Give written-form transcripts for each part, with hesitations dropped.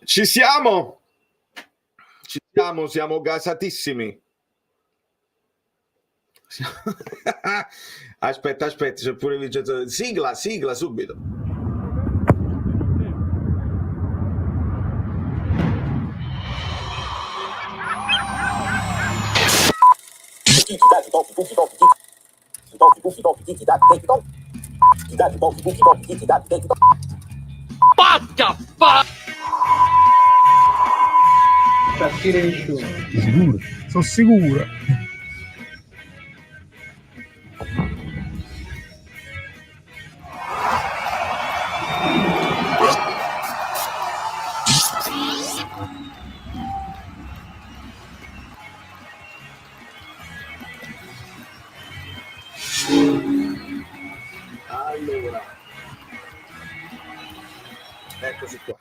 Ci siamo? Ci siamo, siamo gasatissimi. Aspetta, c'è pure Vincenzo. Sigla subito. Partire nessuno. Sicuro? Sono sicuro. Allora, eccoci qua.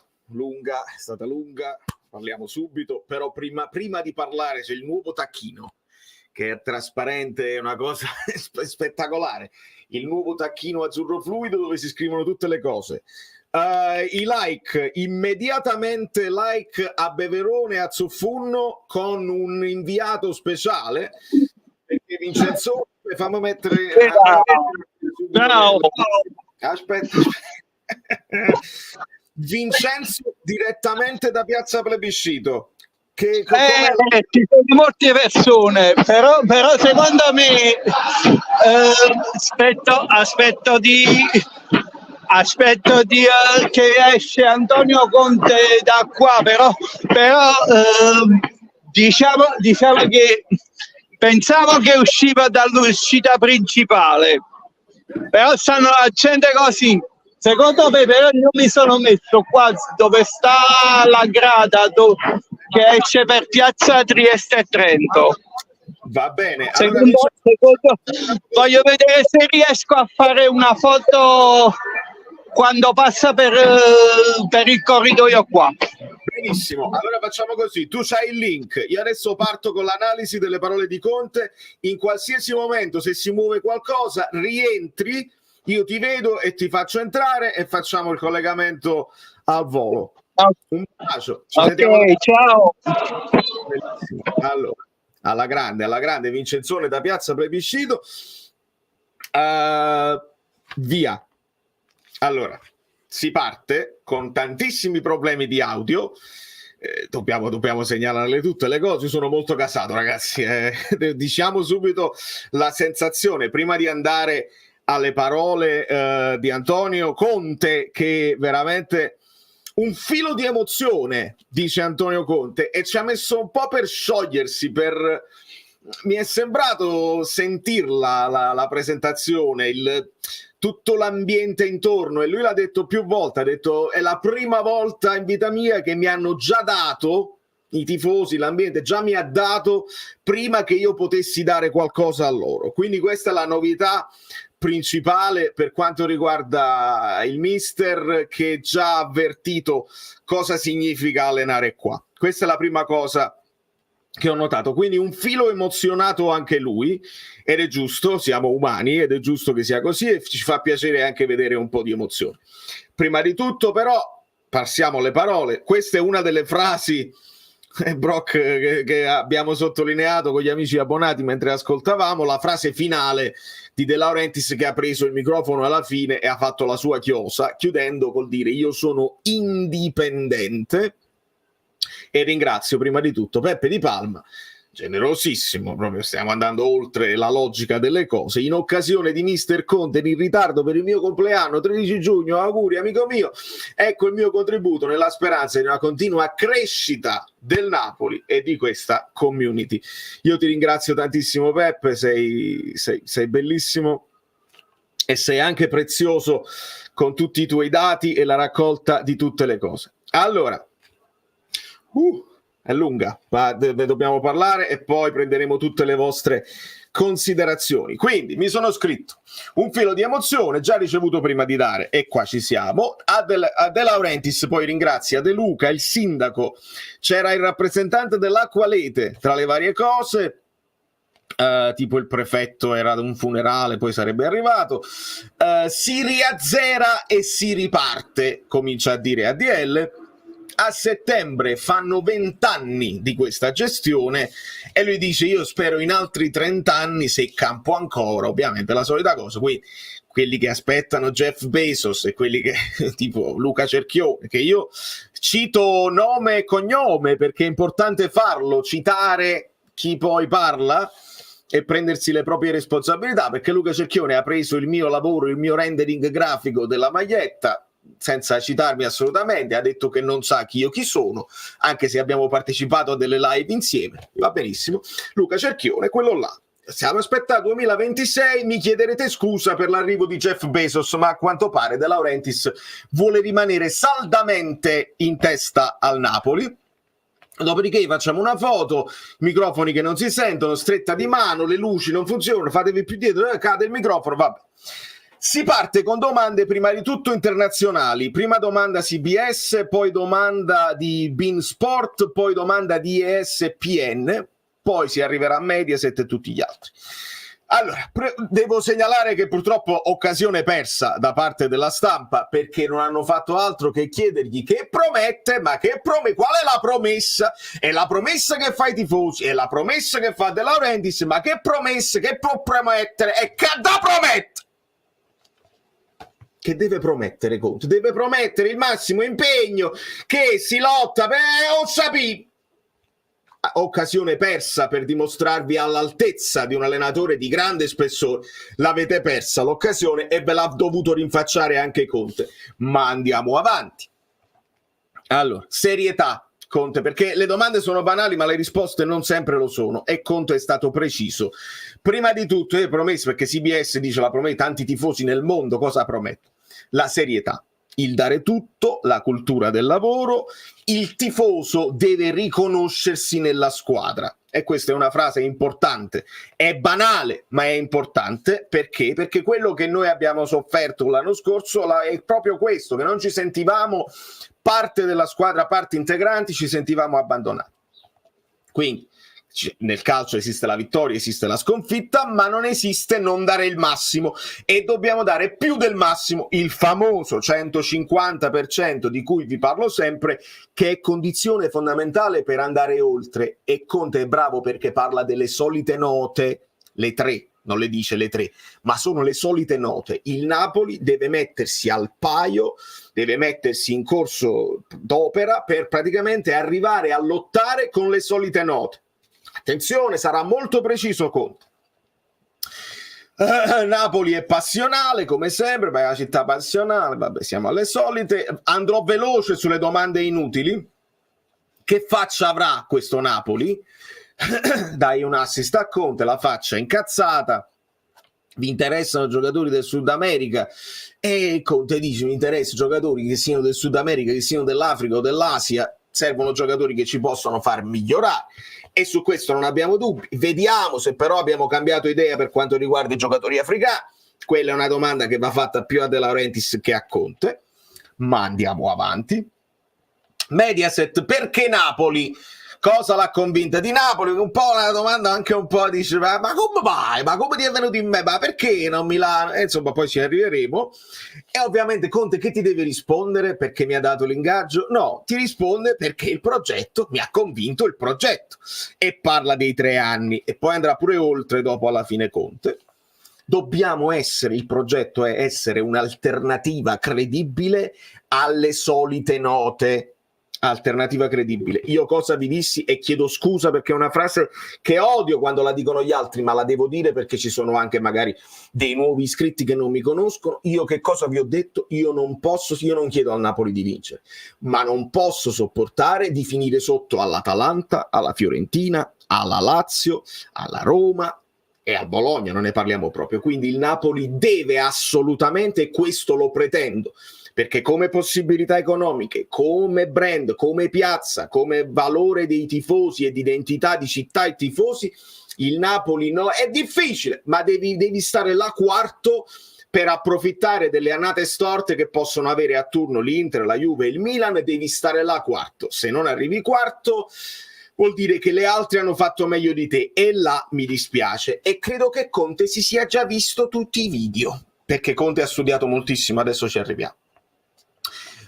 È stata lunga, parliamo subito, però prima di parlare c'è il nuovo tacchino, che è trasparente, è una cosa spettacolare. Il nuovo tacchino azzurro fluido dove si scrivono tutte le cose. I like, immediatamente like a Beverone e a Zuffunno con un inviato speciale, perché Vincenzo, fammi mettere... Ciao. Aspetta. Vincenzo direttamente da Piazza Plebiscito. Ci sono molte persone, però secondo me aspetto di che esce Antonio Conte da qua, però diciamo che pensavo che usciva dall'uscita principale, però stanno la gente così. Secondo me però io mi sono messo qua dove sta la grada che esce per Piazza Trieste e Trento. Va bene. Allora, voglio vedere se riesco a fare una foto quando passa per il corridoio qua. Benissimo, allora facciamo così, tu c'hai il link, io adesso parto con l'analisi delle parole di Conte, in qualsiasi momento se si muove qualcosa rientri, io ti vedo e ti faccio entrare e facciamo il collegamento al volo. Un bacio. Ok, ciao. Allora, alla grande Vincenzone da Piazza Plebiscito. Via. Allora, si parte con tantissimi problemi di audio. Dobbiamo segnalarle tutte le cose. Io sono molto gasato, ragazzi. Diciamo subito la sensazione prima di andare alle parole di Antonio Conte, che veramente un filo di emozione, dice Antonio Conte, e ci ha messo un po' per sciogliersi, mi è sembrato sentirla la presentazione, tutto l'ambiente intorno, e lui l'ha detto più volte, ha detto è la prima volta in vita mia che mi hanno già dato, i tifosi, l'ambiente già mi ha dato prima che io potessi dare qualcosa a loro, quindi questa è la novità principale per quanto riguarda il mister, che già ha avvertito cosa significa allenare qua. Questa è la prima cosa che ho notato, quindi un filo emozionato anche lui, ed è giusto, siamo umani ed è giusto che sia così, e ci fa piacere anche vedere un po' di emozione. Prima di tutto però passiamo alle parole. Questa è una delle frasi, Brock, che abbiamo sottolineato con gli amici abbonati mentre ascoltavamo, la frase finale di De Laurentiis, che ha preso il microfono alla fine e ha fatto la sua chiosa, chiudendo col dire io sono indipendente, e ringrazio prima di tutto Peppe Di Palma, generosissimo, proprio stiamo andando oltre la logica delle cose, in occasione di Mister Conte in ritardo per il mio compleanno 13 giugno, auguri amico mio, ecco il mio contributo nella speranza di una continua crescita del Napoli e di questa community. Io ti ringrazio tantissimo Peppe, sei bellissimo e sei anche prezioso con tutti i tuoi dati e la raccolta di tutte le cose. Allora, è lunga, ma dobbiamo parlare e poi prenderemo tutte le vostre considerazioni. Quindi mi sono scritto un filo di emozione già ricevuto prima di dare, e qua ci siamo. A De Laurentiis poi ringrazia De Luca, il sindaco, c'era il rappresentante dell'Acqualete tra le varie cose, tipo il prefetto era ad un funerale, poi sarebbe arrivato, si riazzera e si riparte, comincia a dire ADL. A settembre fanno 20 anni di questa gestione e lui dice io spero in altri 30 anni se campo ancora, ovviamente la solita cosa, quindi quelli che aspettano Jeff Bezos e quelli che tipo Luca Cerchione, che io cito nome e cognome perché è importante farlo, citare chi poi parla e prendersi le proprie responsabilità, perché Luca Cerchione ha preso il mio lavoro, il mio rendering grafico della maglietta senza citarmi assolutamente, ha detto che non sa chi sono, anche se abbiamo partecipato a delle live insieme, va benissimo. Luca Cerchione, quello là. Siamo aspettati 2026, mi chiederete scusa per l'arrivo di Jeff Bezos, ma a quanto pare De Laurentiis vuole rimanere saldamente in testa al Napoli. Dopodiché facciamo una foto, microfoni che non si sentono, stretta di mano, le luci non funzionano, fatevi più dietro, cade il microfono, vabbè. Si parte con domande prima di tutto internazionali, prima domanda CBS, poi domanda di Bein Sport, poi domanda di ESPN, poi si arriverà a Mediaset e tutti gli altri. Allora, devo segnalare che purtroppo occasione persa da parte della stampa, perché non hanno fatto altro che chiedergli che promette, ma che qual è la promessa? È la promessa che fa i tifosi, è la promessa che fa De Laurentiis, ma che promesse, che può promettere e che da promette? Che deve promettere Conte? Deve promettere il massimo impegno, che si lotta per occasione persa per dimostrarvi all'altezza di un allenatore di grande spessore. L'avete persa l'occasione e ve l'ha dovuto rinfacciare anche Conte, ma andiamo avanti. Allora, serietà Conte, perché le domande sono banali ma le risposte non sempre lo sono e Conte è stato preciso. Prima di tutto è promesso, perché CBS dice la promette, tanti tifosi nel mondo, cosa promette? La serietà, il dare tutto, la cultura del lavoro, il tifoso deve riconoscersi nella squadra. E questa è una frase importante, è banale ma è importante, perché? Perché quello che noi abbiamo sofferto l'anno scorso è proprio questo, che non ci sentivamo parte della squadra, parte integranti, ci sentivamo abbandonati. Quindi nel calcio esiste la vittoria, esiste la sconfitta, ma non esiste non dare il massimo, e dobbiamo dare più del massimo, il famoso 150% di cui vi parlo sempre, che è condizione fondamentale per andare oltre. E Conte è bravo perché parla delle solite note, le tre, non le dice le tre, ma sono le solite note. Il Napoli deve mettersi al paio, deve mettersi in corso d'opera per praticamente arrivare a lottare con le solite note. Attenzione, sarà molto preciso Conte. Napoli è passionale, come sempre, ma è una città passionale, vabbè, siamo alle solite. Andrò veloce sulle domande inutili. Che faccia avrà questo Napoli? Dai un assist a Conte, la faccia incazzata. Vi interessano giocatori del Sud America? E Conte dice, mi interessano giocatori che siano del Sud America, che siano dell'Africa o dell'Asia. Servono giocatori che ci possono far migliorare, e su questo non abbiamo dubbi. Vediamo se però abbiamo cambiato idea per quanto riguarda i giocatori africani. Quella è una domanda che va fatta più a De Laurentiis che a Conte, ma andiamo avanti. Mediaset, perché Napoli? Cosa l'ha convinta di Napoli? Un po' una domanda, anche un po' dice ma come vai? Ma come ti è venuto in me? Ma perché non Milano? E insomma poi ci arriveremo. E ovviamente Conte che ti deve rispondere? Perché mi ha dato l'ingaggio? No, ti risponde perché il progetto, mi ha convinto il progetto, e parla dei 3 anni e poi andrà pure oltre dopo alla fine Conte. Dobbiamo essere, il progetto è essere un'alternativa credibile alle solite note. Alternativa credibile. Io cosa vi dissi, e chiedo scusa perché è una frase che odio quando la dicono gli altri, ma la devo dire perché ci sono anche magari dei nuovi iscritti che non mi conoscono. Io che cosa vi ho detto? Io non chiedo al Napoli di vincere, ma non posso sopportare di finire sotto all'Atalanta, alla Fiorentina, alla Lazio, alla Roma e al Bologna, non ne parliamo proprio. Quindi il Napoli deve assolutamente, e questo lo pretendo, perché come possibilità economiche, come brand, come piazza, come valore dei tifosi e di identità di città e tifosi, il Napoli no, è difficile, ma devi stare là quarto per approfittare delle annate storte che possono avere a turno l'Inter, la Juve e il Milan. Devi stare là quarto. Se non arrivi quarto vuol dire che le altre hanno fatto meglio di te, e là mi dispiace. E credo che Conte si sia già visto tutti i video, perché Conte ha studiato moltissimo, adesso ci arriviamo.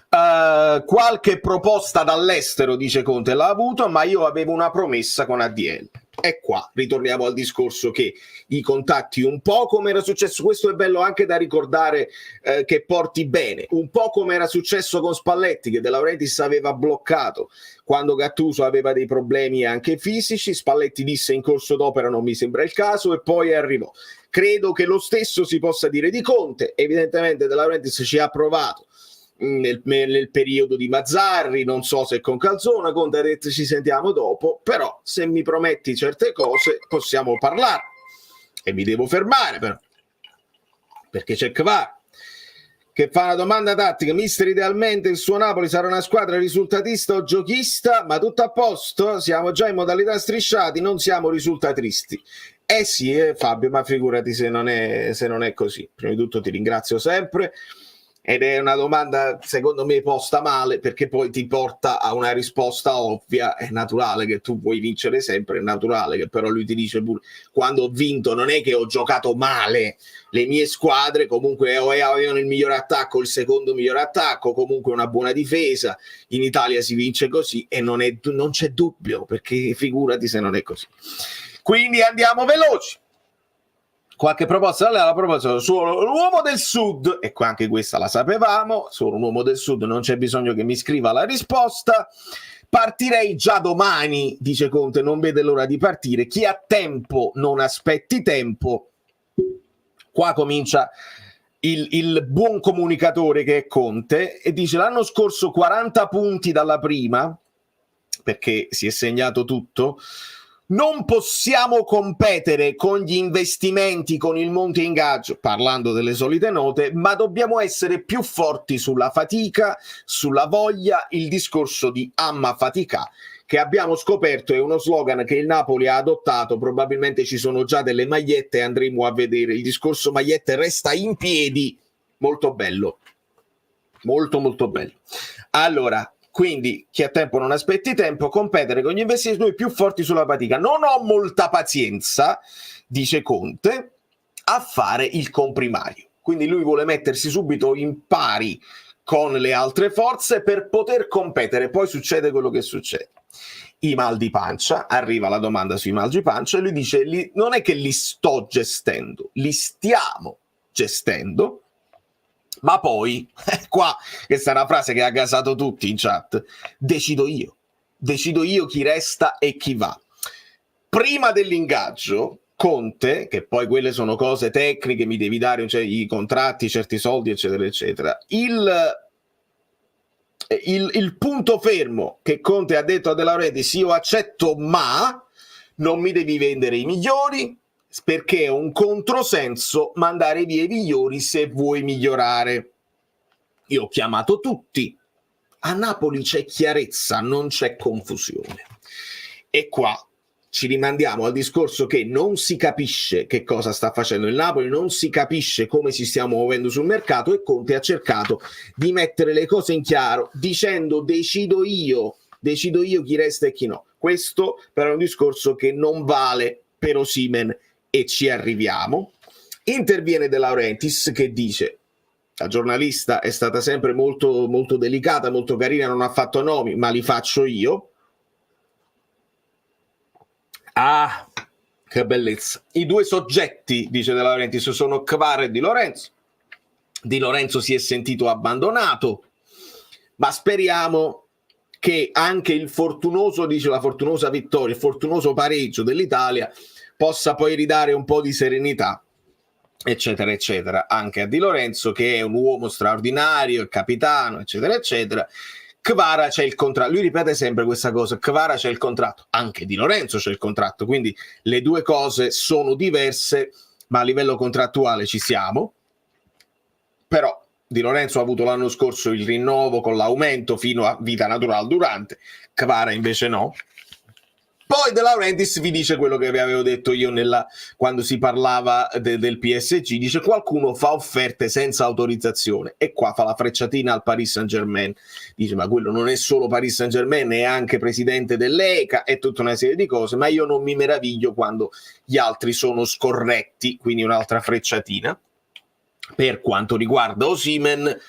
Qualche proposta dall'estero, dice Conte, l'ha avuto, ma io avevo una promessa con ADL. E qua ritorniamo al discorso che i contatti, un po' come era successo, questo è bello anche da ricordare, che porti bene, un po' come era successo con Spalletti, che De Laurentiis aveva bloccato quando Gattuso aveva dei problemi anche fisici. Spalletti disse in corso d'opera non mi sembra il caso e poi arrivò. Credo che lo stesso si possa dire di Conte. Evidentemente De Laurentiis ci ha provato nel periodo di Mazzarri, non so se con Calzona. Conte ha detto ci sentiamo dopo, però se mi prometti certe cose possiamo parlare. E mi devo fermare però, perché c'è Kvara che fa una domanda tattica: mister, idealmente il suo Napoli sarà una squadra risultatista o giochista? Ma tutto a posto? Siamo già in modalità strisciati, non siamo risultatisti. Sì, Fabio, ma figurati se non è così. Prima di tutto ti ringrazio sempre, ed è una domanda secondo me posta male, perché poi ti porta a una risposta ovvia. È naturale che tu vuoi vincere sempre, è naturale che però lui ti dice pure quando ho vinto non è che ho giocato male, le mie squadre comunque avevano il migliore attacco, il secondo migliore attacco, comunque una buona difesa, in Italia si vince così e non c'è dubbio, perché figurati se non è così. Quindi andiamo veloci. Qualche proposta? La proposta solo l'uomo del sud, e qua anche questa la sapevamo, solo un uomo del sud, non c'è bisogno che mi scriva la risposta. Partirei già domani, dice Conte, non vede l'ora di partire. Chi ha tempo non aspetti tempo. Qua comincia il buon comunicatore che è Conte, e dice: l'anno scorso 40 punti dalla prima, perché si è segnato tutto. Non possiamo competere con gli investimenti, con il monte ingaggio, parlando delle solite note, ma dobbiamo essere più forti sulla fatica, sulla voglia. Il discorso di Amma Fatica, che abbiamo scoperto è uno slogan che il Napoli ha adottato, probabilmente ci sono già delle magliette, andremo a vedere. Il discorso magliette resta in piedi, molto bello, molto molto bello. Allora, quindi chi ha tempo non aspetti tempo, competere con gli investitori più forti sulla fatica. Non ho molta pazienza, dice Conte, a fare il comprimario. Quindi lui vuole mettersi subito in pari con le altre forze per poter competere. Poi succede quello che succede. I mal di pancia, arriva la domanda sui mal di pancia, e lui dice: non è che li sto gestendo, li stiamo gestendo. Ma poi, qua, questa è una frase che ha gasato tutti in chat, decido io chi resta e chi va. Prima dell'ingaggio, Conte, che poi quelle sono cose tecniche, mi devi dare, cioè, i contratti, certi soldi, eccetera, eccetera. Il punto fermo che Conte ha detto a De Laurentiis: io accetto, ma non mi devi vendere i migliori, perché è un controsenso mandare via i migliori se vuoi migliorare. Io ho chiamato tutti, a Napoli c'è chiarezza, non c'è confusione. E qua ci rimandiamo al discorso che non si capisce che cosa sta facendo il Napoli, non si capisce come si stiamo muovendo sul mercato, e Conte ha cercato di mettere le cose in chiaro dicendo: decido io chi resta e chi no. Questo però è un discorso che non vale per Osimhen, e ci arriviamo. Interviene De Laurentiis che dice: la giornalista è stata sempre molto, molto delicata, molto carina, non ha fatto nomi, ma li faccio io. Ah, che bellezza. I due soggetti, dice De Laurentiis, sono Kvara e Di Lorenzo. Di Lorenzo si è sentito abbandonato, ma speriamo che anche il fortunoso, dice la fortunosa vittoria, il fortunoso pareggio dell'Italia possa poi ridare un po' di serenità, eccetera, eccetera, anche a Di Lorenzo, che è un uomo straordinario, il capitano, eccetera, eccetera. Kvara c'è il contratto, lui ripete sempre questa cosa: Kvara c'è il contratto, anche Di Lorenzo c'è il contratto, quindi le due cose sono diverse, ma a livello contrattuale ci siamo. Però Di Lorenzo ha avuto l'anno scorso il rinnovo con l'aumento fino a vita naturale durante, Kvara invece no. Poi De Laurentiis vi dice quello che vi avevo detto io quando si parlava del PSG, dice: qualcuno fa offerte senza autorizzazione, e qua fa la frecciatina al Paris Saint-Germain, dice: ma quello non è solo Paris Saint-Germain, è anche presidente dell'ECA e tutta una serie di cose, ma io non mi meraviglio quando gli altri sono scorretti, quindi un'altra frecciatina. Per quanto riguarda Osimhen,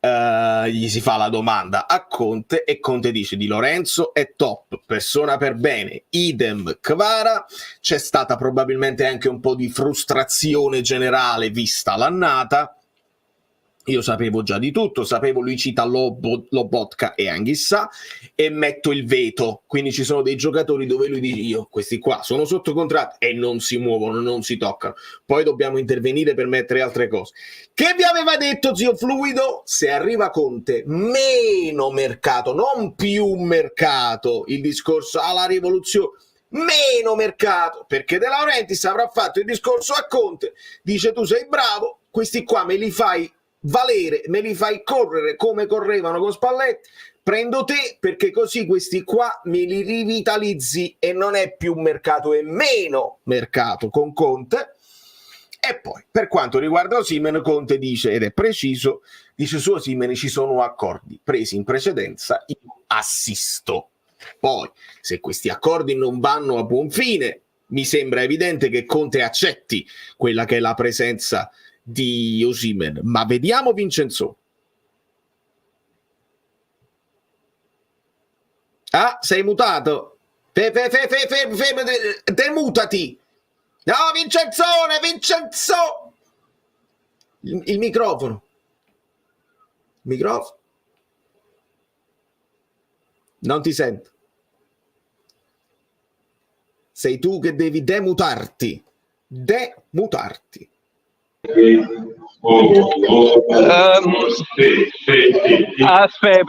gli si fa la domanda a Conte e Conte dice Di Lorenzo è top, persona per bene, idem Kvara. C'è stata probabilmente anche un po' di frustrazione generale vista l'annata. Io sapevo già di tutto, sapevo lui cita Lobotka e Anghissà e metto il veto, quindi ci sono dei giocatori dove lui dice io questi qua sono sotto contratto e non si muovono, non si toccano, poi dobbiamo intervenire per mettere altre cose. Che vi aveva detto zio Fluido? Se arriva Conte meno mercato, non più mercato, il discorso alla rivoluzione, meno mercato, perché De Laurentiis avrà fatto il discorso a Conte, dice tu sei bravo, questi qua me li fai valere, me li fai correre come correvano con Spalletti, prendo te perché così questi qua me li rivitalizzi e non è più mercato, è meno mercato con Conte. E poi per quanto riguarda Osimhen, Conte dice, ed è preciso, dice su Osimhen ci sono accordi presi in precedenza, io assisto. Poi se questi accordi non vanno a buon fine, mi sembra evidente che Conte accetti quella che è la presenza di Osimhen, ma vediamo Vincenzo. Ah, sei mutato. Demutati. No, Vincenzone, Vincenzo. Il microfono. Microfono. Non ti sento. Sei tu che devi demutarti. Demutarti. Aspetta,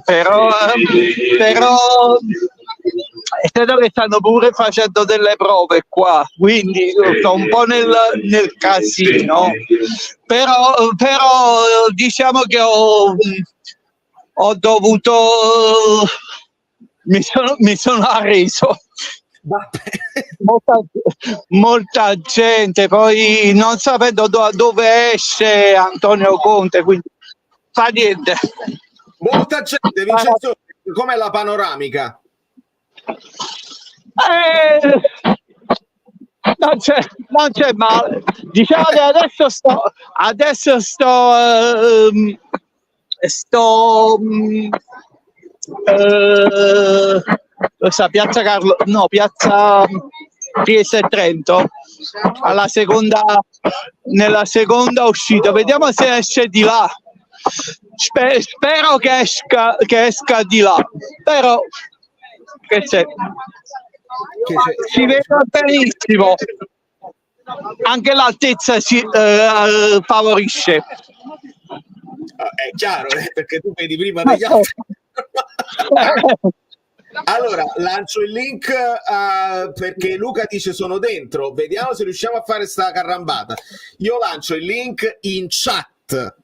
però credo che stanno pure facendo delle prove qua, quindi sto un po' nel casino, però diciamo che ho dovuto, mi sono arreso. Molta gente, poi non sapendo dove esce Antonio Conte, quindi fa niente. Molta gente, Vincenzo, com'è la panoramica? Non c'è male, diciamo che adesso sto questa piazza Carlo, no, piazza Trieste e Trento, nella seconda uscita, vediamo se esce di là. Spero che esca di là, però che c'è? Si vede benissimo, anche l'altezza si favorisce. È chiaro, perché tu vedi prima degli altri. Allora, lancio il link perché Luca dice sono dentro, vediamo se riusciamo a fare sta carrambata. Io lancio il link in chat,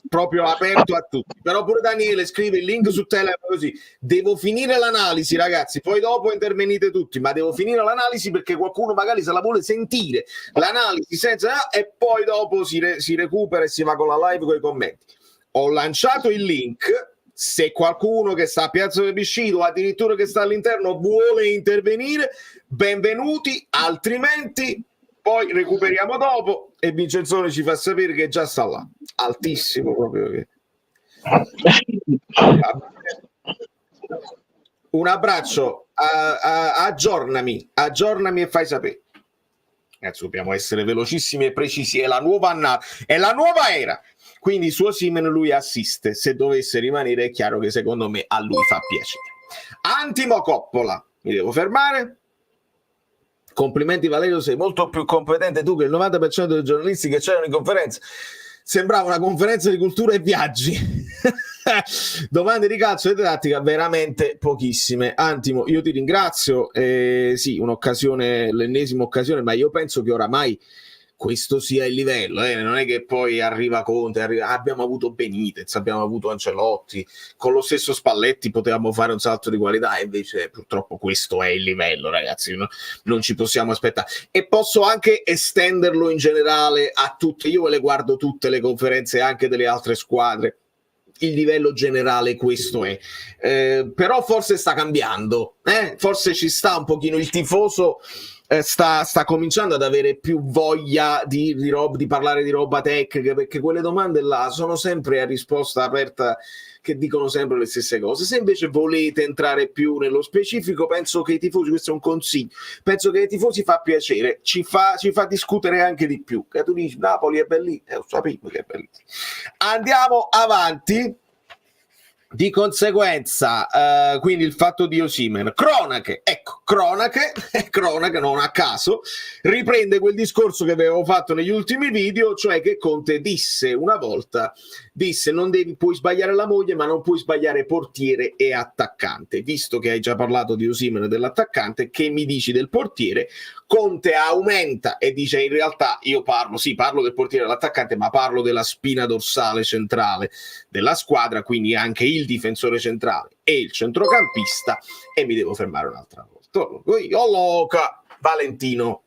proprio aperto a tutti, però pure Daniele scrive il link su Telegram così. Devo finire l'analisi, ragazzi, poi dopo intervenite tutti, ma devo finire l'analisi perché qualcuno magari se la vuole sentire, l'analisi senza e poi dopo si recupera e si va con la live con i commenti. Ho lanciato il link. Se qualcuno che sta a Piazza del Biscito o addirittura che sta all'interno vuole intervenire, benvenuti, altrimenti poi recuperiamo dopo e Vincenzone ci fa sapere che già sta là, altissimo proprio. Che... Un abbraccio, aggiornami e fai sapere. Ragazzi, dobbiamo essere velocissimi e precisi, è la nuova annata, è la nuova era. Quindi su Osimhen lui assiste, se dovesse rimanere è chiaro che secondo me a lui fa piacere. Antimo Coppola, mi devo fermare. Complimenti Valerio, sei molto più competente tu che il 90% dei giornalisti che c'erano in conferenza. Sembrava una conferenza di cultura e viaggi. Domande di calcio e tattica veramente pochissime. Antimo, io ti ringrazio. Sì, un'occasione, l'ennesima occasione, ma io penso che oramai questo sia il livello, non è che poi arriva Conte, abbiamo avuto Benitez, abbiamo avuto Ancelotti, con lo stesso Spalletti potevamo fare un salto di qualità, e invece purtroppo questo è il livello, ragazzi, non ci possiamo aspettare. E posso anche estenderlo in generale a tutte, io le guardo tutte le conferenze anche delle altre squadre, il livello generale questo è, però forse sta cambiando, forse ci sta un pochino il tifoso. sta cominciando ad avere più voglia di parlare di roba tecnica, perché quelle domande là sono sempre a risposta aperta, che dicono sempre le stesse cose. Se invece volete entrare più nello specifico, penso che i tifosi, questo è un consiglio, penso che ai tifosi fa piacere, ci fa discutere anche di più. Che tu dici Napoli è bellissimo, lo sapevo che è bellissimo. Andiamo avanti. Di conseguenza, quindi il fatto di Osimhen, cronache non a caso, riprende quel discorso che avevo fatto negli ultimi video, cioè che Conte disse una volta, puoi sbagliare la moglie ma non puoi sbagliare portiere e attaccante. Visto che hai già parlato di Osimhen e dell'attaccante, che mi dici del portiere? Conte aumenta e dice in realtà io parlo del portiere e dell'attaccante, ma parlo della spina dorsale centrale della squadra, quindi anche il difensore centrale e il centrocampista, e mi devo fermare un'altra volta. Valentino,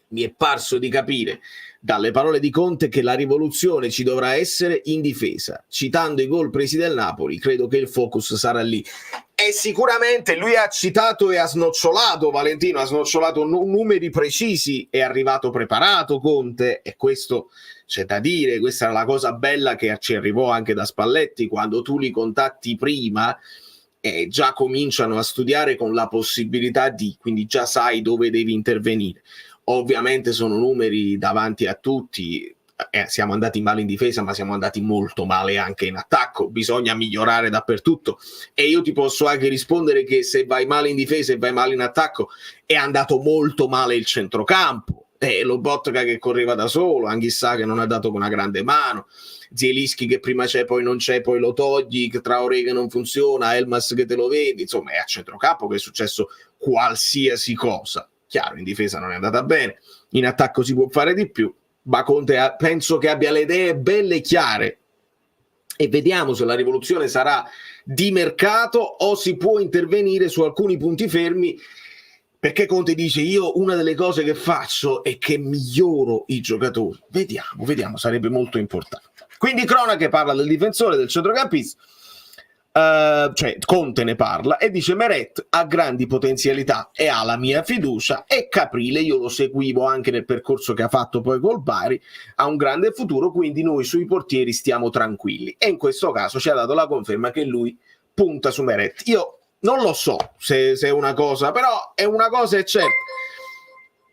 mi è parso di capire dalle parole di Conte che la rivoluzione ci dovrà essere in difesa. Citando i gol presi del Napoli, credo che il focus sarà lì. E sicuramente lui ha citato e ha snocciolato, Valentino, ha snocciolato numeri precisi, è arrivato preparato Conte, e questo c'è da dire, questa era la cosa bella che ci arrivò anche da Spalletti, quando tu li contatti prima già cominciano a studiare con la possibilità di, quindi già sai dove devi intervenire. Ovviamente sono numeri davanti a tutti, siamo andati male in difesa ma siamo andati molto male anche in attacco, bisogna migliorare dappertutto, e io ti posso anche rispondere che se vai male in difesa e vai male in attacco è andato molto male il centrocampo, Lobotka che correva da solo, Anghissà che non ha dato con una grande mano, Zielinski che prima c'è poi non c'è, poi lo togli, Traoré che non funziona, Elmas che te lo vedi, insomma è a centrocampo che è successo qualsiasi cosa. Chiaro, in difesa non è andata bene, in attacco si può fare di più, ma Conte penso che abbia le idee belle e chiare, e vediamo se la rivoluzione sarà di mercato o si può intervenire su alcuni punti fermi, perché Conte dice io una delle cose che faccio è che miglioro i giocatori. Vediamo, sarebbe molto importante. Quindi cronache parla del difensore, del centrocampista, cioè Conte ne parla e dice Meret ha grandi potenzialità e ha la mia fiducia, e Caprile io lo seguivo anche nel percorso che ha fatto poi col Bari, ha un grande futuro, quindi noi sui portieri stiamo tranquilli, e in questo caso ci ha dato la conferma che lui punta su Meret. Io non lo so se è una cosa, però è una cosa è certa.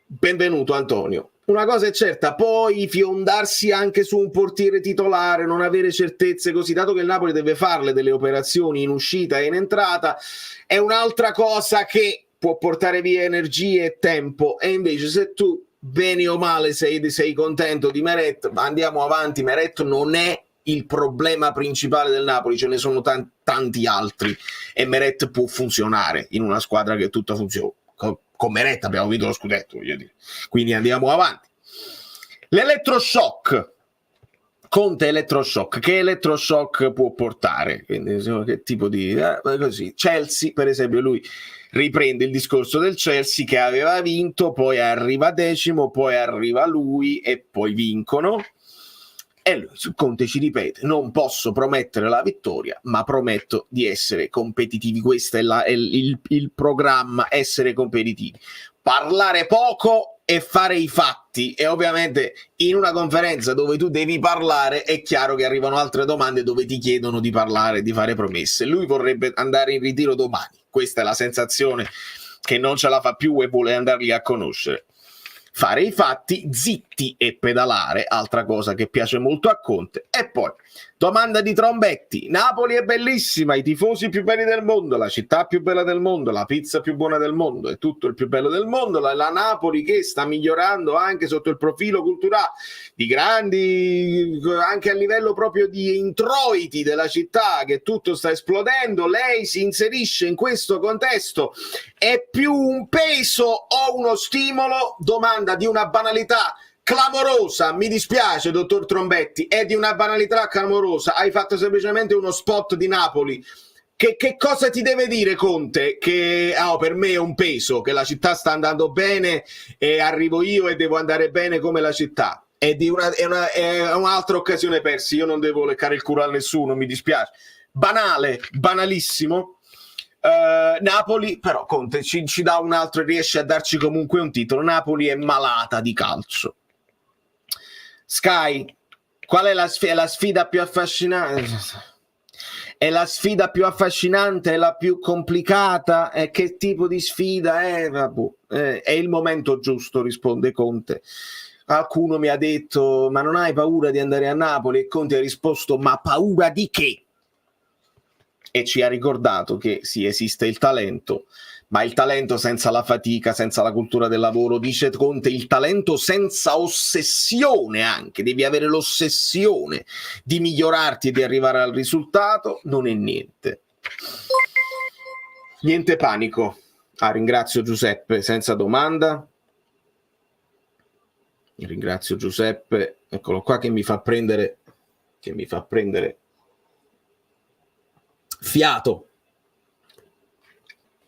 Benvenuto Antonio. Una cosa è certa, poi fiondarsi anche su un portiere titolare, non avere certezze così, dato che il Napoli deve farle delle operazioni in uscita e in entrata, è un'altra cosa che può portare via energie e tempo, e invece se tu bene o male sei contento di Meret, andiamo avanti. Meret non è il problema principale del Napoli, ce ne sono tanti altri, e Meret può funzionare in una squadra che tutta funziona. Con Meret abbiamo vinto lo scudetto, voglio dire. Quindi andiamo avanti. L'elettroshock. Conte elettroshock. Che elettroshock può portare? Quindi, che tipo di... così. Chelsea, per esempio, lui riprende il discorso del Chelsea che aveva vinto, poi arriva decimo, poi arriva lui e poi vincono. E lui, Conte ci ripete, non posso promettere la vittoria, ma prometto di essere competitivi. Questo è il programma, essere competitivi. Parlare poco e fare i fatti. E ovviamente in una conferenza dove tu devi parlare è chiaro che arrivano altre domande dove ti chiedono di parlare, di fare promesse. Lui vorrebbe andare in ritiro domani. Questa è la sensazione, che non ce la fa più e vuole andarli a conoscere. Fare i fatti, zitti e pedalare, altra cosa che piace molto a Conte. E poi, domanda di Trombetti, Napoli è bellissima, i tifosi più belli del mondo, la città più bella del mondo, la pizza più buona del mondo, è tutto il più bello del mondo, la Napoli che sta migliorando anche sotto il profilo culturale, di grandi, anche a livello proprio di introiti della città, che tutto sta esplodendo, lei si inserisce in questo contesto, è più un peso o uno stimolo? Domanda di una banalità clamorosa, mi dispiace dottor Trombetti, è di una banalità clamorosa, hai fatto semplicemente uno spot di Napoli. Che cosa ti deve dire Conte? Che per me è un peso, che la città sta andando bene e arrivo io e devo andare bene come la città. È un'altra occasione persa, io non devo leccare il culo a nessuno, mi dispiace. Banale, banalissimo. Napoli, però Conte ci dà un altro, riesce a darci comunque un titolo. Napoli è malata di calcio. Sky, qual è la sfida più affascinante? È la sfida più affascinante, è la più complicata? Che tipo di sfida è? Vabbè, è il momento giusto, risponde Conte. Qualcuno mi ha detto, ma non hai paura di andare a Napoli? E Conte ha risposto, ma paura di che? E ci ha ricordato che sì, esiste il talento, ma il talento senza la fatica, senza la cultura del lavoro, dice Conte, il talento senza ossessione anche, devi avere l'ossessione di migliorarti e di arrivare al risultato, non è niente. Niente panico. Ringrazio Giuseppe, senza domanda. Ringrazio Giuseppe, eccolo qua che mi fa prendere fiato.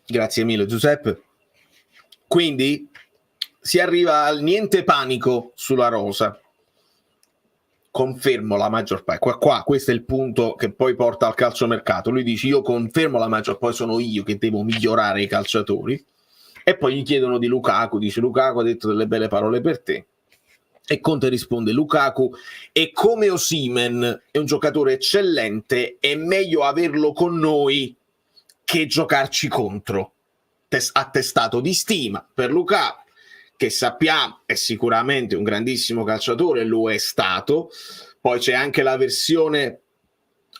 Grazie mille Giuseppe. Quindi si arriva al niente panico sulla rosa. Confermo la maggior parte. Qua questo è il punto che poi porta al calciomercato. Lui dice io confermo la maggior parte, poi sono io che devo migliorare i calciatori. E poi gli chiedono di Lukaku, dice Lukaku ha detto delle belle parole per te. E Conte risponde Lukaku è come Osimhen, è un giocatore eccellente, è meglio averlo con noi che giocarci contro. Attestato di stima per Lukaku, che sappiamo è sicuramente un grandissimo calciatore, lo è stato. Poi c'è anche la versione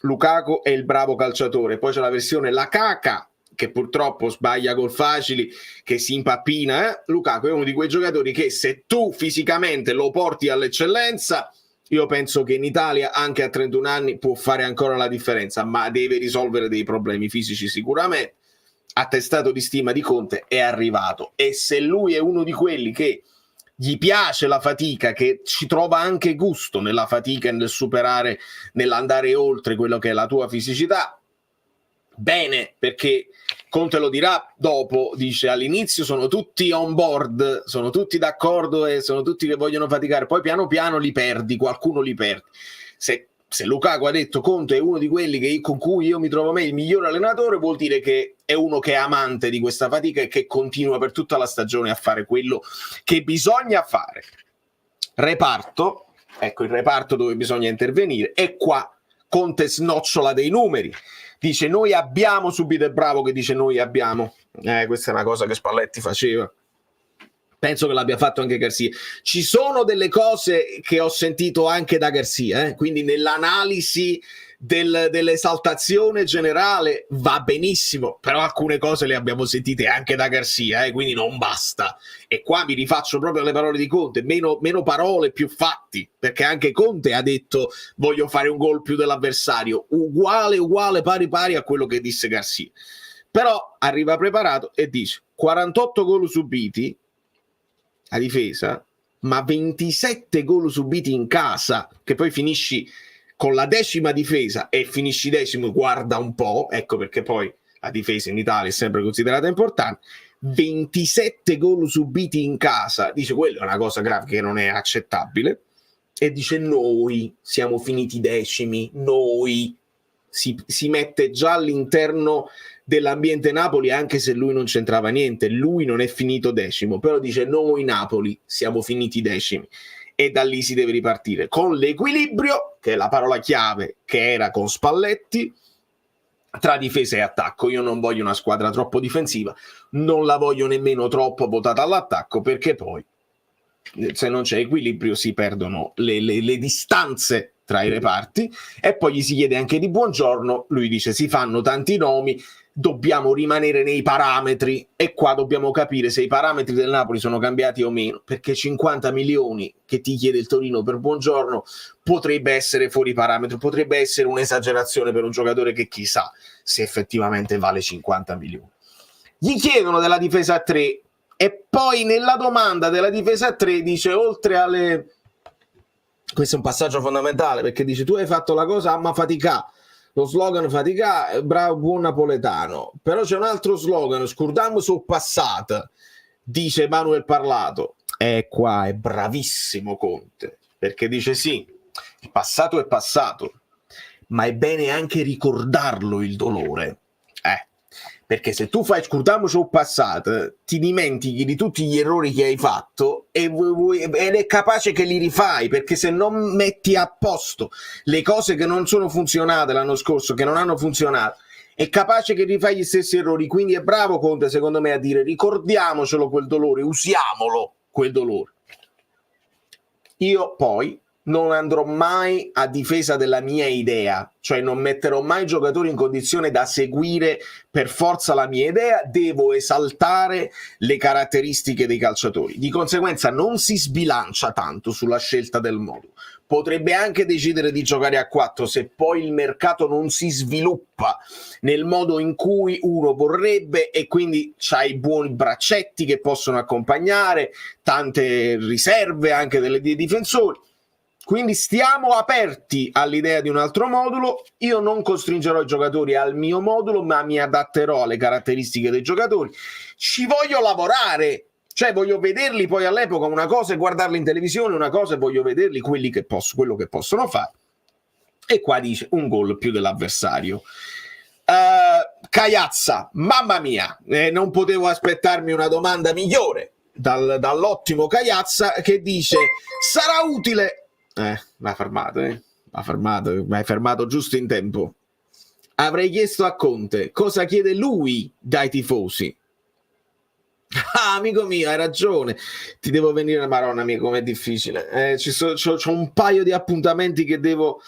Lukaku è il bravo calciatore, poi c'è la versione la caca, che purtroppo sbaglia gol facili, che si impappina. Lukaku è uno di quei giocatori che se tu fisicamente lo porti all'eccellenza, io penso che in Italia anche a 31 anni può fare ancora la differenza, ma deve risolvere dei problemi fisici sicuramente. Attestato di stima di Conte è arrivato, e se lui è uno di quelli che gli piace la fatica, che ci trova anche gusto nella fatica e nel superare, nell'andare oltre quello che è la tua fisicità, bene, perché Conte lo dirà dopo, dice all'inizio sono tutti on board, sono tutti d'accordo e sono tutti che vogliono faticare, poi piano piano li perdi, qualcuno li perde. Se Lukaku ha detto Conte è uno di quelli con cui io mi trovo me il migliore allenatore, vuol dire che è uno che è amante di questa fatica e che continua per tutta la stagione a fare quello che bisogna fare. Reparto, ecco il reparto dove bisogna intervenire, e qua Conte snocciola dei numeri. Dice noi abbiamo, subito è bravo che dice noi abbiamo. Questa è una cosa che Spalletti faceva. Penso che l'abbia fatto anche Garcia. Ci sono delle cose che ho sentito anche da Garcia, quindi nell'analisi dell'esaltazione generale va benissimo, però alcune cose le abbiamo sentite anche da Garcia, quindi non basta. E qua mi rifaccio proprio alle parole di Conte, meno parole, più fatti, perché anche Conte ha detto voglio fare un gol più dell'avversario, uguale, pari a quello che disse Garcia. Però arriva preparato e dice 48 gol subiti a difesa, ma 27 gol subiti in casa, che poi finisci con la 10ª difesa e finisci 10º, guarda un po', ecco perché poi la difesa in Italia è sempre considerata importante. 27 gol subiti in casa, dice quella è una cosa grave che non è accettabile, e dice noi siamo finiti 10º, noi si mette già all'interno dell'ambiente Napoli, anche se lui non c'entrava niente, lui non è finito 10º, però dice noi Napoli siamo finiti 10º, e da lì si deve ripartire con l'equilibrio, che è la parola chiave che era con Spalletti, tra difesa e attacco. Io non voglio una squadra troppo difensiva, non la voglio nemmeno troppo votata all'attacco, perché poi se non c'è equilibrio si perdono le distanze tra i reparti. E poi gli si chiede anche di buongiorno, lui dice si fanno tanti nomi, dobbiamo rimanere nei parametri, e qua dobbiamo capire se i parametri del Napoli sono cambiati o meno, perché 50 milioni che ti chiede il Torino per buongiorno potrebbe essere fuori parametro, potrebbe essere un'esagerazione per un giocatore che chissà se effettivamente vale 50 milioni. Gli chiedono della difesa a 3, e poi nella domanda della difesa a 3 dice oltre alle... Questo è un passaggio fondamentale, perché dice tu hai fatto la cosa ma fatica, lo slogan fatica, bravo, buon napoletano, però c'è un altro slogan, scurdam su passata, dice Manuel Parlato, e qua è bravissimo Conte, perché dice sì, il passato è passato, ma è bene anche ricordarlo il dolore, Perché se tu fai scordiamoci il passato, ti dimentichi di tutti gli errori che hai fatto ed è capace che li rifai, perché se non metti a posto le cose che non sono funzionate l'anno scorso, che non hanno funzionato, è capace che rifai gli stessi errori. Quindi è bravo Conte, secondo me, a dire ricordiamocelo quel dolore, usiamolo quel dolore. Io poi non andrò mai a difesa della mia idea, cioè non metterò mai i giocatori in condizione da seguire per forza la mia idea, devo esaltare le caratteristiche dei calciatori. Di conseguenza non si sbilancia tanto sulla scelta del modulo. Potrebbe anche decidere di giocare a 4 se poi il mercato non si sviluppa nel modo in cui uno vorrebbe, e quindi c'hai buoni braccetti che possono accompagnare, tante riserve anche dei difensori. Quindi stiamo aperti all'idea di un altro modulo. Io non costringerò i giocatori al mio modulo, ma mi adatterò alle caratteristiche dei giocatori. Ci voglio lavorare, cioè voglio vederli poi all'epoca, una cosa è guardarli in televisione, una cosa è voglio vederli quello che possono fare. E qua dice un gol più dell'avversario. Caiazza, mamma mia, non potevo aspettarmi una domanda migliore dall'ottimo Caiazza, che dice sarà utile. M'ha fermato, mi hai fermato giusto in tempo. Avrei chiesto a Conte cosa chiede lui dai tifosi. Ah, amico mio, hai ragione, ti devo venire, maronna mia, com'è difficile. C'ho un paio di appuntamenti che devo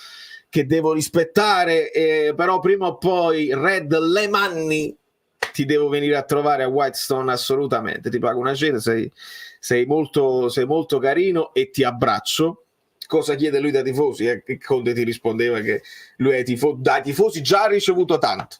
rispettare, però prima o poi, Red Le Manni, ti devo venire a trovare a Whitestone assolutamente. Ti pago una cena, sei molto carino e ti abbraccio. Cosa chiede lui dai tifosi? Conte ti rispondeva che lui dai tifosi già ha ricevuto tanto.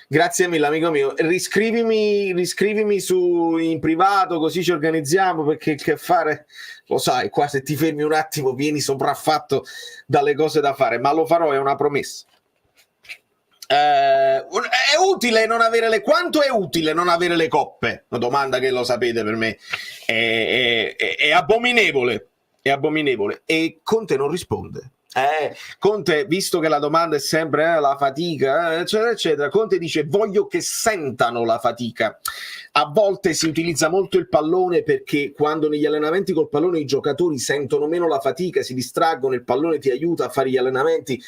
Grazie mille, amico mio. Riscrivimi in privato, così ci organizziamo, perché che fare, lo sai, qua se ti fermi un attimo vieni sopraffatto dalle cose da fare, ma lo farò, è una promessa. È utile non avere quanto è utile non avere le coppe? Una domanda che, lo sapete, per me è abominevole. È abominevole. E Conte non risponde. Conte, visto che la domanda è sempre la fatica, eccetera, eccetera, Conte dice voglio che sentano la fatica. A volte si utilizza molto il pallone, perché quando negli allenamenti col pallone i giocatori sentono meno la fatica, si distraggono, il pallone ti aiuta a fare gli allenamenti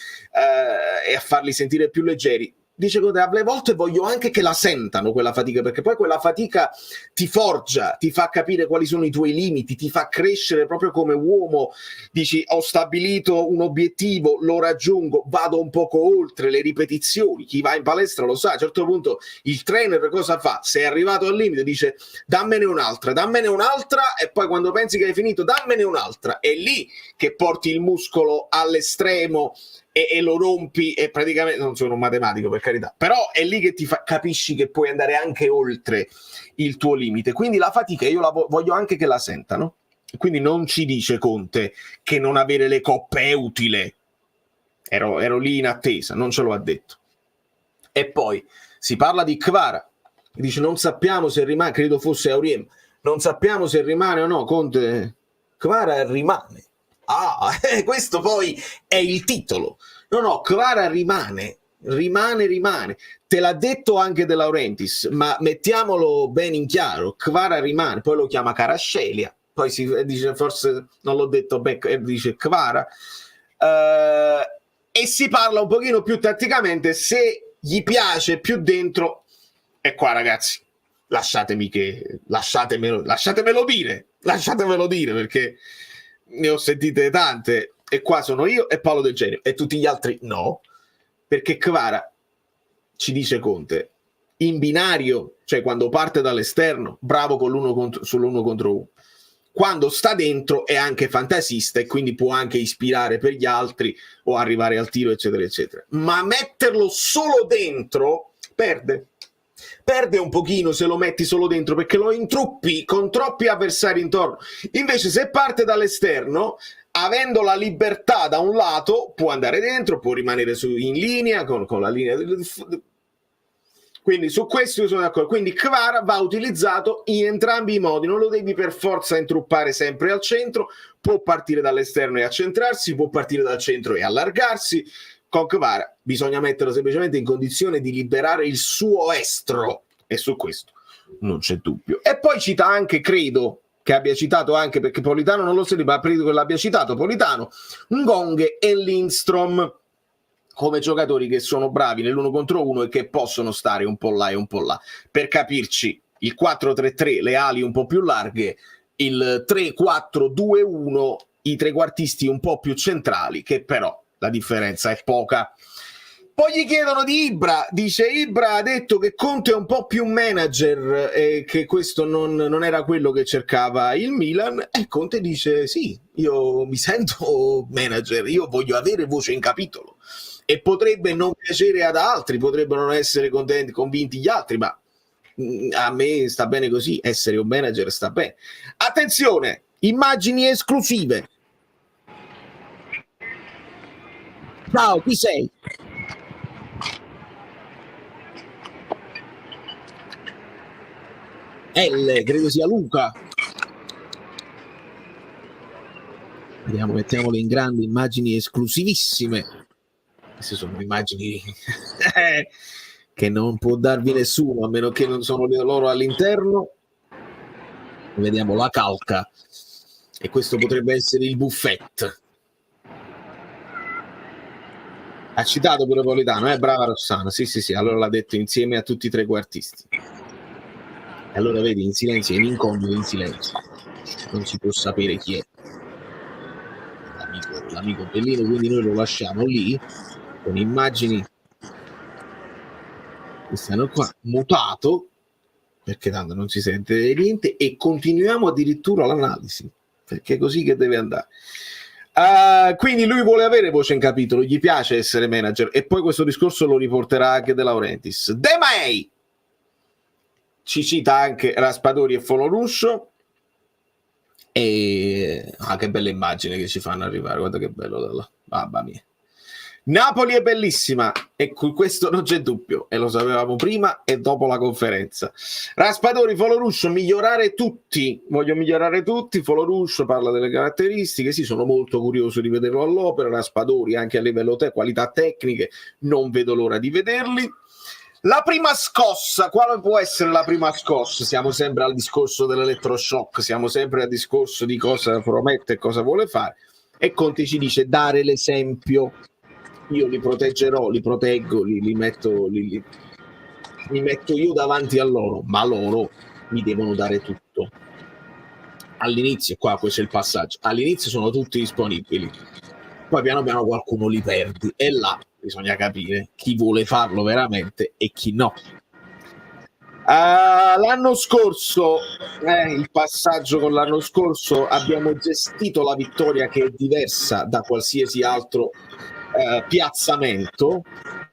e a farli sentire più leggeri. Dice Conte, alle volte voglio anche che la sentano quella fatica, perché poi quella fatica ti forgia, ti fa capire quali sono i tuoi limiti, ti fa crescere proprio come uomo. Dici ho stabilito un obiettivo, lo raggiungo, vado un poco oltre le ripetizioni. Chi va in palestra lo sa, a un certo punto il trainer cosa fa? Se è arrivato al limite dice dammene un'altra, e poi quando pensi che hai finito dammene un'altra. È lì che porti il muscolo all'estremo e lo rompi, e praticamente, non sono un matematico per carità, però è lì che capisci che puoi andare anche oltre il tuo limite. Quindi la fatica io voglio anche che la sentano. Quindi non ci dice Conte che non avere le coppe è utile. Ero lì in attesa, non ce lo ha detto. E poi si parla di Kvara, dice non sappiamo se rimane, credo fosse Auriem, non sappiamo se rimane o no. Conte, Kvara rimane. Questo poi è il titolo. No, Kvara rimane. Te l'ha detto anche De Laurentiis, ma mettiamolo ben in chiaro, Kvara rimane. Poi lo chiama Kvaratskhelia, poi si dice, forse non l'ho detto bene, dice Kvara, e si parla un pochino più tatticamente se gli piace più dentro. E qua, ragazzi, lasciatemelo dire, perché ne ho sentite tante, e qua sono io e Paolo Del Genio, e tutti gli altri no, perché Kvara, ci dice Conte, in binario, cioè quando parte dall'esterno, bravo sull'uno contro uno, quando sta dentro è anche fantasista e quindi può anche ispirare per gli altri o arrivare al tiro, eccetera eccetera, ma metterlo solo dentro perde un pochino se lo metti solo dentro, perché lo intruppi con troppi avversari intorno. Invece se parte dall'esterno, avendo la libertà da un lato, può andare dentro, può rimanere in linea con la linea. Quindi su questo io sono d'accordo. Quindi Kvara va utilizzato in entrambi i modi, non lo devi per forza intruppare sempre al centro, può partire dall'esterno e accentrarsi, può partire dal centro e allargarsi, Concvara, bisogna metterlo semplicemente in condizione di liberare il suo estro, e su questo non c'è dubbio. E poi cita anche, credo che abbia citato anche, perché Politano non lo so, ma credo che l'abbia citato Politano, Ngonghe e Lindstrom come giocatori che sono bravi nell'1 contro 1 e che possono stare un po' là e un po' là. Per capirci, il 4-3-3, le ali un po' più larghe, il 3-4-2-1, i trequartisti un po' più centrali, che però la differenza è poca. Poi gli chiedono di Ibra, dice Ibra ha detto che Conte è un po' più manager e che questo non era quello che cercava il Milan, e Conte dice sì, io mi sento manager, io voglio avere voce in capitolo, e potrebbe non piacere ad altri, potrebbero non essere convinti gli altri, ma a me sta bene così, essere un manager sta bene. Attenzione, immagini esclusive. Ciao, chi sei? Credo sia Luca. Vediamo, mettiamole in grandi, immagini esclusivissime. Queste sono immagini che non può darvi nessuno, a meno che non sono loro all'interno. Vediamo la calca, e questo potrebbe essere il buffet. Ha citato pure Politano, brava Rossana, sì, allora l'ha detto insieme a tutti i trequartisti. E allora vedi, in silenzio, in incognito, in silenzio, non si può sapere chi è l'amico Bellino, quindi noi lo lasciamo lì con immagini che stanno qua, mutato, perché tanto non si sente niente, e continuiamo addirittura l'analisi, perché è così che deve andare. Quindi lui vuole avere voce in capitolo, gli piace essere manager, e poi questo discorso lo riporterà anche De Laurentiis. De May ci cita anche Raspadori e Foloruscio, e che bella immagine che ci fanno arrivare, guarda che bello, mamma mia. Napoli è bellissima, e questo non c'è dubbio, e lo sapevamo prima e dopo la conferenza. Raspadori, Foloruscio, migliorare tutti, voglio migliorare tutti. Foloruscio parla delle caratteristiche, sì, sono molto curioso di vederlo all'opera. Raspadori anche a livello qualità tecniche, non vedo l'ora di vederli. La prima scossa, quale può essere la prima scossa? Siamo sempre al discorso dell'elettroshock, siamo sempre al discorso di cosa promette e cosa vuole fare, e Conte ci dice dare l'esempio. Io li proteggerò, li proteggo, li metto io davanti a loro, ma loro mi devono dare tutto. All'inizio, qua questo è il passaggio, all'inizio sono tutti disponibili, poi piano piano qualcuno li perdi, e là bisogna capire chi vuole farlo veramente e chi no. L'anno scorso, il passaggio con l'anno scorso, abbiamo gestito la vittoria, che è diversa da qualsiasi altro piazzamento. Nel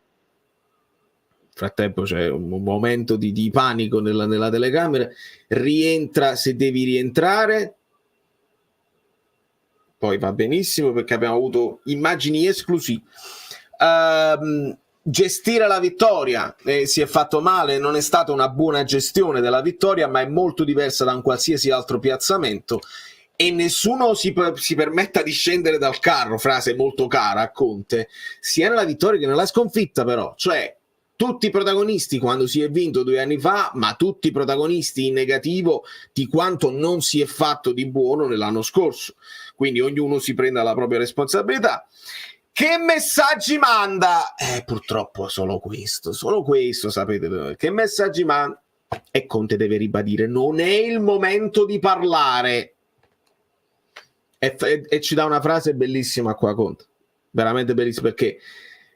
frattempo c'è un momento di panico nella telecamera. Rientra se devi rientrare, poi va benissimo perché abbiamo avuto immagini esclusive. Gestire la vittoria, si è fatto male, non è stata una buona gestione della vittoria, ma è molto diversa da un qualsiasi altro piazzamento, e nessuno si permetta di scendere dal carro, frase molto cara a Conte, sia nella vittoria che nella sconfitta. Però, cioè, tutti i protagonisti quando si è vinto 2 anni fa, ma tutti i protagonisti in negativo di quanto non si è fatto di buono nell'anno scorso, quindi ognuno si prenda la propria responsabilità. Che messaggi manda? Purtroppo solo questo, sapete che messaggi manda, e Conte deve ribadire non è il momento di parlare, e ci dà una frase bellissima qua Conte, veramente bellissima, perché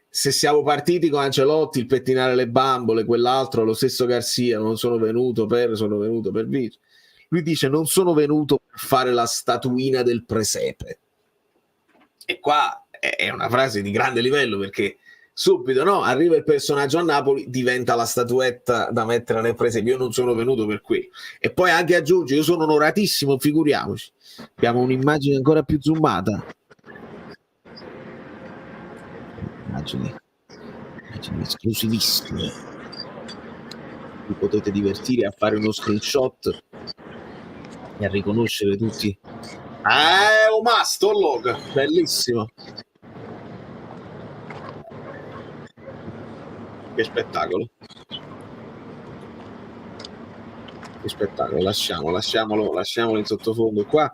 se siamo partiti con Ancelotti, il pettinare le bambole, quell'altro, lo stesso Garcia, sono venuto per vincere, lui dice non sono venuto per fare la statuina del presepe, e qua è una frase di grande livello, perché subito arriva il personaggio a Napoli, diventa la statuetta da mettere nel presepe. Io non sono venuto per quello, e poi anche aggiunge io sono onoratissimo, figuriamoci. Abbiamo un'immagine ancora più zoomata, immagini esclusivissime, vi potete divertire a fare uno screenshot e a riconoscere tutti. Mastolog, bellissimo. Che spettacolo. Che spettacolo, lasciamolo in sottofondo qua.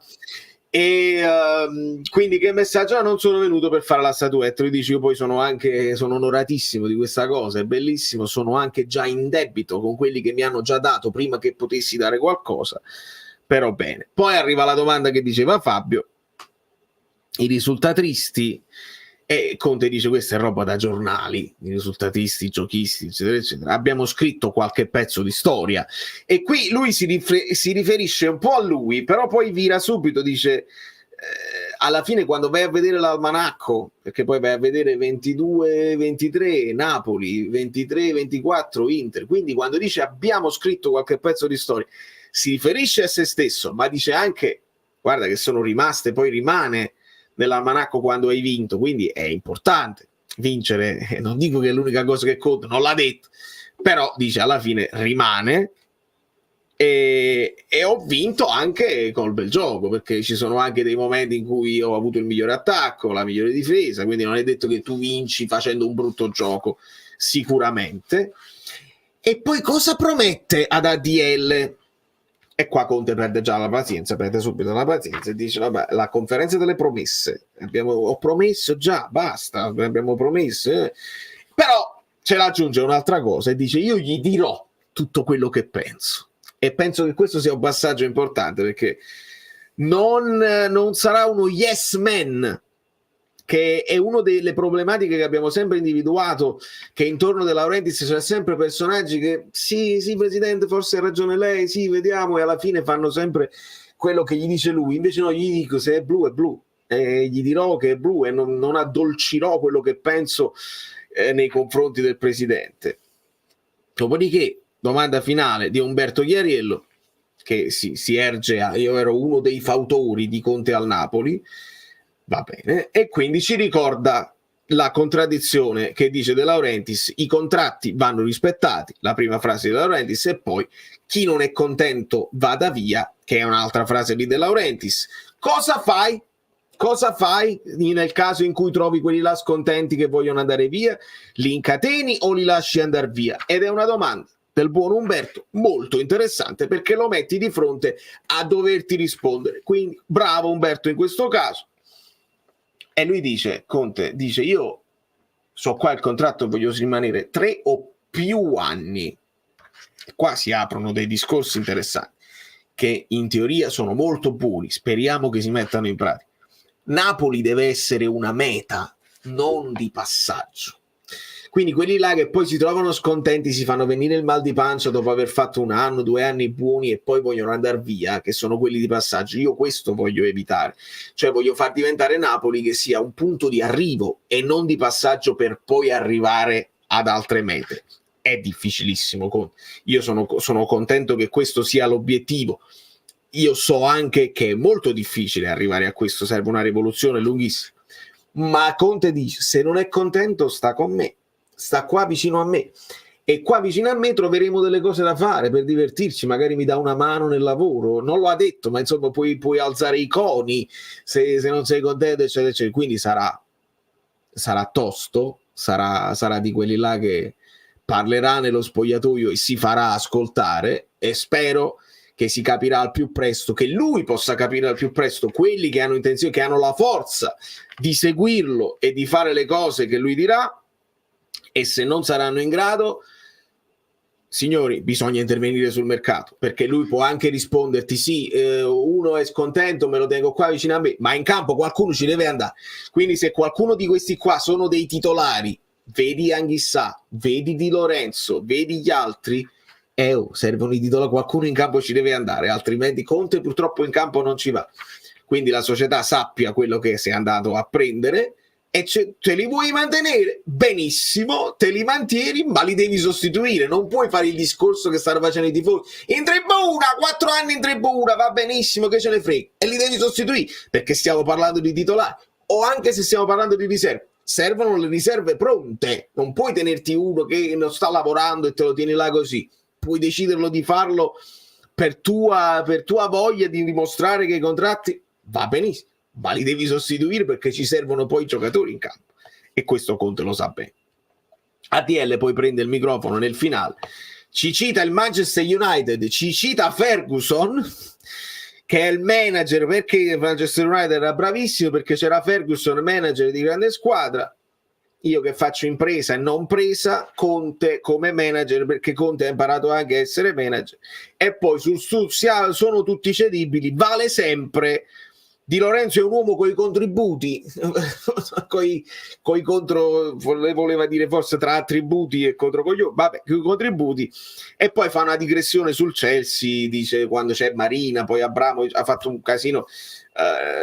E quindi che messaggio? Non sono venuto per fare la statuetta. Lui dice: io poi sono onoratissimo di questa cosa, è bellissimo, sono anche già in debito con quelli che mi hanno già dato prima che potessi dare qualcosa, però bene. Poi arriva la domanda che diceva Fabio, i risultatisti, e Conte dice: questa è roba da giornali, i risultatisti, i giochisti, eccetera eccetera, abbiamo scritto qualche pezzo di storia. E qui lui si riferisce un po' a lui, però poi vira subito, dice alla fine quando vai a vedere l'almanacco, perché poi vai a vedere 22-23 Napoli, 23-24 Inter, quindi quando dice abbiamo scritto qualche pezzo di storia si riferisce a se stesso, ma dice anche guarda che sono rimaste, poi rimane nell'almanacco quando hai vinto, quindi è importante vincere, non dico che è l'unica cosa che conta, non l'ha detto, però dice alla fine rimane, e ho vinto anche col bel gioco, perché ci sono anche dei momenti in cui ho avuto il migliore attacco, la migliore difesa, quindi non è detto che tu vinci facendo un brutto gioco, sicuramente. E poi cosa promette ad ADL? E qua Conte perde già la pazienza, perde subito la pazienza e dice vabbè, la conferenza delle promesse, ho promesso già, basta, abbiamo promesso, però ce l'aggiunge un'altra cosa e dice io gli dirò tutto quello che penso, e penso che questo sia un passaggio importante, perché non sarà uno yes man, che è una delle problematiche che abbiamo sempre individuato, che intorno De Laurentiis c'è sempre personaggi che sì presidente, forse ha ragione lei, sì vediamo, e alla fine fanno sempre quello che gli dice lui. Invece no, gli dico se è blu è blu, e gli dirò che è blu e non addolcirò quello che penso nei confronti del presidente. Dopodiché domanda finale di Umberto Chiariello, che si erge io ero uno dei fautori di Conte al Napoli. Va bene, e quindi ci ricorda la contraddizione che dice De Laurentiis: i contratti vanno rispettati, la prima frase di De Laurentiis, e poi chi non è contento vada via, che è un'altra frase di De Laurentiis. Cosa fai? Cosa fai nel caso in cui trovi quelli là scontenti che vogliono andare via? Li incateni o li lasci andare via? Ed è una domanda del buon Umberto molto interessante, perché lo metti di fronte a doverti rispondere. Quindi bravo Umberto in questo caso. E lui dice, Conte dice, io so qua il contratto, voglio rimanere 3 o più anni. Qua si aprono dei discorsi interessanti che in teoria sono molto buoni, speriamo che si mettano in pratica. Napoli deve essere una meta, non di passaggio. Quindi quelli là che poi si trovano scontenti, si fanno venire il mal di pancia dopo aver fatto 1 anno, 2 anni buoni e poi vogliono andare via, che sono quelli di passaggio. Io questo voglio evitare, cioè voglio far diventare Napoli che sia un punto di arrivo e non di passaggio per poi arrivare ad altre mete. È difficilissimo, io sono contento che questo sia l'obiettivo. Io so anche che è molto difficile arrivare a questo, serve una rivoluzione lunghissima, ma Conte dice, se non è contento sta con me, sta qua vicino a me, e qua vicino a me troveremo delle cose da fare per divertirci, magari mi dà una mano nel lavoro, non lo ha detto, ma insomma puoi alzare i coni se non sei contento, eccetera, eccetera. Quindi sarà tosto, sarà di quelli là che parlerà nello spogliatoio e si farà ascoltare, e spero che si capirà al più presto, che lui possa capire al più presto quelli che hanno intenzione, che hanno la forza di seguirlo e di fare le cose che lui dirà. E se non saranno in grado, signori, bisogna intervenire sul mercato, perché lui può anche risponderti sì, uno è scontento, me lo tengo qua vicino a me, ma in campo qualcuno ci deve andare. Quindi se qualcuno di questi qua sono dei titolari, vedi Anghissà, vedi Di Lorenzo, vedi gli altri, servono i titolari, qualcuno in campo ci deve andare, altrimenti Conte purtroppo in campo non ci va. Quindi la società sappia quello che sei andato a prendere, e te li vuoi mantenere benissimo, te li mantieni, ma li devi sostituire. Non puoi fare il discorso che stanno facendo i tifosi in 3-1, 4 anni in 3-1, va benissimo, che ce ne frega, e li devi sostituire, perché stiamo parlando di titolari, o anche se stiamo parlando di riserve, servono le riserve pronte. Non puoi tenerti uno che non sta lavorando e te lo tieni là così. Puoi deciderlo di farlo per tua voglia di dimostrare che i contratti va benissimo, ma li devi sostituire perché ci servono poi i giocatori in campo, e questo Conte lo sa bene. ADL poi prende il microfono nel finale, ci cita il Manchester United, ci cita Ferguson, che è il manager, perché il Manchester United era bravissimo, perché c'era Ferguson, manager di grande squadra. Io che faccio impresa e non presa, Conte come manager, perché Conte ha imparato anche a essere manager. E poi sono tutti cedibili, vale sempre. Di Lorenzo è un uomo coi contributi, coi contro, voleva dire forse tra attributi e contro coglioni, vabbè, coi contributi. E poi fa una digressione sul Chelsea, dice quando c'è Marina, poi Abramovic ha fatto un casino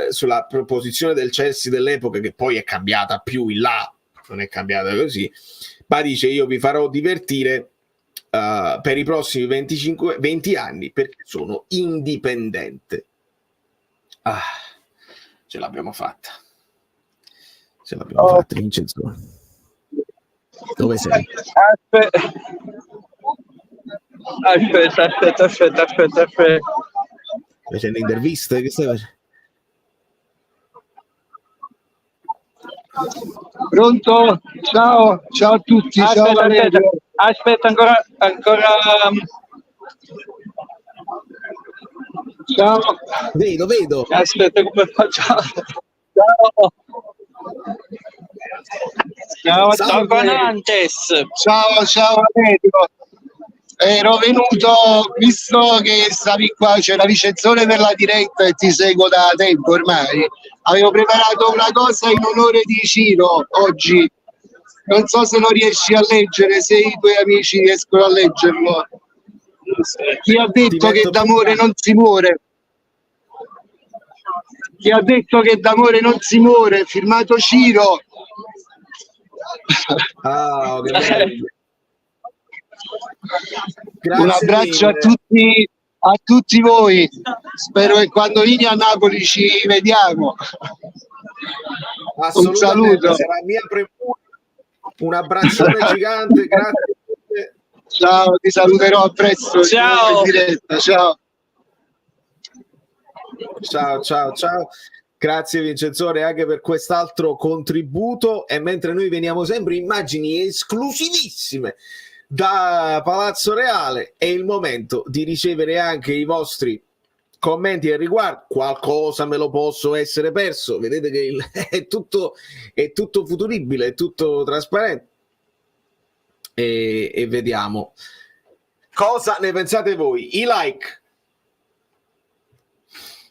sulla posizione del Chelsea dell'epoca, che poi è cambiata più in là, non è cambiata così, ma dice io vi farò divertire per i prossimi 20 anni perché sono indipendente. Ce l'abbiamo fatta. Vincenzo. Dove sei? Aspetta. Facendo interviste? Che stai facendo? Pronto? Ciao a tutti. Aspetta ancora. Ciao. Vedo. Aspetta, come facciamo? Ciao Conantes. Ciao Valerio. Ero venuto, visto che stavi qua, c'è la ricezione della diretta e ti seguo da tempo ormai. Avevo preparato una cosa in onore di Ciro oggi. Non so se lo riesci a leggere, se i tuoi amici riescono a leggerlo. Chi ha detto che d'amore non si muore? Chi ha detto che d'amore non si muore? Firmato Ciro. Un abbraccio a tutti voi. Spero che quando vieni a Napoli ci vediamo. Un saluto. Sarà mia premura. Un abbraccione gigante, grazie. Ciao, ti saluterò a presto. Ciao. In diretta. Ciao. Grazie Vincenzore anche per quest'altro contributo. E mentre noi veniamo sempre immagini esclusivissime da Palazzo Reale, è il momento di ricevere anche i vostri commenti al riguardo. Qualcosa me lo posso essere perso, vedete che è tutto futuribile, è tutto trasparente, e vediamo cosa ne pensate voi. I like,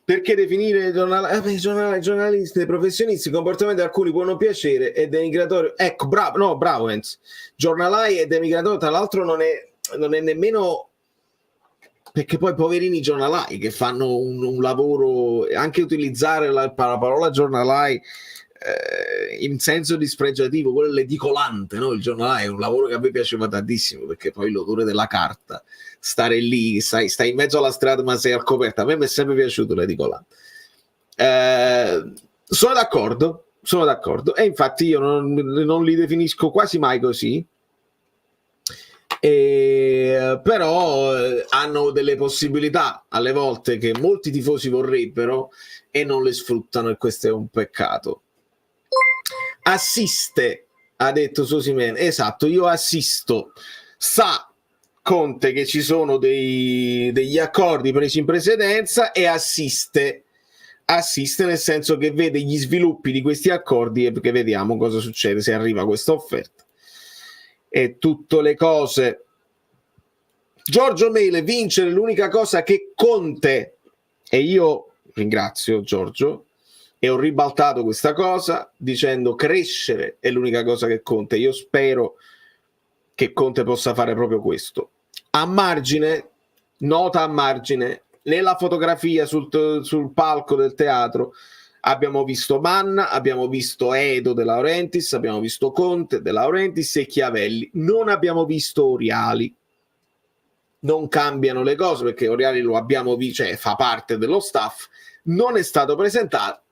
perché definire giornalisti e professionisti, comportamenti alcuni può non piacere è denigratorio. Ecco, bravo Enzo. Giornalai è denigratorio, tra l'altro non è nemmeno, perché poi poverini giornalai che fanno un lavoro, anche utilizzare la parola giornalai in senso dispregiativo, quello è l'edicolante, no? Il giornalai è un lavoro che a me piaceva tantissimo, perché poi l'odore della carta, stare lì, stai in mezzo alla strada ma sei al coperto, a me mi è sempre piaciuto l'edicolante. Sono d'accordo e infatti io non li definisco quasi mai così, però hanno delle possibilità alle volte che molti tifosi vorrebbero e non le sfruttano, e questo è un peccato. Assiste, ha detto Sosimen, esatto, io assisto. Sa Conte che ci sono degli accordi presi in precedenza e assiste nel senso che vede gli sviluppi di questi accordi e che vediamo cosa succede se arriva questa offerta e tutte le cose. Giorgio Mele, vincere è l'unica cosa che Conte, e io ringrazio Giorgio e ho ribaltato questa cosa dicendo crescere è l'unica cosa che conta. Io spero che Conte possa fare proprio questo. A margine, nota a margine, nella fotografia sul palco del teatro abbiamo visto Manna, abbiamo visto Edo De Laurentiis, abbiamo visto Conte, De Laurentiis e Chiavelli. Non abbiamo visto Oriali. Non cambiano le cose perché Oriali lo abbiamo visto, cioè fa parte dello staff, non è stato presentato.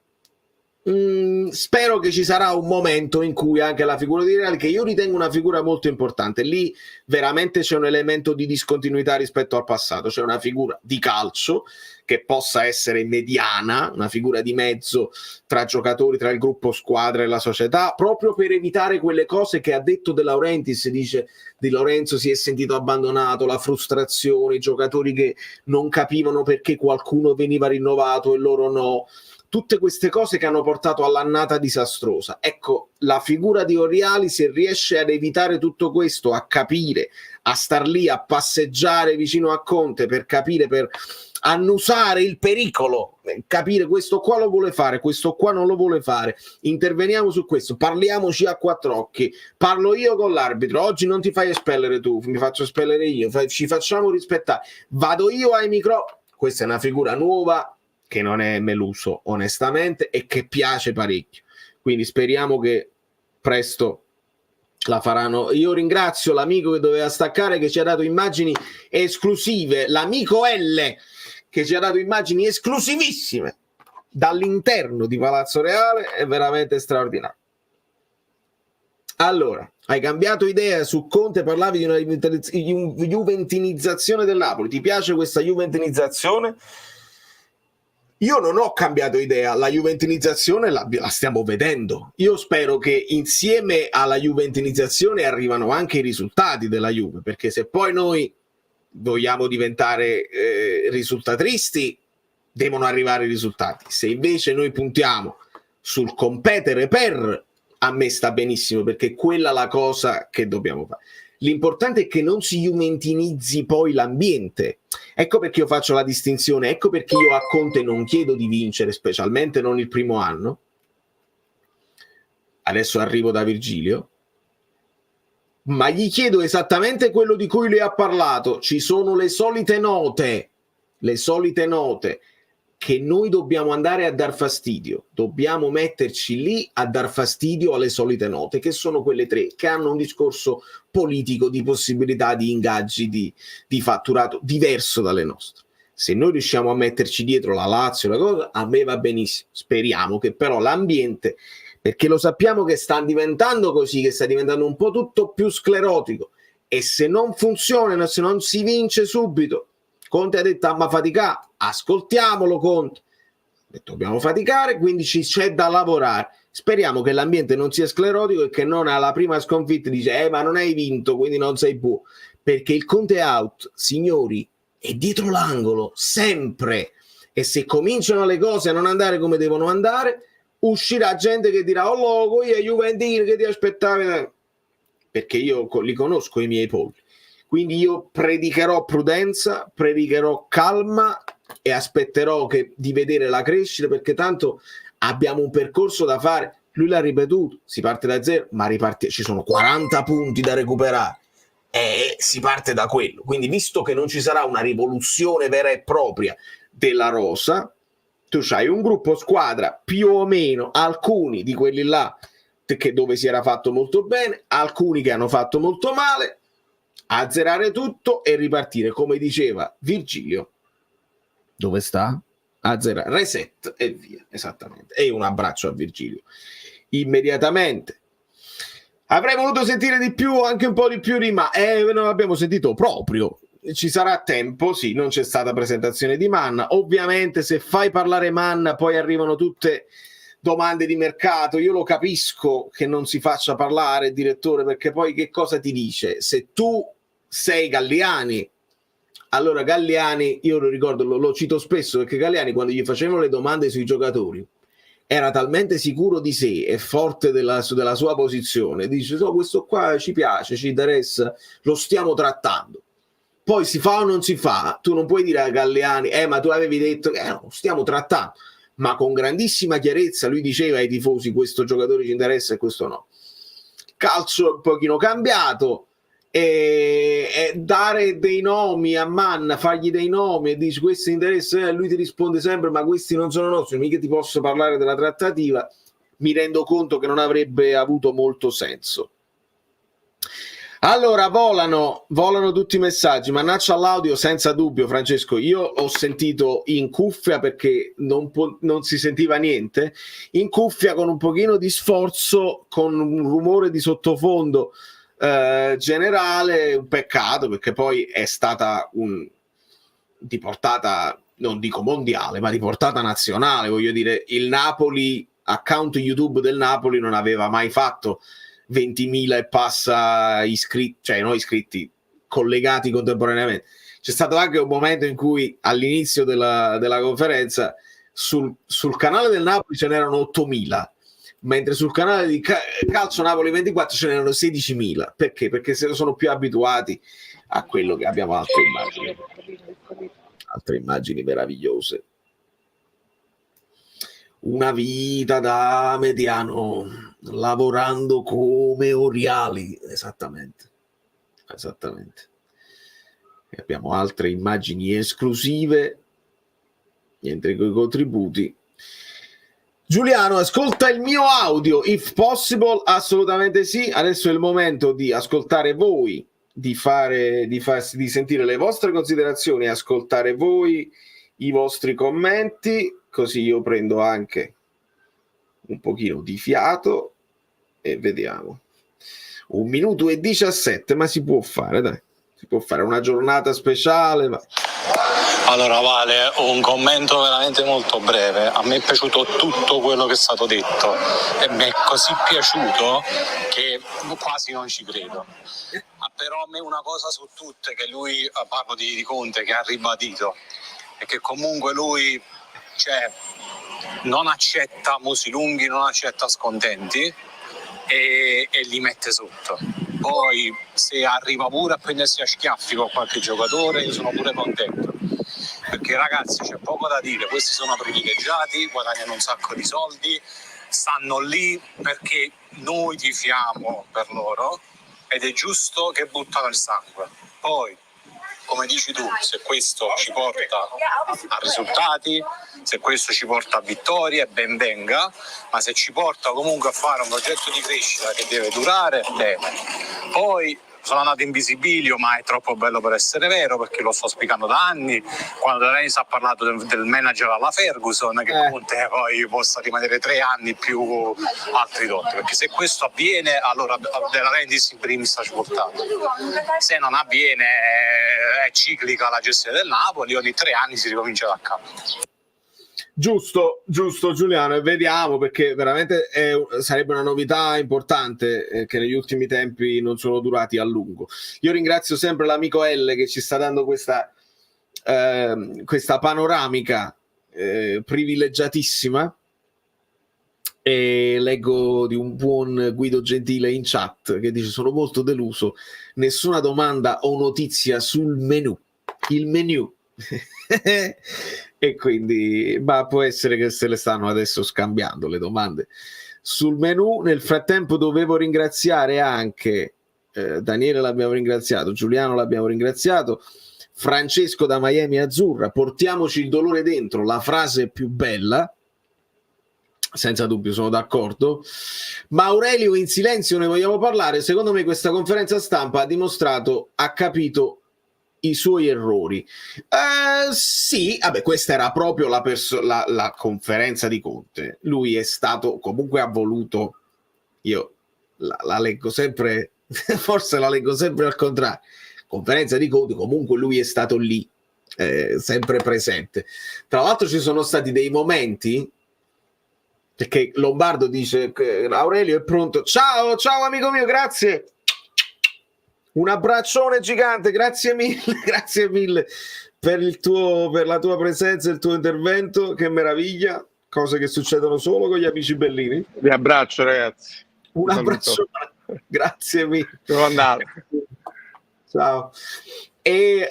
Spero che ci sarà un momento in cui anche la figura di Reali, che io ritengo una figura molto importante, lì veramente c'è un elemento di discontinuità rispetto al passato, c'è una figura di calcio che possa essere mediana, una figura di mezzo tra giocatori, tra il gruppo squadra e la società, proprio per evitare quelle cose che ha detto De Laurentiis. Dice Di Lorenzo si è sentito abbandonato, la frustrazione, i giocatori che non capivano perché qualcuno veniva rinnovato e loro no, tutte queste cose che hanno portato all'annata disastrosa. Ecco, la figura di Oriali, se riesce ad evitare tutto questo, a capire, a star lì, a passeggiare vicino a Conte per capire, per annusare il pericolo, capire questo qua lo vuole fare, questo qua non lo vuole fare, interveniamo su questo, parliamoci a quattro occhi, parlo io con l'arbitro, oggi non ti fai espellere tu, mi faccio espellere io, ci facciamo rispettare, vado io ai microfoni. Questa è una figura nuova che non è Meluso onestamente e che piace parecchio, quindi speriamo che presto la faranno. Io ringrazio l'amico che doveva staccare, che ci ha dato immagini esclusive, l'amico L, che ci ha dato immagini esclusivissime dall'interno di Palazzo Reale, è veramente straordinario. Allora, hai cambiato idea su Conte, parlavi di una juventinizzazione del Napoli, ti piace questa juventinizzazione? Io non ho cambiato idea, la juventinizzazione la stiamo vedendo. Io spero che insieme alla juventinizzazione arrivano anche i risultati della Juve, perché se poi noi vogliamo diventare risultatristi, devono arrivare i risultati. Se invece noi puntiamo sul competere per, a me sta benissimo, perché quella è la cosa che dobbiamo fare. L'importante è che non si juventinizzi poi l'ambiente. Ecco perché io faccio la distinzione, ecco perché io a Conte non chiedo di vincere, specialmente non il primo anno. Adesso arrivo da Virgilio, ma gli chiedo esattamente quello di cui lui ha parlato. Ci sono le solite note che noi dobbiamo andare a dar fastidio, dobbiamo metterci lì a dar fastidio alle solite note, che sono quelle tre, che hanno un discorso politico di possibilità di ingaggi, di fatturato diverso dalle nostre. Se noi riusciamo a metterci dietro la Lazio, la cosa, a me va benissimo. Speriamo che però l'ambiente, perché lo sappiamo che sta diventando così, che sta diventando un po' tutto più sclerotico, e se non funziona, se non si vince subito, Conte ha detto ma faticare, ascoltiamolo Conte, dobbiamo faticare, quindi c'è da lavorare. Speriamo che l'ambiente non sia sclerotico e che non alla prima sconfitta dice ma non hai vinto quindi non sei buono, perché il Conte out, signori, è dietro l'angolo sempre, e se cominciano le cose a non andare come devono andare, uscirà gente che dirà oh loco, io Juventino che ti aspettavi, perché io li conosco i miei polli. Quindi io predicherò prudenza, predicherò calma e aspetterò di vedere la crescita, perché tanto abbiamo un percorso da fare. Lui l'ha ripetuto, si parte da zero, ma ci sono 40 punti da recuperare e si parte da quello. Quindi visto che non ci sarà una rivoluzione vera e propria della rosa, tu c'hai un gruppo squadra più o meno, alcuni di quelli là dove si era fatto molto bene, alcuni che hanno fatto molto male, azzerare tutto e ripartire, come diceva Virgilio. Dove sta? Azzerare, reset e via, esattamente. E un abbraccio a Virgilio immediatamente. Avrei voluto sentire di più, anche un po' di più ma non abbiamo sentito proprio. Ci sarà tempo, sì, non c'è stata presentazione di Manna. Ovviamente se fai parlare Manna poi arrivano tutte domande di mercato. Io lo capisco che non si faccia parlare il direttore, perché poi che cosa ti dice? Se tu sei Galliani, allora Galliani, io lo ricordo, lo cito spesso, perché Galliani quando gli facevano le domande sui giocatori era talmente sicuro di sé e forte della sua posizione, dice questo qua ci piace, ci interessa, lo stiamo trattando. Poi si fa o non si fa, tu non puoi dire a Galliani ma tu avevi detto che no, stiamo trattando, ma con grandissima chiarezza lui diceva ai tifosi questo giocatore ci interessa e questo no. Calcio è un pochino cambiato, e dare dei nomi a Manna, fargli dei nomi e dici questo interessa, lui ti risponde sempre ma questi non sono nostri, mica ti posso parlare della trattativa, mi rendo conto che non avrebbe avuto molto senso. Allora, volano tutti i messaggi, mannaggia all'audio senza dubbio, Francesco. Io ho sentito in cuffia perché non si sentiva niente, in cuffia con un pochino di sforzo, con un rumore di sottofondo generale, un peccato perché poi è stata di portata, non dico mondiale, ma di portata nazionale, voglio dire, il Napoli, account YouTube del Napoli non aveva mai fatto 20.000 e passa iscritti, cioè non iscritti, collegati contemporaneamente. C'è stato anche un momento in cui all'inizio della conferenza sul canale del Napoli ce n'erano 8.000, mentre sul canale di Calcio Napoli 24 ce n'erano 16.000. Perché? Perché se sono più abituati a quello che abbiamo altre immagini meravigliose. Una vita da mediano lavorando come oriali, esattamente. E abbiamo altre immagini esclusive, niente con i contributi. Giuliano, ascolta il mio audio, if possible, assolutamente sì. Adesso è il momento di ascoltare voi, di sentire le vostre considerazioni, ascoltare voi i vostri commenti, così io prendo anche un pochino di fiato e vediamo. 1 minuto e 17, ma si può fare, dai, si può fare una giornata speciale. Ma... Allora Vale, un commento veramente molto breve. A me è piaciuto tutto quello che è stato detto e mi è così piaciuto che quasi non ci credo. Però a me una cosa su tutte che lui, parlo di Conte, che ha ribadito, è che comunque lui non accetta musi lunghi, non accetta scontenti e li mette sotto. Poi se arriva pure a prendersi a schiaffi con qualche giocatore, io sono pure contento, perché ragazzi c'è poco da dire, questi sono privilegiati, guadagnano un sacco di soldi, stanno lì perché noi tifiamo per loro ed è giusto che buttano il sangue. Poi, come dici tu, se questo ci porta a risultati, se questo ci porta a vittorie, ben venga, ma se ci porta comunque a fare un progetto di crescita che deve durare, bene. Poi sono andato in visibilio, ma è troppo bello per essere vero, perché lo sto spiegando da anni. Quando Dennis ha parlato del manager alla Ferguson, che Conte poi possa rimanere 3 anni più altri dotti, perché se questo avviene, allora della Rentis in primis sta portando. Se non avviene, è ciclica la gestione del Napoli, ogni 3 anni si ricomincia da capo. Giusto Giuliano, e vediamo, perché veramente sarebbe una novità importante che negli ultimi tempi non sono durati a lungo. Io ringrazio sempre l'amico L che ci sta dando questa panoramica privilegiatissima, e leggo di un buon Guido Gentile in chat che dice: sono molto deluso, nessuna domanda o notizia sul menù, il menù. E quindi, ma può essere che se le stanno adesso scambiando le domande sul menù. Nel frattempo dovevo ringraziare anche Daniele, l'abbiamo ringraziato, Giuliano l'abbiamo ringraziato, Francesco da Miami Azzurra, portiamoci il dolore dentro, la frase più bella, senza dubbio sono d'accordo. Ma Aurelio, in silenzio ne vogliamo parlare. Secondo me questa conferenza stampa ha dimostrato, ha capito i suoi errori. Sì, vabbè, questa era proprio la conferenza di Conte. Lui è stato, comunque ha voluto, io la leggo sempre, forse la leggo sempre al contrario, conferenza di Conte, comunque lui è stato lì, sempre presente. Tra l'altro ci sono stati dei momenti, perché Lombardo dice che Aurelio è pronto, ciao amico mio, grazie, un abbraccione gigante, grazie mille per la tua presenza e il tuo intervento, che meraviglia, cose che succedono solo con gli amici bellini. Vi abbraccio ragazzi, un abbraccio, grazie mille, devo andare, ciao. E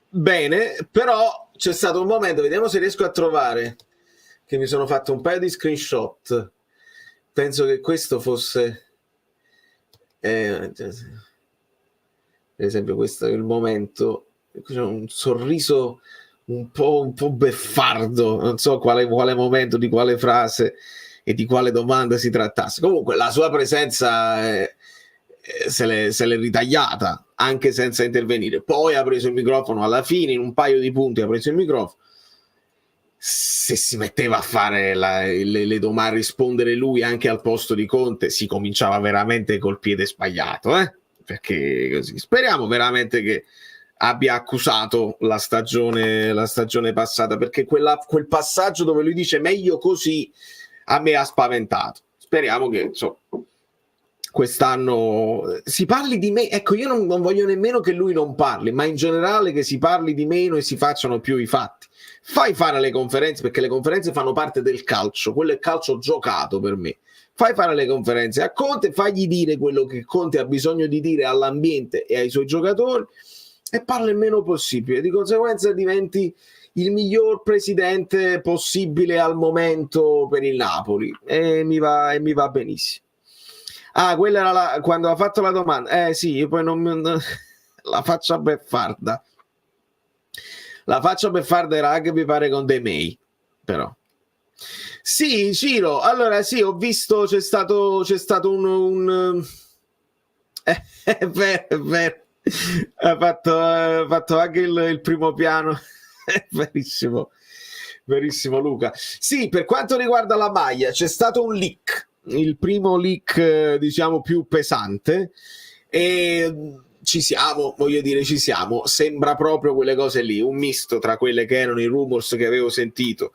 bene, però c'è stato un momento, vediamo se riesco a trovare, che mi sono fatto un paio di screenshot, penso che questo fosse per esempio questo è il momento, c'è un sorriso un po' beffardo, non so quale momento, di quale frase e di quale domanda si trattasse. Comunque la sua presenza se l'è ritagliata anche senza intervenire. Poi ha preso il microfono alla fine, in un paio di punti ha preso il microfono. Se si metteva a fare le domande, a rispondere lui anche al posto di Conte, si cominciava veramente col piede sbagliato, perché così. Speriamo veramente che abbia accusato la stagione passata, perché quel passaggio dove lui dice meglio così a me ha spaventato. Speriamo che insomma quest'anno si parli di me. Ecco, io non voglio nemmeno che lui non parli, ma in generale che si parli di meno e si facciano più i fatti. Fai fare le conferenze, perché le conferenze fanno parte del calcio, quello è calcio giocato per me. Fai fare le conferenze a Conte, fagli dire quello che Conte ha bisogno di dire all'ambiente e ai suoi giocatori e parla il meno possibile. Di conseguenza diventi il miglior presidente possibile al momento per il Napoli e mi va benissimo. Ah, quella era quando ha fatto la domanda. Sì, io poi non la faccia beffarda. La faccia beffarda era rugby pare con De May, però. Sì, Ciro, allora sì, ho visto c'è stato un è vero. Ha fatto anche il primo piano. Verissimo Luca. Sì, per quanto riguarda la maglia c'è stato un leak, il primo leak diciamo più pesante, e ci siamo, sembra proprio quelle cose lì, un misto tra quelle che erano i rumors che avevo sentito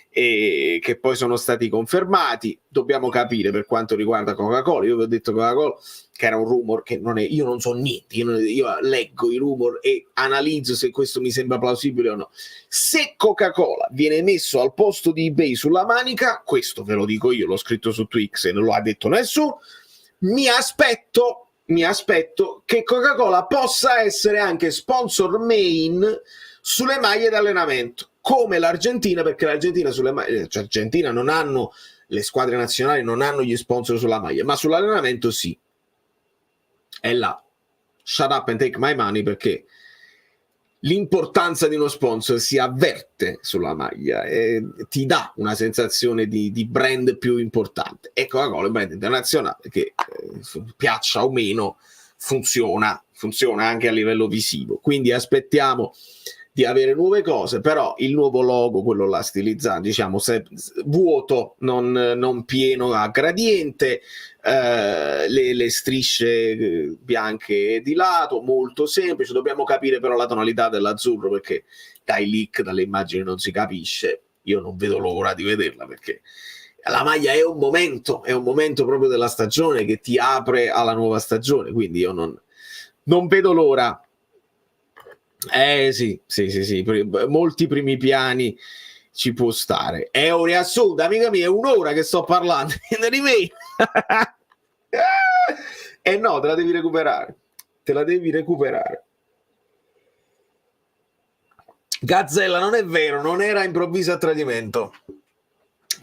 e che poi sono stati confermati. Dobbiamo capire per quanto riguarda Coca-Cola. Io vi ho detto Coca-Cola che era un rumor che non è, io non so niente, io leggo i rumor e analizzo se questo mi sembra plausibile o no. Se Coca-Cola viene messo al posto di eBay sulla manica, questo ve lo dico io, l'ho scritto su Twix e non lo ha detto nessuno, mi aspetto che Coca-Cola possa essere anche sponsor main sulle maglie d'allenamento, come l'Argentina, perché l'Argentina sulle maglie, cioè l'Argentina non hanno, le squadre nazionali non hanno gli sponsor sulla maglia, ma sull'allenamento sì. È là, shut up and take my money, perché l'importanza di uno sponsor si avverte sulla maglia e ti dà una sensazione di brand più importante. E Coca-Cola è un brand internazionale che piaccia o meno funziona anche a livello visivo, quindi aspettiamo di avere nuove cose, però il nuovo logo, quello là stilizzato, diciamo vuoto, non pieno a gradiente, le strisce bianche di lato, molto semplice. Dobbiamo capire però la tonalità dell'azzurro, perché dai leak, dalle immagini non si capisce. Io non vedo l'ora di vederla, perché la maglia è un momento proprio della stagione che ti apre alla nuova stagione, quindi io non vedo l'ora. Sì, molti primi piani ci può stare. È un riassunto, amica mia, è un'ora che sto parlando di me. No, te la devi recuperare. Gazzella, non è vero, non era improvviso a tradimento.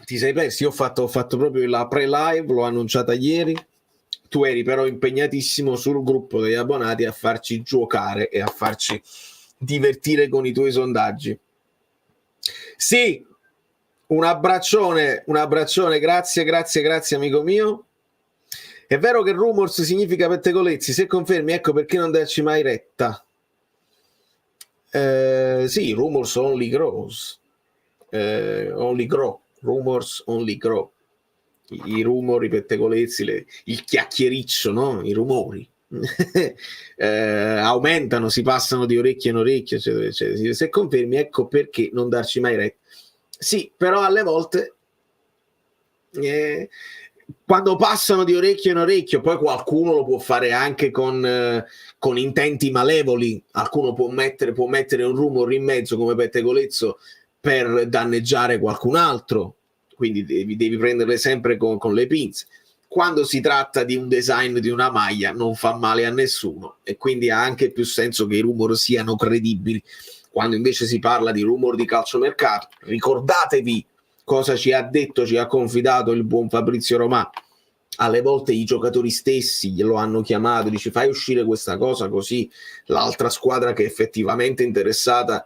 Ti sei perso, io ho fatto proprio la pre-live, l'ho annunciata ieri. Tu eri però impegnatissimo sul gruppo degli abbonati a farci giocare e a farci divertire con i tuoi sondaggi. Sì, un abbraccione, grazie amico mio. È vero che rumors significa pettegolezzi, se confermi, ecco perché non darci mai retta. Sì, rumors only grows, rumors only grow. I rumori, i pettegolezzi, il chiacchiericcio, no? I rumori aumentano, si passano di orecchio in orecchio, eccetera. Se confermi, ecco perché non darci mai retta. Sì, però alle volte quando passano di orecchio in orecchio, poi qualcuno lo può fare anche con intenti malevoli. Qualcuno può mettere un rumor in mezzo come pettegolezzo per danneggiare qualcun altro, quindi devi prenderle sempre con le pinze. Quando si tratta di un design di una maglia non fa male a nessuno e quindi ha anche più senso che i rumor siano credibili. Quando invece si parla di rumor di calciomercato, ricordatevi cosa ci ha confidato il buon Fabrizio Romà. Alle volte i giocatori stessi glielo hanno chiamato, dice fai uscire questa cosa così l'altra squadra che è effettivamente interessata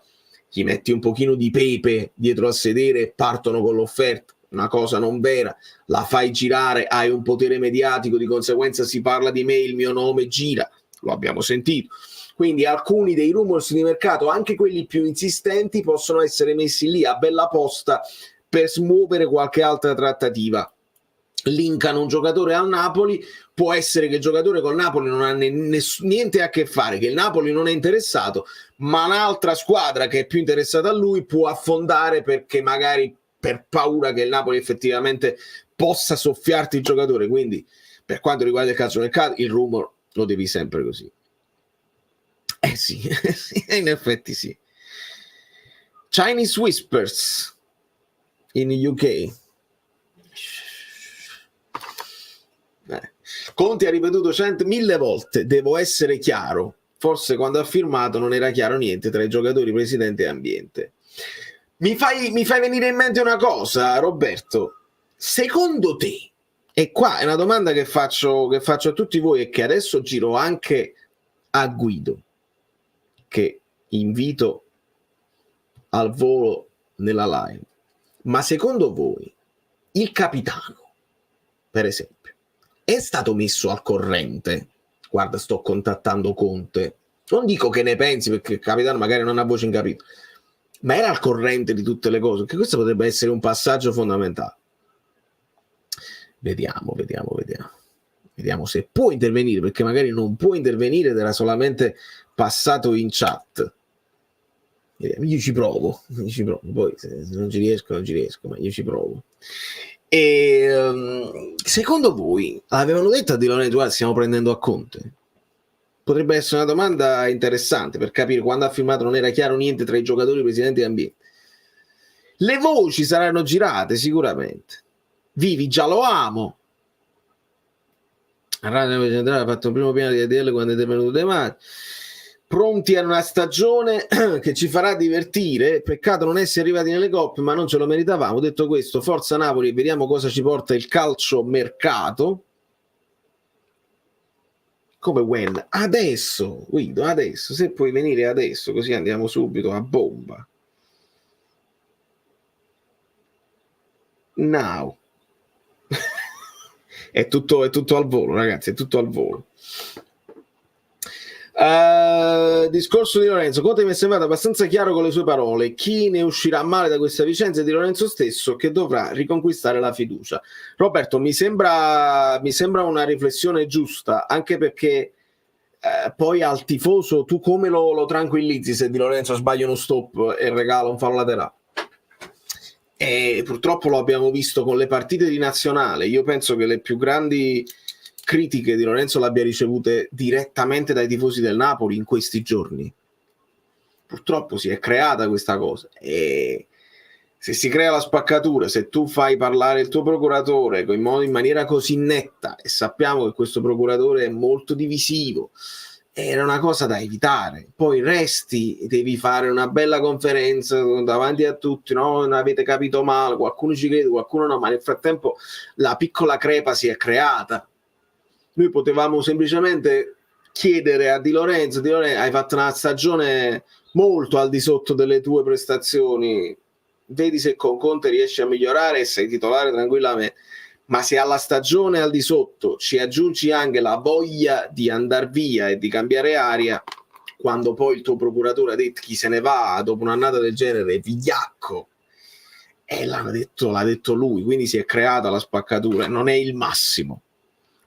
gli metti un pochino di pepe dietro al sedere e partono con l'offerta. una cosa non vera, la fai girare, hai un potere mediatico, di conseguenza si parla di me, il mio nome gira, lo abbiamo sentito. Quindi alcuni dei rumors di mercato, anche quelli più insistenti, possono essere messi lì a bella posta per smuovere qualche altra trattativa. Linkano un giocatore al Napoli, può essere che il giocatore col Napoli non ha niente a che fare, che il Napoli non è interessato, ma un'altra squadra che è più interessata a lui può affondare perché magari per paura che il Napoli effettivamente possa soffiarti il giocatore. Quindi per quanto riguarda il calciomercato, il rumor lo devi sempre così. Sì, in effetti sì. Chinese Whispers in UK. Conte ha ripetuto 100.000 volte: devo essere chiaro. Forse quando ha firmato non era chiaro niente tra i giocatori, presidente e ambiente. Mi fai venire in mente una cosa, Roberto. Secondo te, e qua è una domanda che faccio a tutti voi e che adesso giro anche a Guido, che invito al volo nella live, ma secondo voi il capitano, per esempio, è stato messo al corrente? Guarda, sto contattando Conte, non dico che ne pensi perché il capitano magari non ha voce in capitolo, ma era al corrente di tutte le cose, che questo potrebbe essere un passaggio fondamentale. Vediamo se può intervenire, perché magari non può intervenire ed era solamente passato in chat. Io ci provo, poi se non ci riesco, ma io ci provo. E secondo voi avevano detto a Di Lorenzo: guarda, stiamo prendendo a Conte? Potrebbe essere una domanda interessante per capire. Quando ha firmato non era chiaro niente tra i giocatori, presidenti e ambiente. Le voci saranno girate sicuramente. Vivi, già lo amo. Radio Centrale ha fatto un primo piano di ADL quando è intervenuto De Masi. Pronti a una stagione che ci farà divertire. Peccato non essere arrivati nelle coppe, ma non ce lo meritavamo. Detto questo, forza Napoli e vediamo cosa ci porta il calcio mercato. Come when? Adesso, Guido, adesso, se puoi venire adesso, così andiamo subito a bomba. Now. È tutto al volo, ragazzi, è tutto al volo. Discorso di Lorenzo. Conte mi è sembrato abbastanza chiaro con le sue parole. Chi ne uscirà male da questa vicenda è Di Lorenzo stesso, che dovrà riconquistare la fiducia. Roberto, mi sembra una riflessione giusta, anche perché poi al tifoso tu come lo tranquillizzi se Di Lorenzo sbaglia uno stop e regala un fallo laterale? E purtroppo lo abbiamo visto con le partite di nazionale. Io penso che le più grandi critiche di Lorenzo le abbia ricevute direttamente dai tifosi del Napoli in questi giorni. Purtroppo si è creata questa cosa, e se si crea la spaccatura, se tu fai parlare il tuo procuratore in maniera così netta, e sappiamo che questo procuratore è molto divisivo, era una cosa da evitare. Poi devi fare una bella conferenza davanti a tutti, no? Non avete capito male, qualcuno ci crede, qualcuno no, ma nel frattempo la piccola crepa si è creata. Noi potevamo semplicemente chiedere a Di Lorenzo: hai fatto una stagione molto al di sotto delle tue prestazioni, vedi se con Conte riesci a migliorare e sei titolare tranquillamente. Ma se alla stagione al di sotto ci aggiungi anche la voglia di andare via e di cambiare aria, quando poi il tuo procuratore ha detto chi se ne va dopo un'annata del genere, vigliacco, e l'ha detto lui, quindi si è creata la spaccatura, non è il massimo.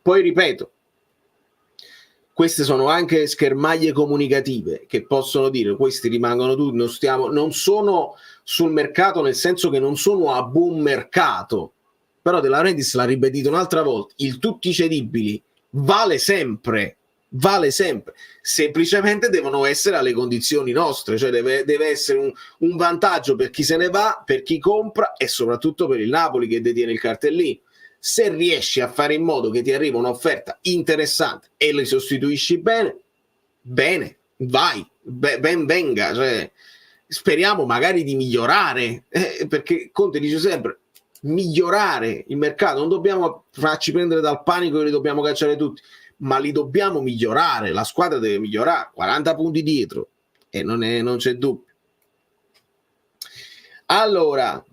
Poi ripeto, queste sono anche schermaglie comunicative che possono dire: questi rimangono tutti, non sono sul mercato, nel senso che non sono a buon mercato. Però De Laurentiis l'ha ribadito un'altra volta: il tutti cedibili vale sempre, semplicemente devono essere alle condizioni nostre, cioè deve essere un vantaggio per chi se ne va, per chi compra e soprattutto per il Napoli che detiene il cartellino. Se riesci a fare in modo che ti arriva un'offerta interessante e li sostituisci bene, vai, ben venga, cioè, speriamo magari di migliorare, perché Conte dice sempre: migliorare il mercato, non dobbiamo farci prendere dal panico che li dobbiamo cacciare tutti, ma li dobbiamo migliorare, la squadra deve migliorare, 40 punti dietro e non c'è dubbio. Allora,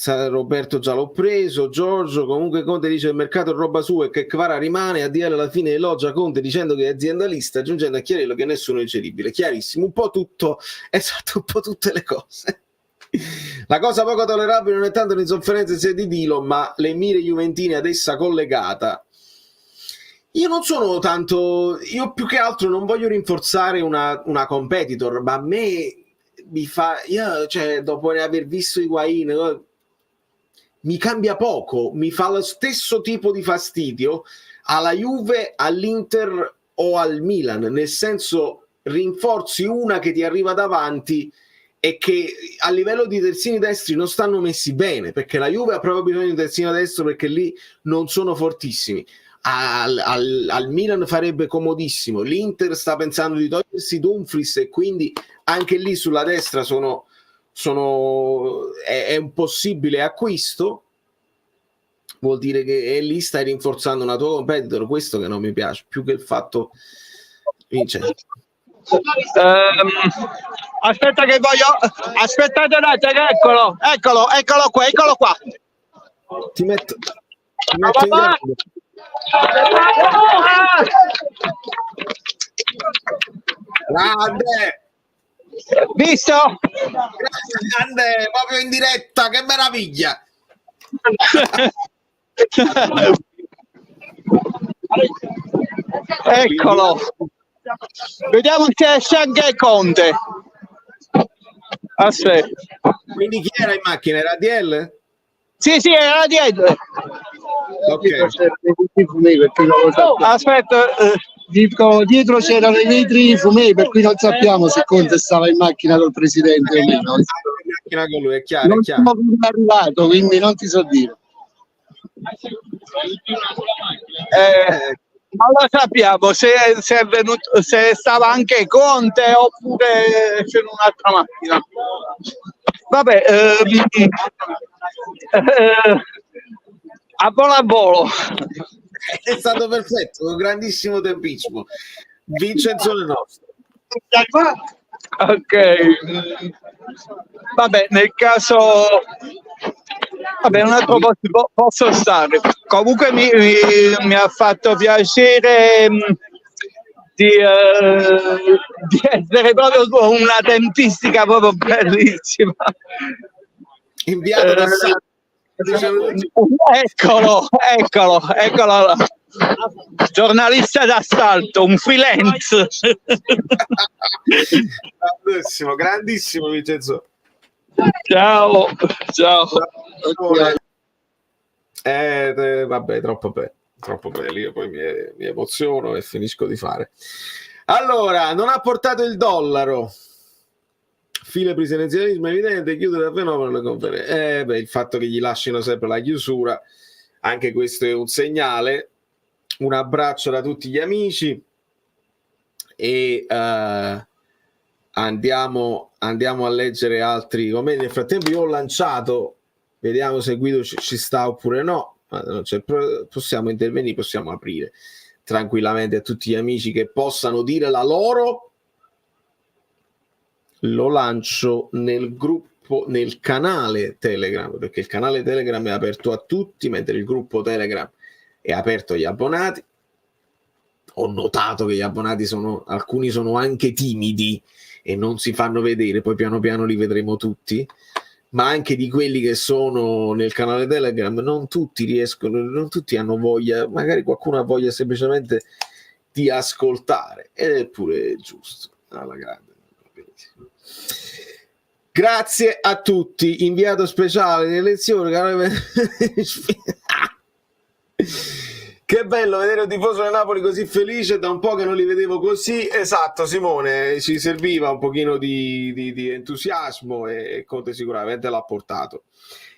Roberto già l'ho preso. Giorgio, comunque Conte dice il mercato è roba sua e che Kvara rimane. ADL alla fine elogia Conte dicendo che è aziendalista, aggiungendo a Chiarello che nessuno è incedibile. Chiarissimo, un po' tutto, esatto, un po' tutte le cose. La cosa poco tollerabile non è tanto l'insofferenza in sé di Dilo, ma le mire juventine ad essa collegata. Io non sono tanto, io più che altro non voglio rinforzare una competitor, ma a me mi fa, io, cioè, dopo aver visto Higuain, mi cambia poco, mi fa lo stesso tipo di fastidio alla Juve, all'Inter o al Milan, nel senso rinforzi una che ti arriva davanti e che a livello di terzini destri non stanno messi bene, perché la Juve ha proprio bisogno di terzino destro perché lì non sono fortissimi. Al Milan farebbe comodissimo, l'Inter sta pensando di togliersi Dumfries e quindi anche lì sulla destra è un possibile acquisto, vuol dire che lì stai rinforzando una tua competitor, questo che non mi piace più che il fatto Vincenzo. Aspetta che voglio, aspettate un attimo, eccolo qua. Ti metto in grado. Grande, visto? grande, proprio in diretta, che meraviglia. Eccolo, vediamo se esce anche Conte. Aspetta, Quindi chi era in macchina? Era DL? sì, era dietro. Ok. Aspetta, Dietro c'erano i vetri fumei, per cui non sappiamo se Conte stava in macchina col presidente o meno. In macchina con lui, è chiaro, Non è chiaro. sono ancora arrivato, quindi non ti so dire. non lo sappiamo se è venuto, se stava anche Conte oppure c'è un'altra macchina. Vabbè, a volo. È stato perfetto, un grandissimo tempismo. Vincenzo le nostre. Ok, vabbè, nel caso, vabbè, un altro posso stare. Comunque mi ha fatto piacere di essere proprio con una tempistica proprio bellissima. Inviato da Sara. Eccolo, giornalista d'assalto, un freelance. Grandissimo Vincenzo. Ciao. Vabbè, troppo bello, io poi mi emoziono e finisco di fare. Allora, non ha portato il dollaro. Fine presidenzialismo evidente, chiude da fenomeno le conferenze. Il fatto che gli lasciano sempre la chiusura, anche questo è un segnale. Un abbraccio da tutti gli amici e andiamo a leggere altri commenti. Nel frattempo io ho lanciato, vediamo se Guido ci sta oppure no. Possiamo intervenire, possiamo aprire tranquillamente a tutti gli amici che possano dire la loro. Lo lancio nel gruppo, nel canale Telegram, perché il canale Telegram è aperto a tutti, mentre il gruppo Telegram è aperto agli abbonati. Ho notato che gli abbonati alcuni sono anche timidi e non si fanno vedere, poi piano piano li vedremo tutti, ma anche di quelli che sono nel canale Telegram non tutti riescono, non tutti hanno voglia, magari qualcuno ha voglia semplicemente di ascoltare, ed è pure giusto, alla grande. Grazie a tutti, inviato speciale di elezioni. Che bello vedere un tifoso del Napoli così felice, da un po' che non li vedevo così. Esatto, Simone, ci serviva un pochino di entusiasmo e Conte sicuramente l'ha portato.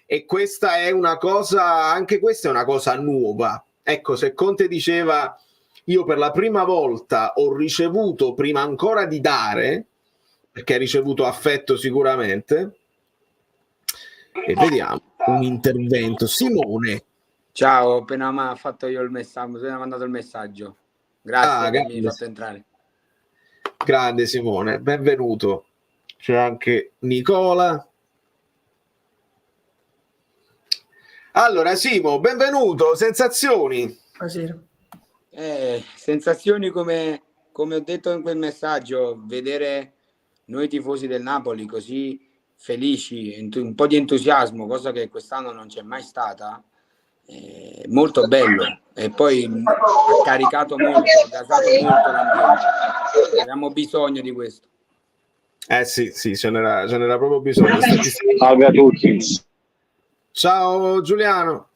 E questa è una cosa, anche questa è una cosa nuova. Ecco, se Conte diceva io per la prima volta ho ricevuto prima ancora di dare, perché ha ricevuto affetto sicuramente, e vediamo un intervento. Simone. Ciao, appena mi ha fatto io il messaggio, mi ha mandato il messaggio. Grazie che mi hai fatto entrare. Grande Simone, benvenuto. C'è anche Nicola. Allora, Simo, benvenuto, sensazioni? Buonasera. Sensazioni come ho detto in quel messaggio, vedere noi tifosi del Napoli così felici, un po' di entusiasmo, cosa che quest'anno non c'è mai stata, molto bello, e poi ha caricato molto, ha gasato molto l'ambiente. Abbiamo bisogno di questo. Sì, ce n'era proprio bisogno. Salve a tutti. Ciao Giuliano.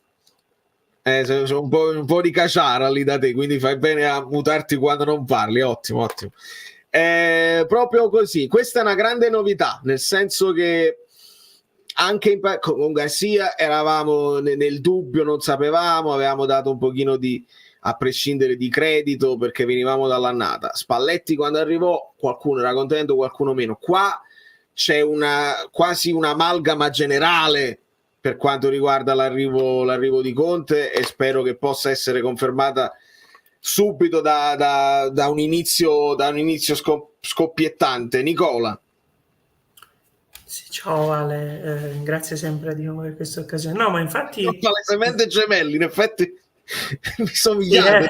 Sono un po' di caciara lì da te, quindi fai bene a mutarti quando non parli. Ottimo. Proprio così, questa è una grande novità, nel senso che anche con Garcia eravamo nel dubbio, non sapevamo, avevamo dato un pochino a prescindere di credito perché venivamo dall'annata. Spalletti quando arrivò qualcuno era contento, qualcuno meno. Qua c'è quasi un'amalgama generale per quanto riguarda l'arrivo di Conte, e spero che possa essere confermata subito da un inizio scoppiettante. Nicola. Sì, ciao Ale, grazie sempre di nuovo per questa occasione. No, ma infatti... Palesemente gemelli, in effetti mi somigliate.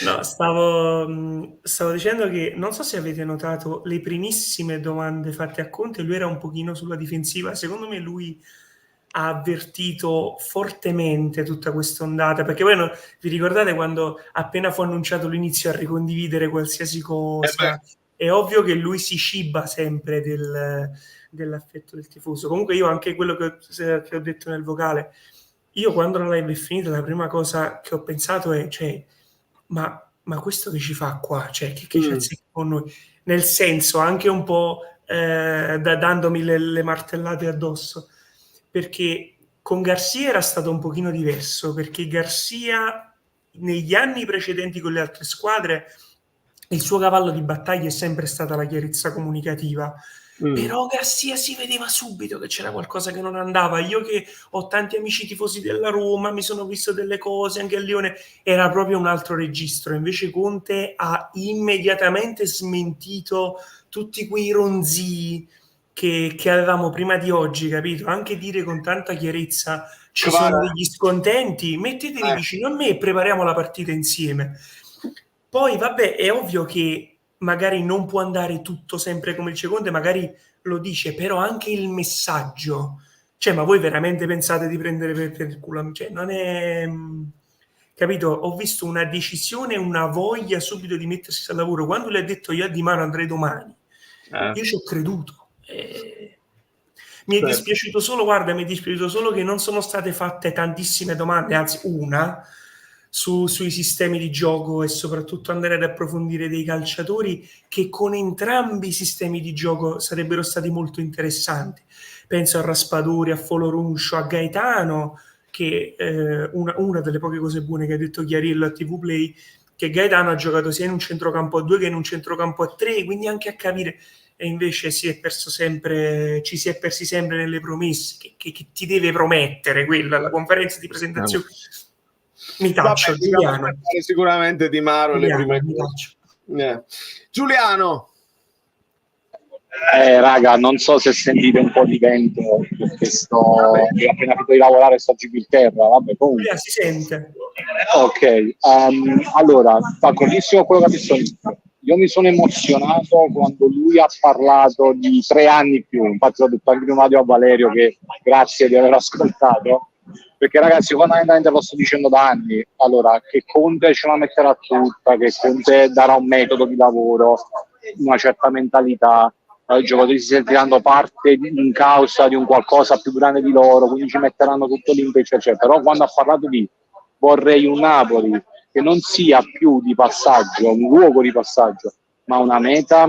No, stavo dicendo che non so se avete notato le primissime domande fatte a Conte, lui era un pochino sulla difensiva. Secondo me lui ha avvertito fortemente tutta questa ondata, perché voi vi ricordate quando appena fu annunciato l'inizio a ricondividere qualsiasi cosa? È ovvio che lui si ciba sempre dell'affetto del tifoso. Comunque io anche quello che ho detto nel vocale, io quando la live è finita la prima cosa che ho pensato è, cioè, ma questo che ci fa qua? Cioè, che c'è con noi? Nel senso, anche un po' dandomi le martellate addosso, perché con Garcia era stato un pochino diverso, perché Garcia negli anni precedenti con le altre squadre il suo cavallo di battaglia è sempre stata la chiarezza comunicativa. Però Garcia si vedeva subito che c'era qualcosa che non andava. Io che ho tanti amici tifosi della Roma, mi sono visto delle cose anche a Lione, era proprio un altro registro. Invece Conte ha immediatamente smentito tutti quei ronzii che avevamo prima di oggi, capito? Anche dire con tanta chiarezza ci sono degli scontenti, mettetevi vicino a me e prepariamo la partita insieme. Poi vabbè, è ovvio che magari non può andare tutto sempre come dice Conte, magari lo dice, però anche il messaggio, cioè, ma voi veramente pensate di prendere per il culo? Cioè, non è... Capito? Ho visto una decisione, una voglia subito di mettersi al lavoro. Quando le ha detto io a Di Mano andrei domani, io ci ho creduto. Mi è dispiaciuto solo che non sono state fatte tantissime domande, anzi una, sui sistemi di gioco, e soprattutto andare ad approfondire dei calciatori che con entrambi i sistemi di gioco sarebbero stati molto interessanti. Penso a Raspadori, a Foloruncio, a Gaetano, che una delle poche cose buone che ha detto Chiarillo a TV Play, che Gaetano ha giocato sia in un centrocampo a 2 che in un centrocampo a 3, quindi anche a capire, e invece ci si è persi sempre nelle promesse che ti deve promettere quella, la conferenza di presentazione. Mi taccio, Giuliano. Sicuramente Di Maro le prime Giuliano. Raga, non so se sentite un po' di vento perché ho appena finito di lavorare, sto in Inghilterra, vabbè, comunque. Si sente. Ok, allora, d'accordissimo con quello che ha detto. Io mi sono emozionato quando lui ha parlato di 3 anni più, infatti l'ho detto anche prima a Valerio, che grazie di aver ascoltato, perché ragazzi fondamentalmente lo sto dicendo da anni, allora, che Conte ce la metterà tutta, che Conte darà un metodo di lavoro, una certa mentalità, i giocatori si sentiranno parte in causa di un qualcosa più grande di loro, quindi ci metteranno tutto l'impegno, però quando ha parlato di vorrei un Napoli che non sia più di passaggio, un luogo di passaggio, ma una meta,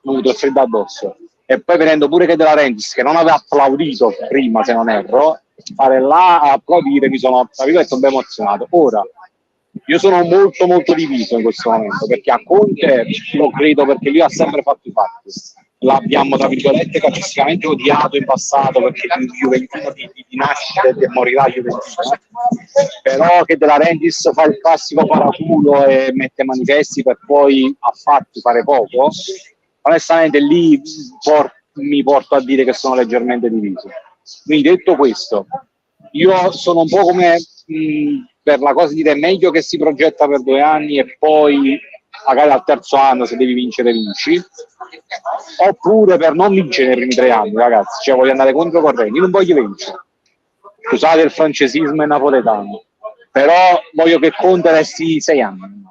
non mi do freddo addosso. E poi vedendo pure che De Laurentiis, che non aveva applaudito prima, se non erro, fare là a applaudire, mi sono, tra virgolette, un po' emozionato. Ora, io sono molto molto diviso in questo momento, perché a Conte lo credo, perché lui ha sempre fatto i fatti. L'abbiamo, tra virgolette, calcisticamente odiato in passato, perché il Juventino di nascita e morirà Juventino. Però che De Laurentiis fa il classico paraculo e mette manifesti per poi a fatti fare poco, onestamente lì mi porto a dire che sono leggermente diviso. Quindi detto questo, io sono un po' come per la cosa di dire meglio che si progetta per 2 anni e poi magari al terzo anno se devi vincere vinci, oppure per non vincere nei primi 3 anni, ragazzi, cioè voglio andare contro corrente, io non voglio vincere, scusate il francesismo e napoletano, però voglio che Conte resti 6 anni,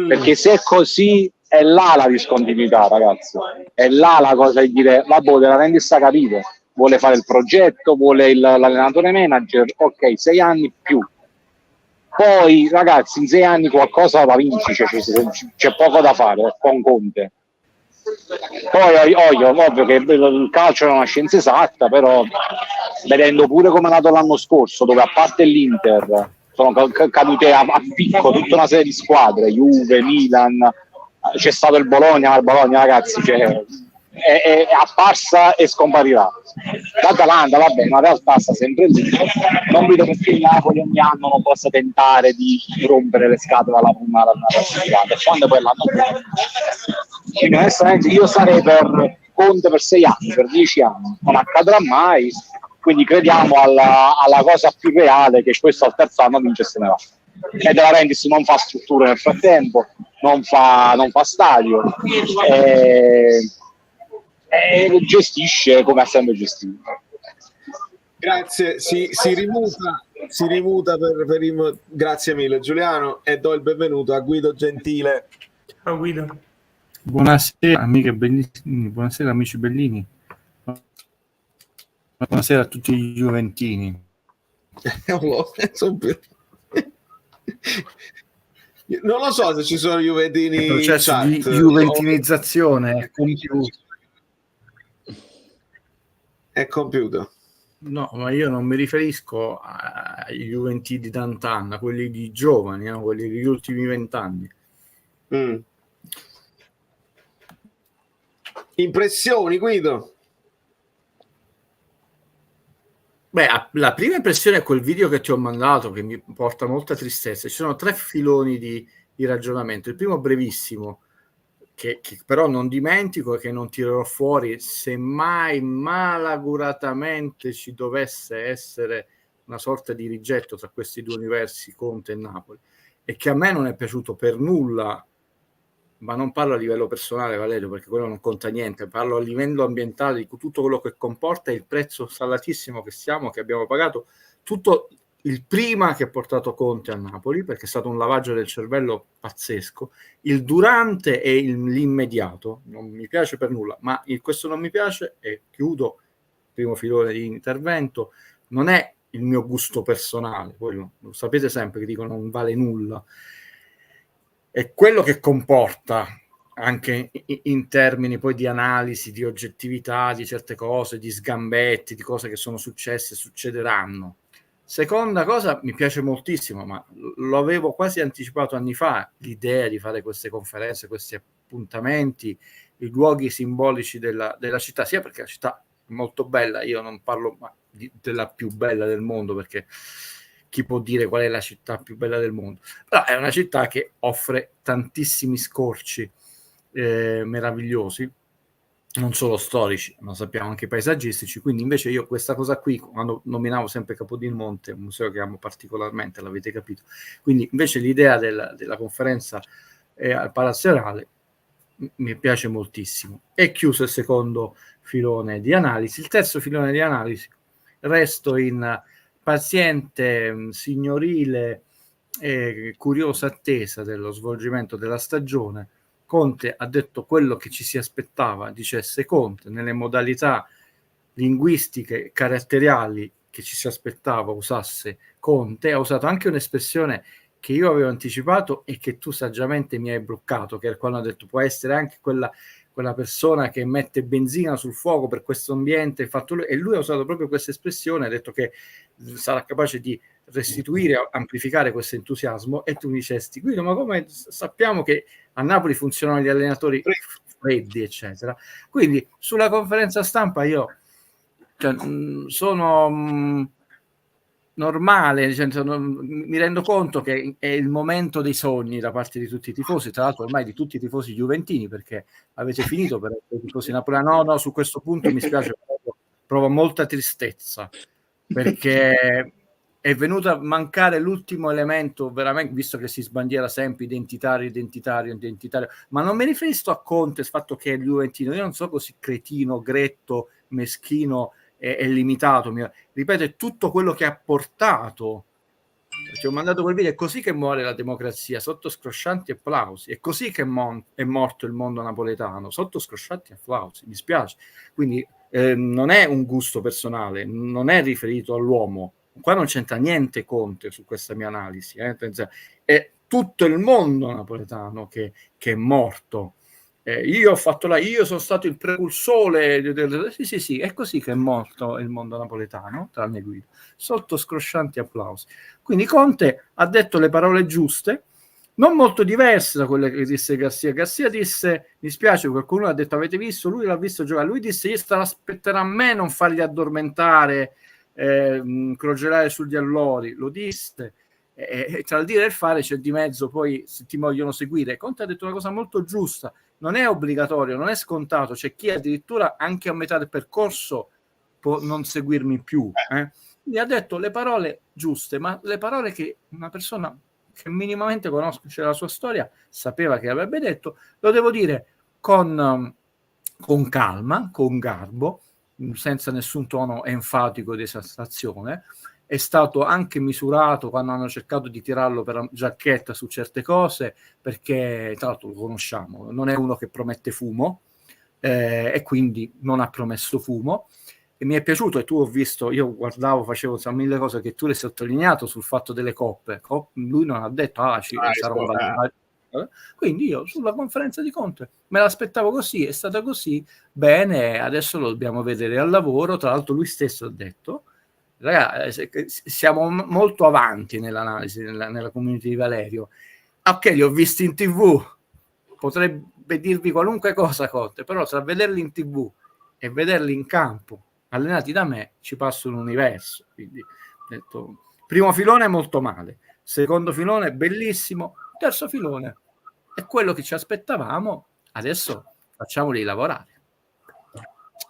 perché se è così è là la discontinuità, ragazzi, è là la cosa di dire vabbè, della Renzi sta capito, vuole fare il progetto, vuole l'allenatore manager, ok, 6 anni più. Poi ragazzi in 6 anni qualcosa la vinci, c'è poco da fare con Conte. Poi ovvio che il calcio è una scienza esatta, però vedendo pure come è nato l'anno scorso, dove a parte l'Inter sono cadute a picco tutta una serie di squadre, Juve, Milan, c'è stato il Bologna, ma il Bologna ragazzi è apparsa e scomparirà. L'Atalanta va bene, ma in realtà sta sempre lì. Non vedo perché il Napoli ogni anno non possa tentare di rompere le scatole alla prima classificata, quando poi l'anno prossimo. Quindi onestamente io sarei per Conte per 6 anni, per 10 anni, non accadrà mai, quindi crediamo alla cosa più reale, che questo al terzo anno vince e se ne va. E De Laurentiis non fa strutture nel frattempo, non fa stadio, e gestisce come ha sempre gestito. Grazie, si rimuta grazie mille Giuliano, e do il benvenuto a Guido Gentile. Ciao Guido. Buonasera amiche bellissimi, buonasera amici bellini, buonasera a tutti i juventini. Non lo so se ci sono juventini il processo in di chat. juventinizzazione è compiuto. No, ma io non mi riferisco ai juventini di d'antanno, a quelli di giovani, no? Quelli degli ultimi 20 anni. Impressioni, Guido? Beh, la prima impressione è quel video che ti ho mandato, che mi porta molta tristezza. Ci sono 3 filoni di ragionamento. Il primo brevissimo, che però non dimentico e che non tirerò fuori, se mai malaguratamente ci dovesse essere una sorta di rigetto tra questi 2 universi, Conte e Napoli, e che a me non è piaciuto per nulla, ma non parlo a livello personale, Valerio, perché quello non conta niente, parlo a livello ambientale di tutto quello che comporta il prezzo salatissimo che abbiamo pagato, tutto il prima che ha portato Conte a Napoli, perché è stato un lavaggio del cervello pazzesco, il durante e l'immediato, non mi piace per nulla, ma questo non mi piace, e chiudo, primo filone di intervento, non è il mio gusto personale, quello lo sapete sempre che dico non vale nulla, è quello che comporta anche in termini poi di analisi, di oggettività di certe cose, di sgambetti, di cose che sono successe e succederanno. Seconda cosa, mi piace moltissimo, ma lo avevo quasi anticipato anni fa, l'idea di fare queste conferenze, questi appuntamenti, i luoghi simbolici della città, sia perché la città è molto bella, io non parlo della più bella del mondo, perché chi può dire qual è la città più bella del mondo? Però è una città che offre tantissimi scorci meravigliosi, non solo storici, ma sappiamo anche paesaggistici. Quindi invece io questa cosa qui, quando nominavo sempre Capodimonte, un museo che amo particolarmente, l'avete capito, quindi invece l'idea della conferenza al Palazzo Reale mi piace moltissimo. È chiuso il secondo filone di analisi. Il terzo filone di analisi, resto in paziente, signorile e curiosa attesa dello svolgimento della stagione. Conte ha detto quello che ci si aspettava dicesse Conte, nelle modalità linguistiche caratteriali che ci si aspettava usasse Conte. Ha usato anche un'espressione che io avevo anticipato e che tu saggiamente mi hai bloccato, che è quando ha detto può essere anche quella persona che mette benzina sul fuoco per questo ambiente, e lui ha usato proprio questa espressione, ha detto che sarà capace di restituire, amplificare questo entusiasmo, e tu mi dicesti Guido, ma come sappiamo che a Napoli funzionano gli allenatori freddi eccetera. Quindi sulla conferenza stampa io sono normale, mi rendo conto che è il momento dei sogni da parte di tutti i tifosi, tra l'altro ormai di tutti i tifosi juventini, perché avete finito per essere tifosi napoletani. No, su questo punto mi spiace, provo molta tristezza, perché è venuto a mancare l'ultimo elemento, veramente, visto che si sbandiera sempre identitario, ma non mi riferisco a Conte, il fatto che è juventino, io non sono così cretino, gretto, meschino e limitato, ripeto, è tutto quello che ha portato. Ci ho mandato quel video, è così che muore la democrazia, sotto scroscianti applausi, è così che è morto il mondo napoletano, sotto scroscianti applausi, mi spiace. Quindi non è un gusto personale, non è riferito all'uomo, qua non c'entra niente Conte su questa mia analisi, è tutto il mondo napoletano che è morto. Io sono stato il precursore sì, è così che è morto il mondo napoletano, tranne Guido, sotto scroscianti applausi. Quindi Conte ha detto le parole giuste, non molto diverse da quelle che disse Garcia. Garcia disse, mi spiace, qualcuno ha detto, avete visto? Lui l'ha visto giocare, lui disse, io aspetterò a me non farli addormentare, crogerare sugli allori, lo disse. Tra il dire e il fare c'è di mezzo poi se ti vogliono seguire. Conte ha detto una cosa molto giusta, non è obbligatorio, non è scontato, c'è chi addirittura anche a metà del percorso può non seguirmi più, quindi ha detto le parole giuste, ma le parole che una persona che minimamente conosce la sua storia sapeva che avrebbe detto. Lo devo dire con calma, con garbo, senza nessun tono enfatico di esasperazione. È stato anche misurato quando hanno cercato di tirarlo per giacchetta su certe cose, perché tra l'altro lo conosciamo, non è uno che promette fumo, e quindi non ha promesso fumo. E mi è piaciuto, e tu ho visto, io guardavo, facevo mille cose che tu hai sottolineato sul fatto delle coppe. Lui non ha detto sarà un vantaggio. Quindi io sulla conferenza di Conte me l'aspettavo così, è stata così, bene, adesso lo dobbiamo vedere al lavoro. Tra l'altro lui stesso ha detto, ragazzi, siamo molto avanti nell'analisi, nella community di Valerio. Ok, li ho visti in TV, potrebbe dirvi qualunque cosa Conte, però tra vederli in TV e vederli in campo allenati da me ci passa un universo. Quindi detto, primo filone molto male, secondo filone bellissimo, terzo filone è quello che ci aspettavamo, adesso facciamoli lavorare.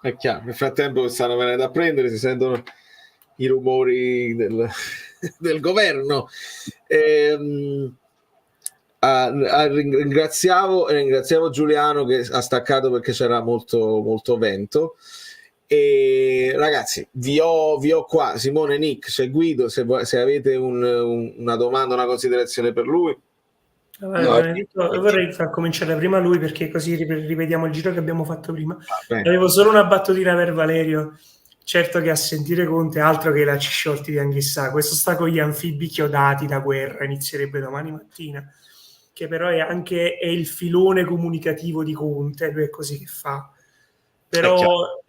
È chiaro, nel frattempo stanno venendo a prendere, si sentono i rumori del governo. Ringraziavo Giuliano che ha staccato perché c'era molto, molto vento. E ragazzi, vi ho qua Simone, Nick, c'è Guido, se avete una domanda, una considerazione per lui. Vorrei far cominciare prima lui, perché così rivediamo il giro che abbiamo fatto prima. Avevo solo una battutina per Valerio. Certo che a sentire Conte, altro che la Cisciolti di Anghissà, questo sta con gli anfibi chiodati da guerra, inizierebbe domani mattina, che però è il filone comunicativo di Conte, lui è così che fa. Però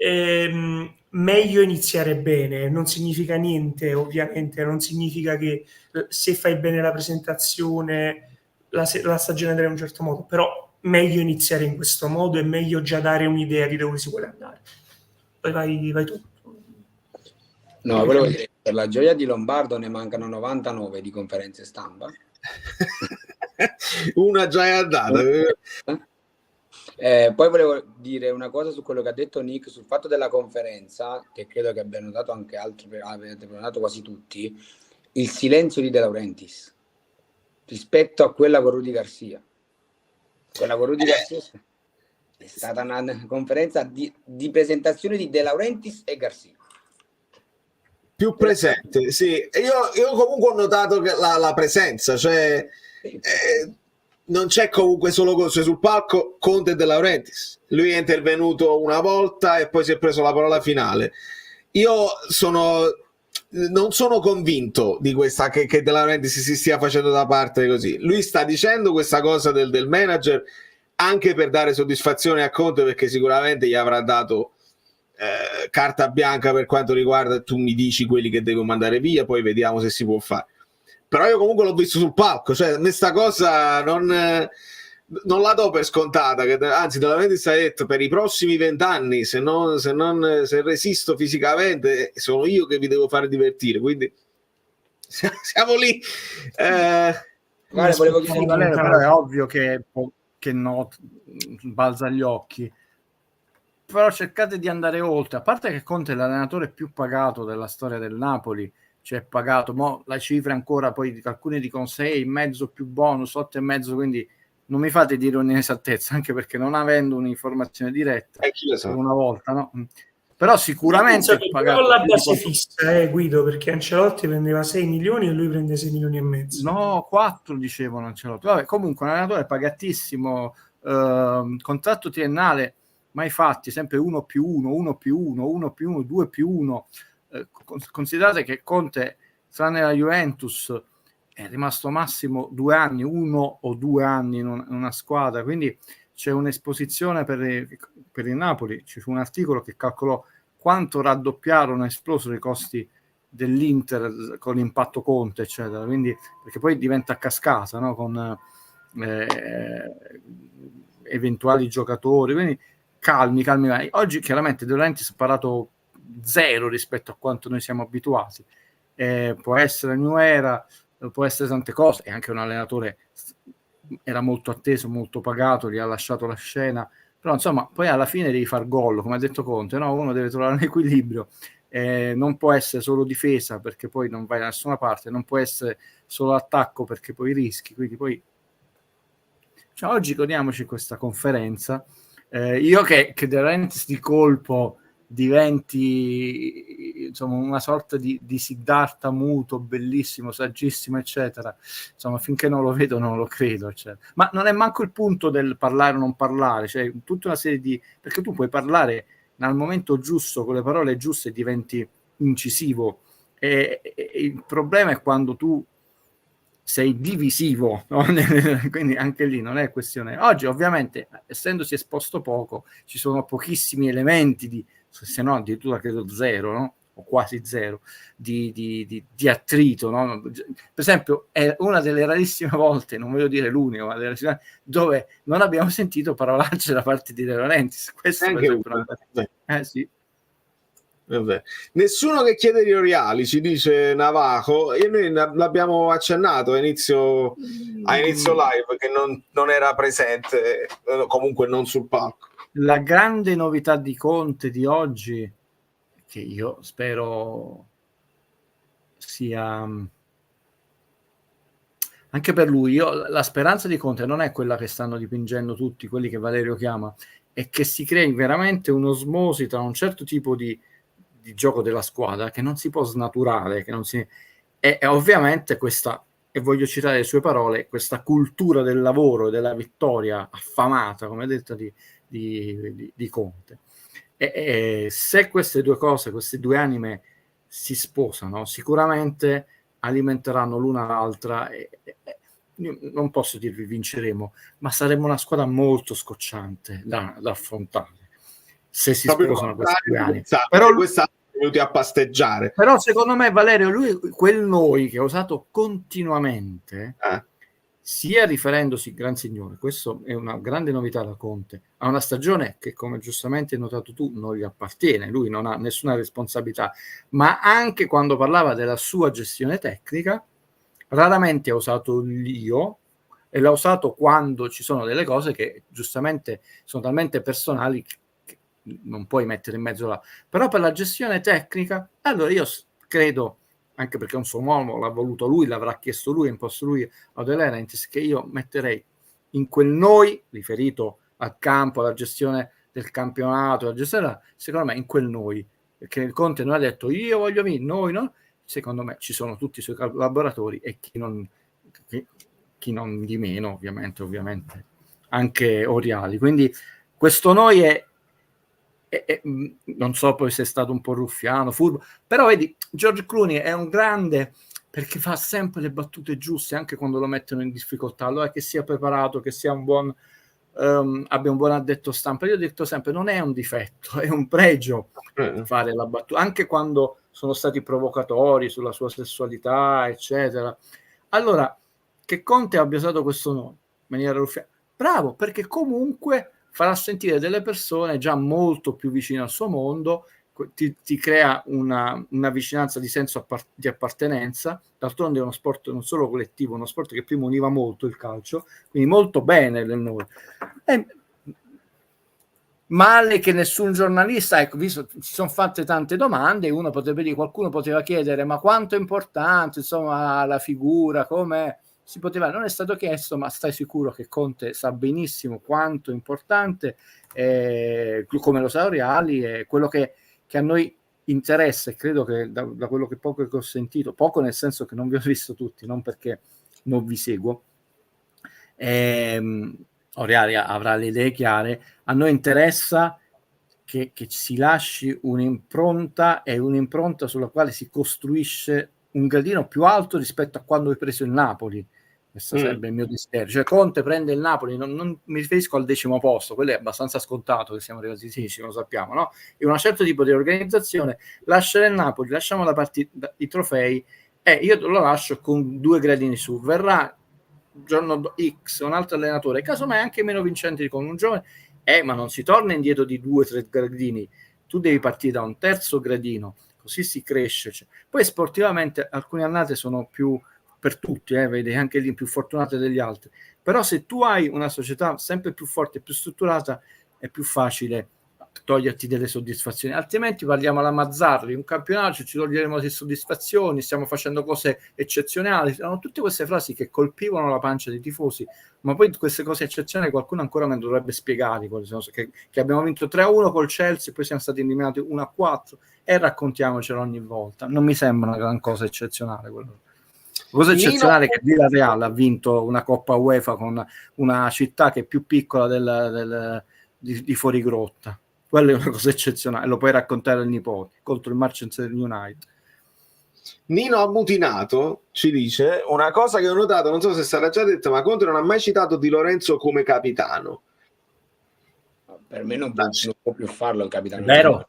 meglio iniziare bene, non significa niente, ovviamente, non significa che se fai bene la presentazione la stagione andrà in un certo modo, però meglio iniziare in questo modo, è meglio già dare un'idea di dove si vuole andare. Poi vai tu. No, volevo dire, per la gioia di Lombardo ne mancano 99 di conferenze stampa. Una già è andata. Poi volevo dire una cosa su quello che ha detto Nick sul fatto della conferenza, che credo che abbiano notato anche altri, avete notato quasi tutti, il silenzio di De Laurentiis rispetto a quella con Rudy Garcia. Quella con Rudy Garcia è stata una conferenza di presentazione di De Laurentiis e Garcia. Più presente, sì. Io comunque ho notato che la presenza, cioè non c'è comunque solo Conte sul palco, Conte e De Laurentiis. Lui è intervenuto una volta e poi si è preso la parola finale. Io non sono convinto di questa che De Laurentiis si stia facendo da parte così. Lui sta dicendo questa cosa del manager anche per dare soddisfazione a Conte, perché sicuramente gli avrà dato carta bianca per quanto riguarda, tu mi dici quelli che devo mandare via, poi vediamo se si può fare. Però io comunque l'ho visto sul palco, cioè questa cosa non la do per scontata, anzi De Laurentiis ha detto per i prossimi 20 anni se resisto fisicamente sono io che vi devo fare divertire, quindi siamo lì. Guarda, volevo dire, però è ovvio che no, balza agli occhi. però cercate di andare oltre, a parte che Conte è l'allenatore più pagato della storia del Napoli, cioè pagato, mo la cifra ancora, poi alcuni dicono 6,5 più bonus, 8,5, quindi non mi fate dire un'inesattezza, anche perché non avendo un'informazione diretta, chi lo sa? una volta, no? Però sicuramente è pagato la più di base quanto... fissa, Guido, perché Ancelotti prendeva 6 milioni e lui prende 6 milioni e mezzo. No, 4 dicevano Ancelotti. Vabbè, comunque un allenatore pagatissimo, contratto triennale, mai fatti, sempre 1 più 1, 1 più 1, 1 più 1, 2 più 1. Considerate che Conte, tranne la Juventus, è rimasto massimo 2 anni, 1 o 2 anni in una squadra, quindi c'è un'esposizione per il Napoli. Ci fu un articolo che calcolò quanto raddoppiarono, esplosero i costi dell'Inter con l'impatto Conte, eccetera, quindi perché poi diventa a cascata, no? Con eventuali giocatori, quindi calmi. Oggi chiaramente De Laurentiis ha sparato 0 rispetto a quanto noi siamo abituati, può essere New Era, può essere tante cose, è anche un allenatore, era molto atteso, molto pagato, gli ha lasciato la scena, però insomma poi alla fine devi far gol, come ha detto Conte, no? Uno deve trovare un equilibrio, non può essere solo difesa perché poi non vai da nessuna parte, non può essere solo attacco perché poi rischi, quindi poi cioè, oggi godiamoci questa conferenza, io che De Laurentiis di colpo diventi insomma una sorta di Siddhartha muto, bellissimo, saggissimo, eccetera, insomma finché non lo vedo non lo credo, eccetera. Ma non è manco il punto del parlare o non parlare, cioè tutta una serie di, perché tu puoi parlare al momento giusto con le parole giuste e diventi incisivo, e il problema è quando tu sei divisivo, no? Quindi anche lì non è questione. Oggi ovviamente, essendosi esposto poco, ci sono pochissimi elementi di, se no addirittura credo 0, no? O quasi 0 di attrito, no? Per esempio è una delle rarissime volte, non voglio dire l'unica, ma dove non abbiamo sentito parolacce da parte di De Laurentiis. Questo per esempio sì. Vabbè. Nessuno che chiede gli Oriali, ci dice Navajo, e noi l'abbiamo accennato a inizio live che non era presente, comunque non sul palco. La grande novità di Conte di oggi, che io spero sia anche per lui, la speranza di Conte non è quella che stanno dipingendo tutti quelli che Valerio chiama, è che si crei veramente un'osmosi tra un certo tipo di gioco della squadra che non si può snaturare, che non si... e ovviamente questa, e voglio citare le sue parole, questa cultura del lavoro e della vittoria affamata, come detto di Conte. E se queste due cose, queste due anime si sposano, sicuramente alimenteranno l'una l'altra, e non posso dirvi vinceremo, ma saremo una squadra molto scocciante da affrontare se si sposano questi due anni. Però questa è venuti a pasteggiare. Però secondo me Valerio, lui, quel noi che ha usato continuamente, sia riferendosi, gran signore, questo è una grande novità da Conte, a una stagione che, come giustamente hai notato tu, non gli appartiene, lui non ha nessuna responsabilità, ma anche quando parlava della sua gestione tecnica, raramente ha usato l'io, e l'ha usato quando ci sono delle cose che giustamente sono talmente personali che non puoi mettere in mezzo là. Però per la gestione tecnica, allora io credo, anche perché un suo uomo l'ha voluto lui, l'avrà chiesto lui, imposto lui a De Laurentiis, che io metterei in quel noi, riferito al campo, alla gestione del campionato, la gestione, secondo me in quel noi, perché il Conte non ha detto io voglio me, noi no, secondo me ci sono tutti i suoi collaboratori e chi non di meno, ovviamente anche Oriali, quindi questo noi è non so poi se è stato un po' ruffiano, furbo, però vedi, George Clooney è un grande perché fa sempre le battute giuste anche quando lo mettono in difficoltà, allora che sia preparato, che sia un buon abbia un buon addetto stampa. Io ho detto sempre non è un difetto, è un pregio fare la battuta, anche quando sono stati provocatori sulla sua sessualità eccetera. Allora che Conte abbia usato questo no in maniera ruffiana, bravo, perché comunque farà sentire delle persone già molto più vicine al suo mondo, ti crea una vicinanza di senso di appartenenza. D'altronde è uno sport non solo collettivo, uno sport che prima univa molto il calcio, quindi molto bene nel noi. male che nessun giornalista, ecco, visto ci sono fatte tante domande, qualcuno poteva chiedere ma quanto è importante, insomma, la figura, come si poteva, non è stato chiesto, ma stai sicuro che Conte sa benissimo quanto è importante, come lo sa Oriali, e quello che a noi interessa, e credo che da quello che poco che ho sentito, poco nel senso che non vi ho visto tutti, non perché non vi seguo, Oriali avrà le idee chiare, a noi interessa che si lasci un'impronta, e un'impronta sulla quale si costruisce un gradino più alto rispetto a quando hai preso il Napoli. Questo sarebbe il mio desiderio. Cioè Conte prende il Napoli, non mi riferisco al 10° posto, quello è abbastanza scontato che siamo arrivati ai 16, lo sappiamo, no? E un certo tipo di organizzazione, lasciare il Napoli, lasciamo da parte i trofei, e io lo lascio con 2 gradini su. Verrà giorno X un altro allenatore, casomai anche meno vincente con un giovane, ma non si torna indietro di 2-3 gradini, tu devi partire da un 3° gradino, così si cresce. Poi sportivamente alcune annate sono più per tutti, vedi, anche lì più fortunate degli altri, però se tu hai una società sempre più forte, più strutturata, è più facile toglierti delle soddisfazioni, altrimenti parliamo alla Mazzarri, un campionato, ci toglieremo le soddisfazioni, stiamo facendo cose eccezionali, sono tutte queste frasi che colpivano la pancia dei tifosi, ma poi queste cose eccezionali qualcuno ancora me dovrebbe spiegare, che abbiamo vinto 3-1 col Chelsea, poi siamo stati eliminati 1-4 e raccontiamocelo ogni volta. Non mi sembra una gran cosa eccezionale quello. Cosa eccezionale che Villarreal ha vinto una Coppa UEFA con una città che è più piccola di Fuorigrotta. Quella è una cosa eccezionale, lo puoi raccontare al nipote contro il Manchester United. Nino Ammutinato ci dice una cosa che ho notato, non so se sarà già detta, ma Conte non ha mai citato Di Lorenzo come capitano. Per me non può più farlo il capitano. Vero?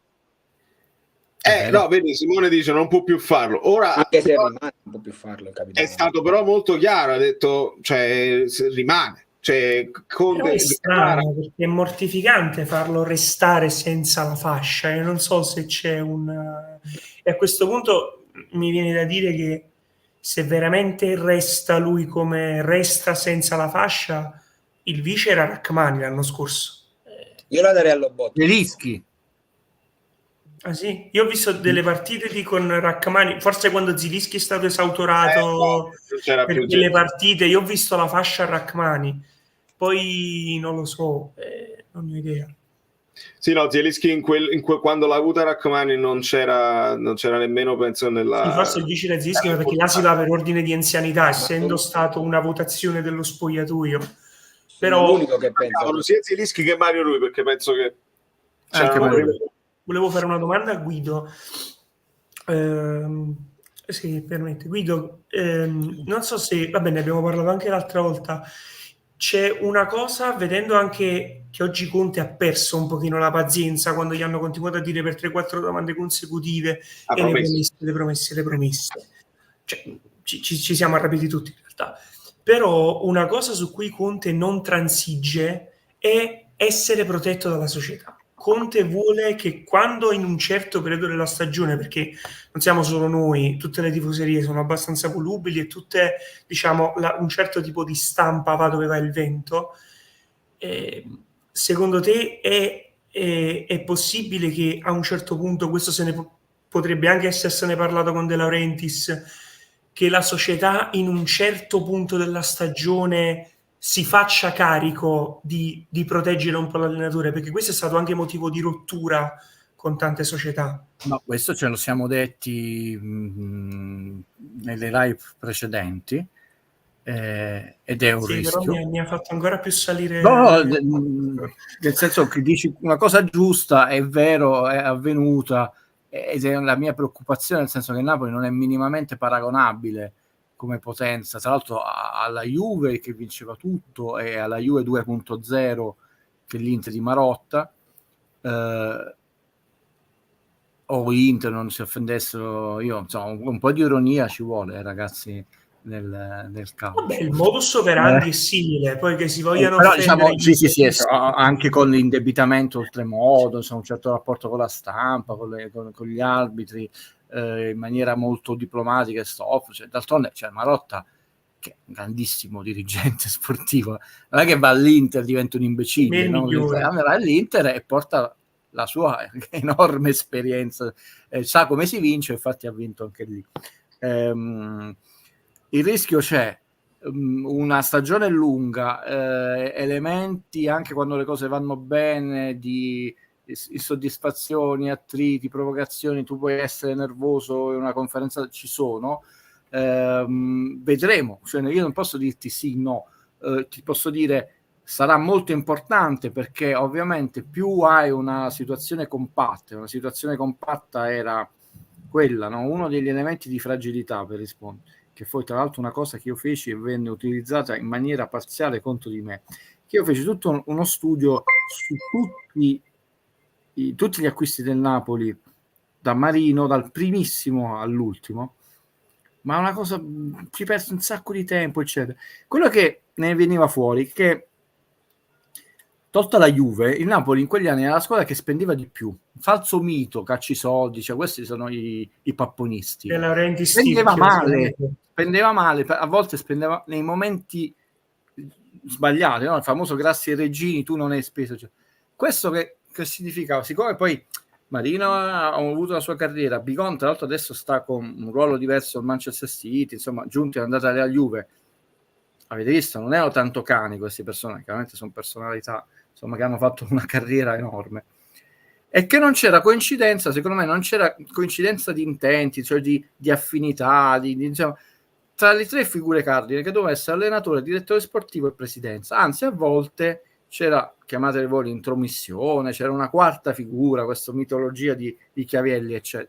No, vedi, Simone dice non può più farlo. Ora, anche se rimane, non può più farlo il capitano. È stato però molto chiaro, ha detto, cioè, rimane. Cioè, è strano, perché è mortificante farlo restare senza la fascia. Io non so se c'è e a questo punto mi viene da dire che se veramente resta lui come resta senza la fascia, il vice era Rachmani l'anno scorso. Io la darei allo Botto. Zelinski. Ah sì? Io ho visto delle partite con Rachmani, forse quando Zelinski è stato esautorato per quelle partite, io ho visto la fascia a Rachmani. Poi non lo so, non ho idea. Sì, no, Zelinski quando l'ha avuta Rachmani non c'era nemmeno, penso, nella... Sì, forse il vice da Zelinski, perché là si va per ordine di anzianità, essendo stato una votazione dello spogliatoio. Però l'unico che penso sia Zelinski che Mario Rui, perché penso che volevo fare una domanda a Guido. Sì, permette. Guido, non so se, va bene, abbiamo parlato anche l'altra volta. C'è una cosa, vedendo anche che oggi Conte ha perso un pochino la pazienza quando gli hanno continuato a dire per 3-4 domande consecutive le promesse. Cioè, ci siamo arrabbiati tutti in realtà. Però una cosa su cui Conte non transige è essere protetto dalla società. Conte vuole che quando in un certo periodo della stagione, perché non siamo solo noi, tutte le tifoserie sono abbastanza volubili e tutte, diciamo, un certo tipo di stampa va dove va il vento, secondo te è possibile che a un certo punto, questo potrebbe anche essersene parlato con De Laurentiis, che la società in un certo punto della stagione si faccia carico di proteggere un po' l'allenatore, perché questo è stato anche motivo di rottura con tante società. No, questo ce lo siamo detti nelle live precedenti, ed è un rischio. Però mi ha fatto ancora più salire. No, nel senso che dici una cosa giusta, è vero, è avvenuta, ed è la mia preoccupazione, nel senso che Napoli non è minimamente paragonabile come potenza, tra l'altro alla Juve che vinceva tutto e alla Juve 2.0 che è l'Inter di Marotta, o Inter, non si offendessero, io insomma un po' di ironia ci vuole, ragazzi, nel calcio. Vabbè, il modus operandi è simile, poi che si vogliano però diciamo sì, anche con l'indebitamento oltremodo, insomma, un certo rapporto con la stampa, con gli arbitri, in maniera molto diplomatica e d'altronde, cioè Marotta che è un grandissimo dirigente sportivo, non è che va all'Inter, diventa un imbecille, no? Va all'Inter e porta la sua enorme esperienza, sa come si vince, infatti ha vinto anche lì. Il rischio c'è, una stagione lunga, elementi anche quando le cose vanno bene di insoddisfazioni, attriti, provocazioni, tu puoi essere nervoso in una conferenza, ci sono, vedremo, cioè, io non posso dirti sì, no, ti posso dire sarà molto importante, perché ovviamente più hai una situazione compatta era quella, no? Uno degli elementi di fragilità, per rispondere, che poi tra l'altro una cosa che io feci e venne utilizzata in maniera parziale contro di me, che io feci tutto uno studio su tutti gli acquisti del Napoli, da Marino, dal primissimo all'ultimo, ma una cosa, ci perso un sacco di tempo, eccetera. Quello che ne veniva fuori, che tolta la Juve, il Napoli in quegli anni era la squadra che spendeva di più. Falso mito, cacci soldi, cioè questi sono i papponisti. Spendeva male, a volte spendeva nei momenti sbagliati, no? Il famoso grazie ai regini, tu non hai speso. Cioè, questo che significava, siccome poi Marino ha avuto la sua carriera, Bicon tra l'altro adesso sta con un ruolo diverso al Manchester City, insomma, giunti è andata alla Juve, avete visto, non erano tanto cani queste persone, chiaramente sono personalità, insomma, che hanno fatto una carriera enorme, e che non c'era coincidenza, secondo me non c'era coincidenza di intenti, cioè di affinità, diciamo, tra le tre figure cardine, che doveva essere allenatore, direttore sportivo e presidenza. Anzi, a volte c'era, chiamatele voi, l'intromissione, c'era una quarta figura, questa mitologia di Chiavelli, eccetera,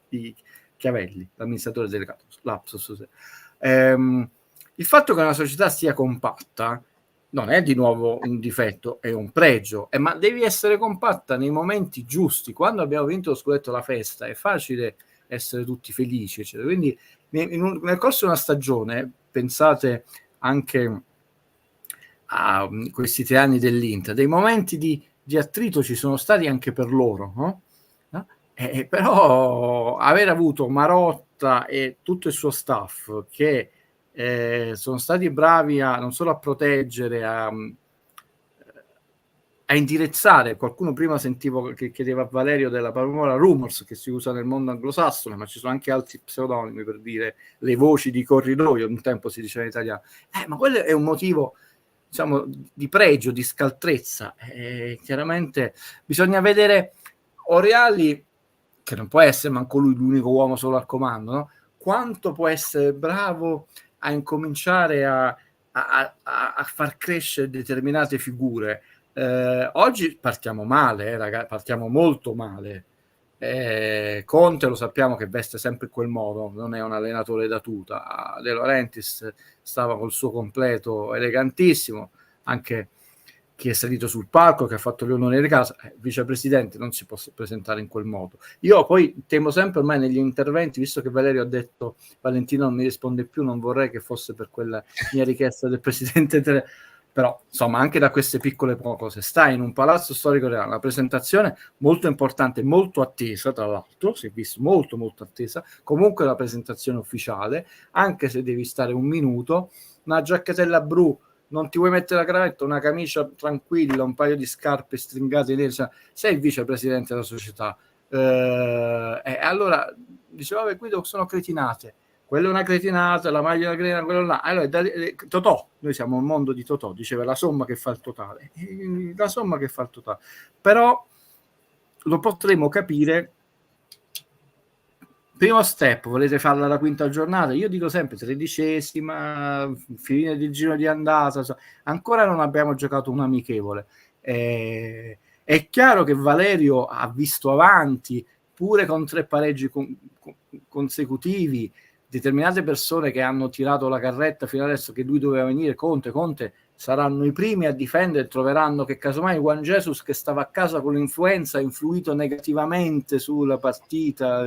di Chiavelli, l'amministratore delegato, lapsus. Il fatto che una società sia compatta non è di nuovo un difetto, è un pregio, ma devi essere compatta nei momenti giusti. Quando abbiamo vinto lo scudetto, la festa, è facile essere tutti felici, eccetera. Quindi nel corso di una stagione, pensate anche a questi 3 anni dell'Inter, dei momenti di attrito ci sono stati anche per loro, no? Però aver avuto Marotta e tutto il suo staff che sono stati bravi non solo a proteggere, a indirizzare. Qualcuno prima sentivo che chiedeva a Valerio della parola rumors, che si usa nel mondo anglosassone, ma ci sono anche altri pseudonimi per dire le voci di corridoio, un tempo si diceva in italiano, ma quello è un motivo, diciamo, di pregio, di scaltrezza. Chiaramente bisogna vedere Oriali, che non può essere manco lui l'unico uomo solo al comando, no? Quanto può essere bravo a incominciare a far crescere determinate figure. Oggi partiamo male, ragazzi, partiamo molto male. Conte lo sappiamo che veste sempre in quel modo, non è un allenatore da tuta. De Laurentiis stava col suo completo elegantissimo, anche chi è salito sul palco, che ha fatto gli onori di casa, vicepresidente non si può presentare in quel modo. Io poi temo sempre ormai negli interventi, visto che Valerio ha detto Valentino non mi risponde più, non vorrei che fosse per quella mia richiesta del presidente, però insomma anche da queste piccole cose, stai in un palazzo storico reale, una presentazione molto importante, molto attesa, tra l'altro si è visto molto attesa, comunque la presentazione ufficiale, anche se devi stare un minuto, una giacchettella blu, non ti vuoi mettere la cravatta, una camicia tranquilla, un paio di scarpe stringate nere, cioè, sei il vicepresidente della società. Allora diceva, Guido, sono cretinate, quella è una cretinata, la maglia è una cretina, quello là. Allora, Totò, noi siamo un mondo di Totò, diceva la somma che fa il totale, la somma che fa il totale. Però lo potremo capire. Primo step, volete farla la quinta giornata? Io dico sempre 13ª, fine del giro di andata, ancora non abbiamo giocato un amichevole. È chiaro che Valerio ha visto avanti, pure con 3 pareggi consecutivi, determinate persone che hanno tirato la carretta fino adesso che lui doveva venire, Conte saranno i primi a difendere, troveranno che casomai Juan Jesus, che stava a casa con l'influenza, ha influito negativamente sulla partita.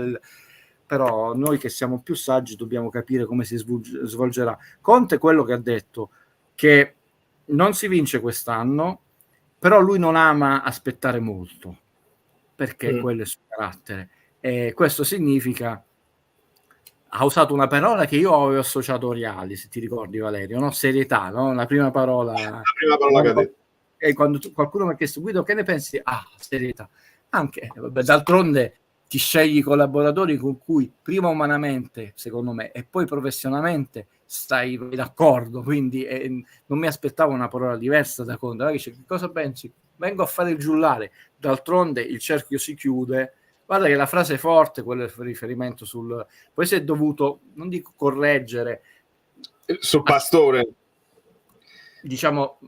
Però noi che siamo più saggi dobbiamo capire come si svolgerà. Conte quello che ha detto, che non si vince quest'anno, però lui non ama aspettare molto, perché quello è il suo carattere. Questo significa ha usato una parola che io avevo associato a Oriali, se ti ricordi Valerio, no? Serietà, no? La prima parola che ha detto. E quando qualcuno mi ha chiesto Guido che ne pensi? Serietà. Anche, vabbè, d'altronde ti scegli i collaboratori con cui prima umanamente, secondo me, e poi professionalmente stai d'accordo, quindi non mi aspettavo una parola diversa da Conte. Che cosa pensi? Vengo a fare il giullare, d'altronde il cerchio si chiude. Guarda che la frase forte, quello è il riferimento sul... Poi si è dovuto, non dico correggere, sul Pastore, diciamo,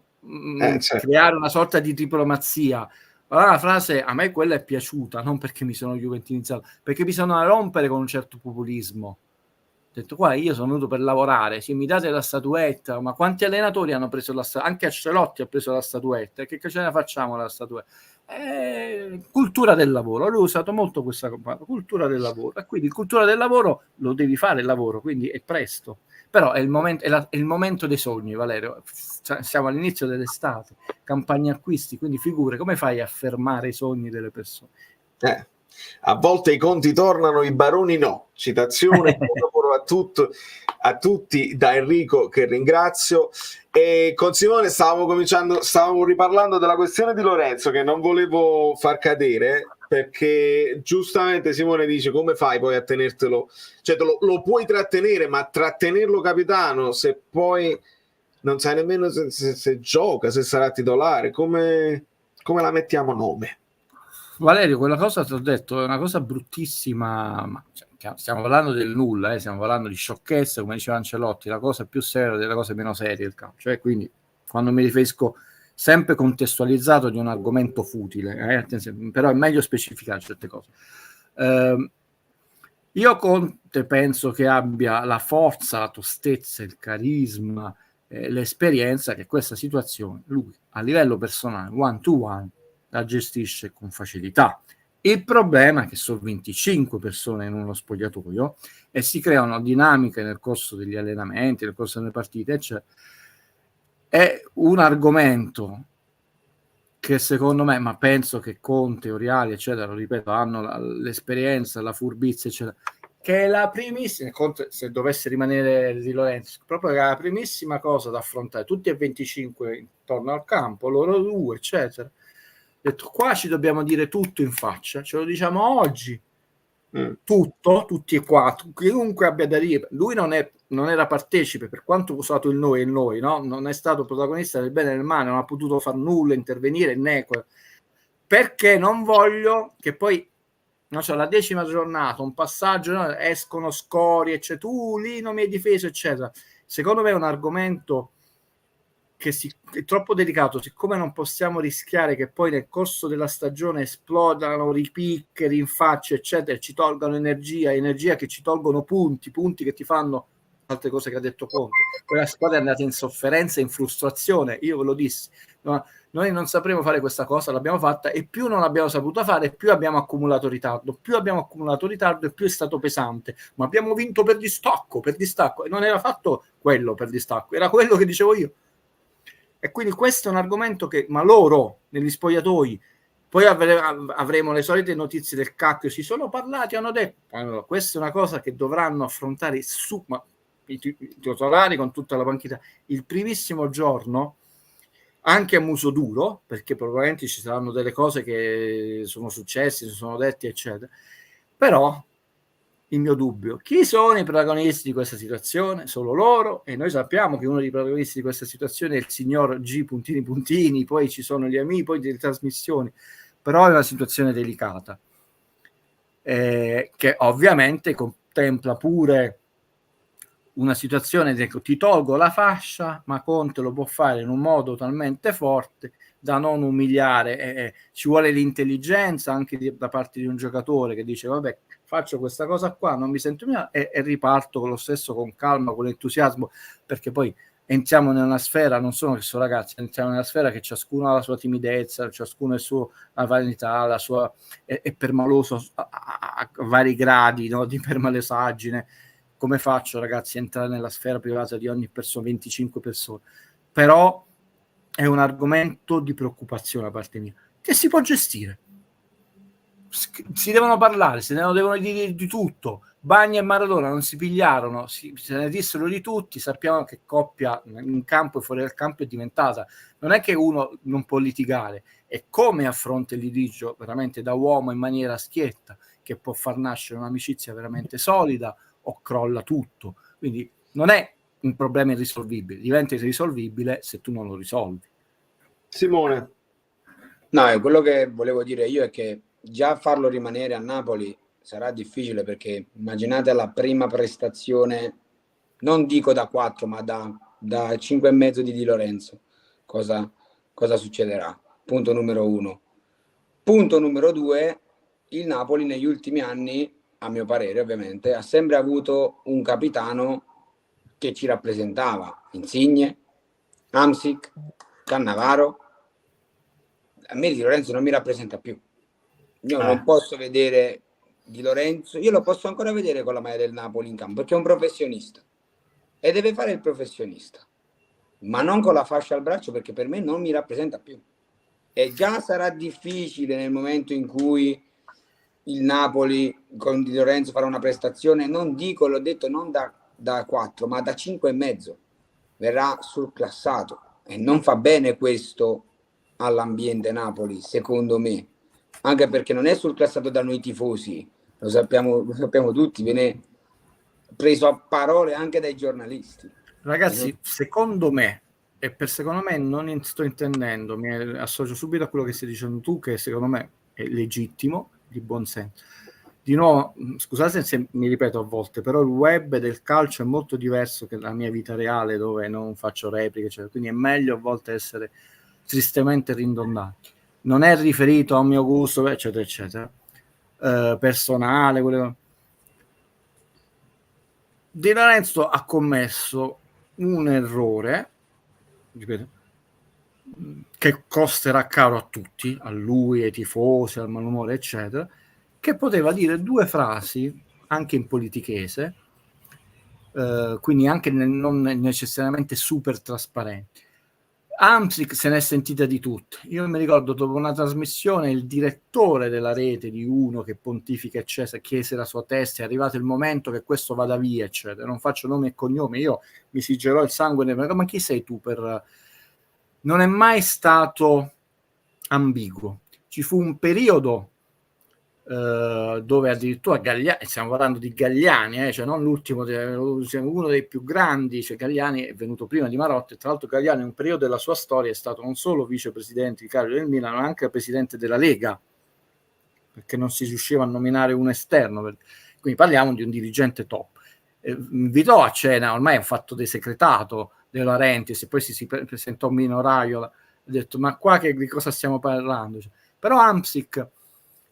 certo. creare una sorta di diplomazia. Allora la frase, a me quella è piaciuta, non perché mi sono juventinizzato, perché bisogna rompere con un certo populismo. Ho detto, qua io sono venuto per lavorare, se mi date la statuetta, ma quanti allenatori hanno preso la statuetta? Anche Ancelotti ha preso la statuetta, che ce ne facciamo la statuetta? Cultura del lavoro, lui ha usato molto questa cultura del lavoro, e quindi cultura del lavoro lo devi fare il lavoro, quindi è presto, però è il momento dei sogni, Valerio, siamo all'inizio dell'estate, campagna acquisti, quindi figure, come fai a fermare i sogni delle persone? A volte i conti tornano, i baroni no. Citazione a tutti da Enrico, che ringrazio. E con Simone stavamo riparlando della questione di Lorenzo, che non volevo far cadere, perché giustamente Simone dice: come fai poi a tenertelo? Cioè lo puoi trattenere, ma trattenerlo capitano, se poi non sai nemmeno se gioca, se sarà titolare, come la mettiamo nome? Valerio, quella cosa ti ho detto è una cosa bruttissima, ma stiamo parlando del nulla, stiamo parlando di sciocchezze, come diceva Ancelotti, la cosa più seria della cosa meno seria il calcio. Quindi quando mi riferisco sempre contestualizzato di un argomento futile, però è meglio specificare certe cose. Io Conte penso che abbia la forza, la tostezza, il carisma, l'esperienza che questa situazione lui a livello personale, one to one, la gestisce con facilità. Il problema è che sono 25 persone in uno spogliatoio e si creano dinamiche nel corso degli allenamenti, nel corso delle partite, eccetera. È un argomento che secondo me, ma penso che Conte, Oriali, eccetera, lo ripeto, hanno l'esperienza, la furbizia, eccetera, che è la primissima, Conte, se dovesse rimanere di Lorenzo, proprio la primissima cosa da affrontare, tutti e 25 intorno al campo, loro due, eccetera. Detto, qua ci dobbiamo dire tutto in faccia, ce lo diciamo oggi, tutto, tutti e quattro, chiunque abbia da dire. Lui non era partecipe, per quanto ho usato il noi e il noi, no? Non è stato protagonista del bene e del male, non ha potuto far nulla, intervenire, perché non voglio che poi, non so, la 10ª giornata, un passaggio, no? Escono scorie, cioè tu lì non mi hai difeso, eccetera. Secondo me è un argomento che è troppo delicato, siccome non possiamo rischiare che poi nel corso della stagione esplodano ripicche, rinfacce, eccetera, ci tolgano energia che ci tolgono punti che ti fanno altre cose che ha detto Conte. Poi la squadra è andata in sofferenza, in frustrazione, io ve lo dissi, no, noi non sapremo fare questa cosa, l'abbiamo fatta, e più non l'abbiamo saputa fare, più abbiamo accumulato ritardo e più è stato pesante, ma abbiamo vinto per distacco, e non era fatto quello per distacco, era quello che dicevo io. E quindi questo è un argomento che, ma loro negli spogliatoi, poi avremo le solite notizie del cacchio, si sono parlati, hanno detto, allora, questa è una cosa che dovranno affrontare i titolari con tutta la panchina il primissimo giorno, anche a muso duro, perché probabilmente ci saranno delle cose che sono successe, si sono detti, eccetera. Però il mio dubbio, chi sono i protagonisti di questa situazione? Solo loro, e noi sappiamo che uno dei protagonisti di questa situazione è il signor G puntini puntini, poi ci sono gli amici, poi delle trasmissioni, però è una situazione delicata, che ovviamente contempla pure una situazione di ti tolgo la fascia, ma Conte lo può fare in un modo talmente forte da non umiliare, ci vuole l'intelligenza anche da parte di un giocatore che dice vabbè, faccio questa cosa qua, non mi sento mia, e riparto con lo stesso, con calma, con entusiasmo, perché poi entriamo nella sfera, non sono che sono ragazzi, entriamo nella sfera che ciascuno ha la sua timidezza, ciascuno ha la sua vanità, la sua è permaloso a vari gradi, no, di permalesaggine. Come faccio, ragazzi, a entrare nella sfera privata di ogni persona, 25 persone? Però è un argomento di preoccupazione a parte mia, che si può gestire. Si devono parlare, se ne devono dire di tutto, Bagna e Maradona non si pigliarono, se ne dissero di tutti, sappiamo che coppia in campo e fuori dal campo è diventata. Non è che uno non può litigare, è come affronta il litigio veramente da uomo in maniera schietta che può far nascere un'amicizia veramente solida o crolla tutto. Quindi non è un problema irrisolvibile, diventa irrisolvibile se tu non lo risolvi. Simone. No, quello che volevo dire io è che già farlo rimanere a Napoli sarà difficile, perché immaginate la prima prestazione, non dico da 4, ma da 5,5 di Di Lorenzo. Cosa succederà? Punto numero 1. Punto numero 2, il Napoli negli ultimi anni, a mio parere ovviamente, ha sempre avuto un capitano che ci rappresentava. Insigne, Hamsik, Cannavaro. A me Di Lorenzo non mi rappresenta più. Io non posso vedere Di Lorenzo, io lo posso ancora vedere con la maglia del Napoli in campo, perché è un professionista e deve fare il professionista, ma non con la fascia al braccio, perché per me non mi rappresenta più. E già sarà difficile nel momento in cui il Napoli con Di Lorenzo farà una prestazione, non dico, l'ho detto, non da 4, ma da 5,5. Verrà surclassato e non fa bene questo all'ambiente Napoli, secondo me, anche perché non è surclassato da noi tifosi, lo sappiamo tutti, viene preso a parole anche dai giornalisti. Ragazzi, secondo me non sto intendendo, mi associo subito a quello che stai dicendo tu, che secondo me è legittimo, di buon senso. Di nuovo, scusate se mi ripeto a volte, però il web del calcio è molto diverso che la mia vita reale, dove non faccio repliche, eccetera. Quindi è meglio a volte essere tristemente ridondanti. Non è riferito a un mio gusto, eccetera, eccetera, personale. Di Lorenzo ha commesso un errore, ripeto, che costerà caro a tutti, a lui, ai tifosi, al malumore, eccetera, che poteva dire 2 frasi anche in politichese, quindi anche non necessariamente super trasparenti. Hamsik se n'è sentita di tutte. Io mi ricordo, dopo una trasmissione, il direttore della rete di Uno che pontifica eccetera chiese la sua testa: è arrivato il momento che questo vada via, eccetera. Non faccio nome e cognome, io mi si gelò il sangue, ma chi sei tu per... Non è mai stato ambiguo. Ci fu un periodo dove addirittura Galliani, stiamo parlando di Galliani, cioè non l'ultimo, uno dei più grandi, cioè Galliani è venuto prima di Marotta, e tra l'altro Galliani in un periodo della sua storia è stato non solo vicepresidente di Calcio del Milan, ma anche presidente della Lega, perché non si riusciva a nominare un esterno, quindi parliamo di un dirigente top. Invitò a cena, ormai è un fatto desecretato, De Laurentiis, e poi si presentò Mino Raiola, ha detto: ma qua di cosa stiamo parlando? Però Hamsik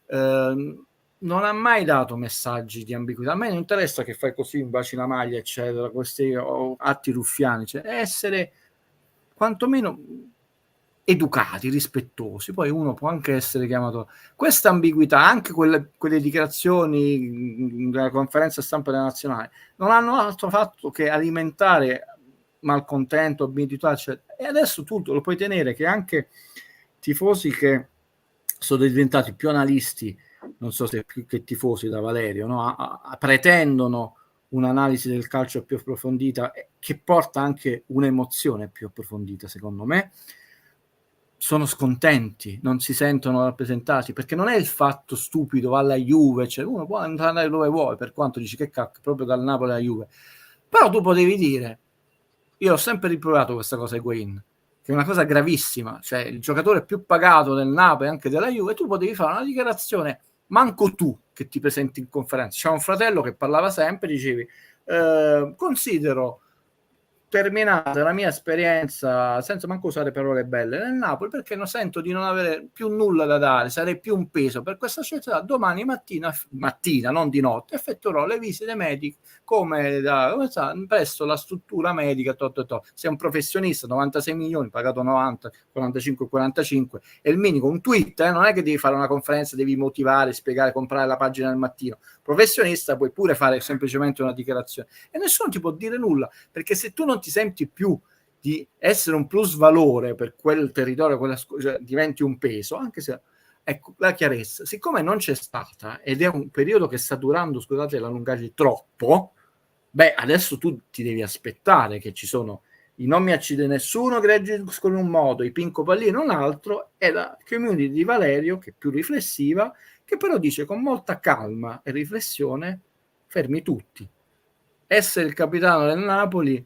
non ha mai dato messaggi di ambiguità. A me non interessa che fai così, baci la maglia, eccetera, questi atti ruffiani, cioè essere quantomeno educati, rispettosi. Poi uno può anche essere chiamato. Questa ambiguità, anche quelle dichiarazioni della conferenza stampa della nazionale, non hanno altro fatto che alimentare malcontento, abilità, eccetera. E adesso tu lo puoi tenere che anche tifosi che sono diventati più analisti, non so se più che tifosi da Valerio, no? Pretendono un'analisi del calcio più approfondita, che porta anche un'emozione più approfondita, secondo me. Sono scontenti, non si sentono rappresentati, perché non è il fatto stupido alla Juve, cioè uno può andare dove vuole, per quanto dici che cacchio, proprio dal Napoli alla Juve, però tu potevi dire, io ho sempre riprovato questa cosa Higuaín, che è una cosa gravissima, cioè il giocatore più pagato del Napoli, anche della Juve, tu potevi fare una dichiarazione, manco tu che ti presenti in conferenza, c'è un fratello che parlava sempre, dicevi considero terminata la mia esperienza, senza manco usare parole belle, nel Napoli, perché non sento di non avere più nulla da dare, sarei più un peso per questa società. Domani mattina, non di notte, effettuerò le visite mediche come presso la struttura medica sei un professionista, 96 milioni, pagato 90, 45, 45 è il minimo. Un tweet, non è che devi fare una conferenza, devi motivare, spiegare, comprare la pagina del mattino. Professionista puoi pure fare semplicemente una dichiarazione e nessuno ti può dire nulla, perché se tu non ti senti più di essere un plus valore per quel territorio, cioè, diventi un peso, anche se Ecco, la chiarezza, siccome non c'è stata ed è un periodo che sta durando, scusate la lungaggine, troppo, beh, adesso tu ti devi aspettare che ci sono i non mi accide nessuno che reagiscono in un modo, i Pinco Pallini in un altro, e la community di Valerio, che è più riflessiva, che però dice con molta calma e riflessione, fermi tutti. Essere il capitano del Napoli,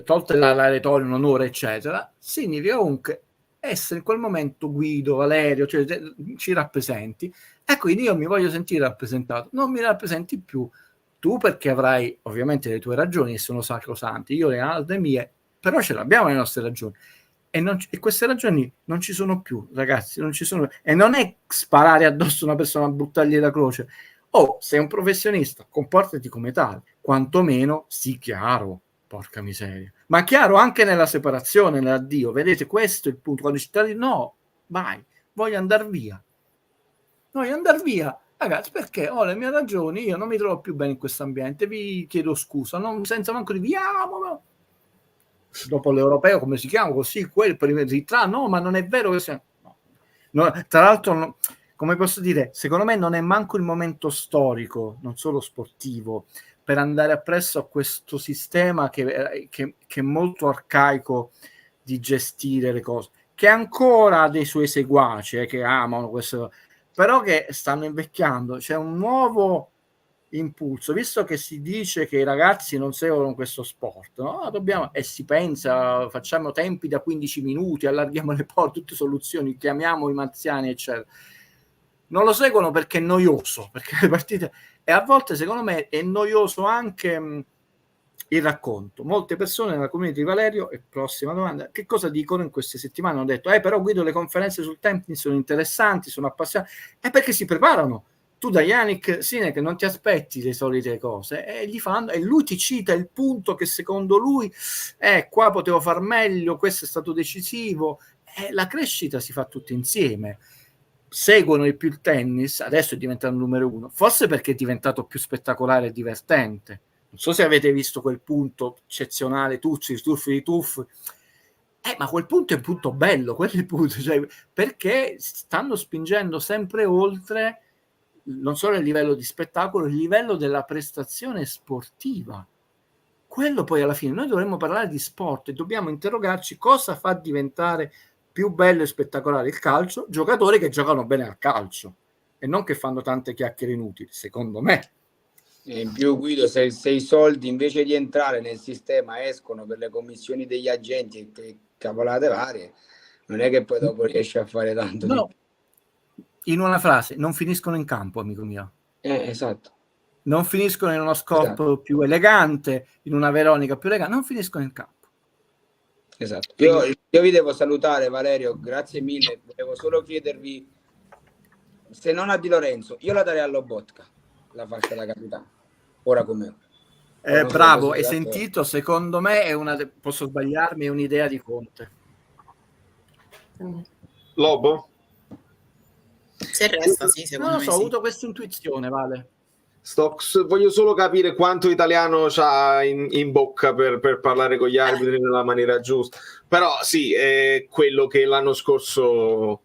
tolta la retorica, un onore, eccetera, significa comunque essere in quel momento Guido, Valerio, cioè ci rappresenti, e quindi io mi voglio sentire rappresentato. Non mi rappresenti più tu, perché avrai ovviamente le tue ragioni e sono sacrosanti, io le altre mie, però ce l'abbiamo le nostre ragioni. E queste ragioni non ci sono più, ragazzi, non ci sono. E non è sparare addosso a una persona, buttargli la croce. Sei un professionista, comportati come tale, quantomeno sii chiaro, porca miseria. Ma chiaro anche nella separazione, nell'addio. Vedete, questo è il punto. Quando i cittadini no, vai, voglio andare via. Ragazzi, perché ho le mie ragioni, io non mi trovo più bene in questo ambiente, vi chiedo scusa, senza manco di via, no. Dopo l'europeo, come si chiama, così, quel per il ritratto, no, ma non è vero che sia... No. Tra l'altro, no, come posso dire, secondo me non è manco il momento storico, non solo sportivo, per andare appresso a questo sistema che è molto arcaico di gestire le cose, che ancora ha dei suoi seguaci che amano questo, però che stanno invecchiando. C'è un nuovo impulso, visto che si dice che i ragazzi non seguono questo sport, no? Dobbiamo, e si pensa, facciamo tempi da 15 minuti, allarghiamo le porte, tutte soluzioni, chiamiamo i marziani, eccetera. Non lo seguono perché è noioso, perché le partite, e a volte secondo me è noioso anche il racconto. Molte persone nella community di Valerio, e prossima domanda, che cosa dicono in queste settimane? Hanno detto, però Guido, le conferenze sul tennis sono interessanti, sono appassionanti, è perché si preparano. Tu da Yannick Sinner che non ti aspetti le solite cose, e gli fanno, e lui ti cita il punto che secondo lui qua potevo far meglio, questo è stato decisivo, la crescita si fa tutti insieme. Seguono di più il tennis, adesso è diventato il numero 1, forse perché è diventato più spettacolare e divertente. Non so se avete visto quel punto eccezionale, tuffi, ma quel punto è un punto bello, quello è il punto, cioè, perché stanno spingendo sempre oltre non solo il livello di spettacolo, il livello della prestazione sportiva. Quello poi alla fine, noi dovremmo parlare di sport e dobbiamo interrogarci cosa fa diventare più bello e spettacolare il calcio, giocatori che giocano bene al calcio e non che fanno tante chiacchiere inutili, secondo me. E in più, Guido, se i soldi invece di entrare nel sistema escono per le commissioni degli agenti e cavolate varie, non è che poi dopo riesci a fare tanto. No. In una frase, non finiscono in campo, amico mio. Esatto. Non finiscono in uno scorpo più elegante, in una Veronica più elegante, non finiscono in campo. Esatto. Io vi devo salutare, Valerio, grazie mille. Volevo solo chiedervi, se non a Di Lorenzo, io la darei a Lobotka, la fascia da capitano. Ora com'è? Bravo, hai sentito? Secondo me è posso sbagliarmi, è un'idea di Conte. Lobo? Se resta, sì, secondo non lo me so, sì. Ho avuto questa intuizione, Vale. Voglio solo capire quanto italiano c'ha in bocca per parlare con gli arbitri nella maniera giusta. Però sì, è quello che l'anno scorso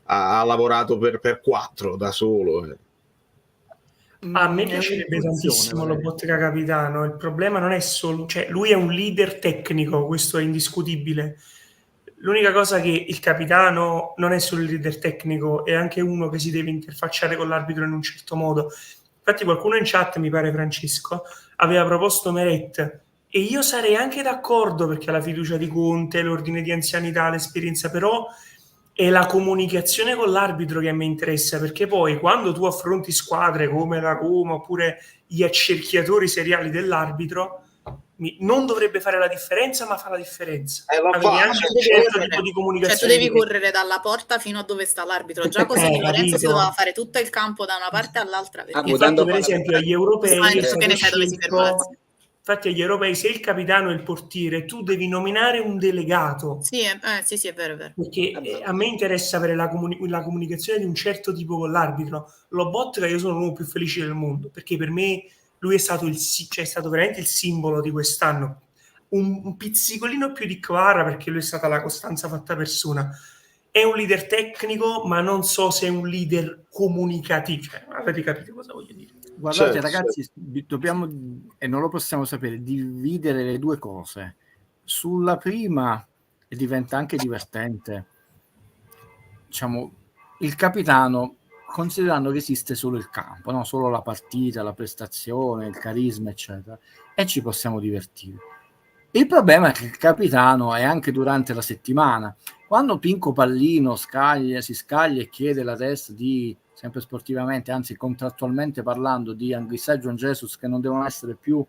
ha lavorato per 4 da solo. A me piacerebbe tantissimo Lobotka capitano. Il problema non è solo, cioè lui è un leader tecnico, questo è indiscutibile. L'unica cosa è che il capitano non è solo il leader tecnico, è anche uno che si deve interfacciare con l'arbitro in un certo modo. Infatti qualcuno in chat, mi pare Francesco, aveva proposto Meret, e io sarei anche d'accordo perché ha la fiducia di Conte, l'ordine di anzianità, l'esperienza, però è la comunicazione con l'arbitro che a me interessa, perché poi quando tu affronti squadre come la Roma oppure gli accerchiatori seriali dell'arbitro, non dovrebbe fare la differenza, ma fa la differenza. Anche un certo tipo di comunicazione. Cioè tu devi correre dalla porta fino a dove sta l'arbitro. Già così Di Lorenzo si doveva fare tutto il campo da una parte all'altra. Infatti, per esempio, agli europei Infatti agli europei, se il capitano è il portiere, tu devi nominare un delegato. Sì, sì, è vero, è vero. Perché a me interessa avere la comunicazione di un certo tipo con l'arbitro. Lobotka, io sono l'uomo più felice del mondo, perché per me lui è stato è stato veramente il simbolo di quest'anno. Un pizzicolino più di Kvara, perché lui è stata la costanza fatta persona. è un leader tecnico, ma non so se è un leader comunicativo. Avete capito cosa voglio dire? Guardate, Certo, ragazzi, dobbiamo, e non lo possiamo sapere, dividere le due cose. Sulla prima, e diventa anche divertente, diciamo, il capitano, considerando che esiste solo il campo, no? Solo la partita, la prestazione, il carisma, eccetera, e ci possiamo divertire. Il problema è che il capitano è anche durante la settimana. Quando Pinco Pallino si scaglia e chiede la testa di, sempre sportivamente, anzi contrattualmente parlando, di Anguissa e John Jesus, che non devono essere più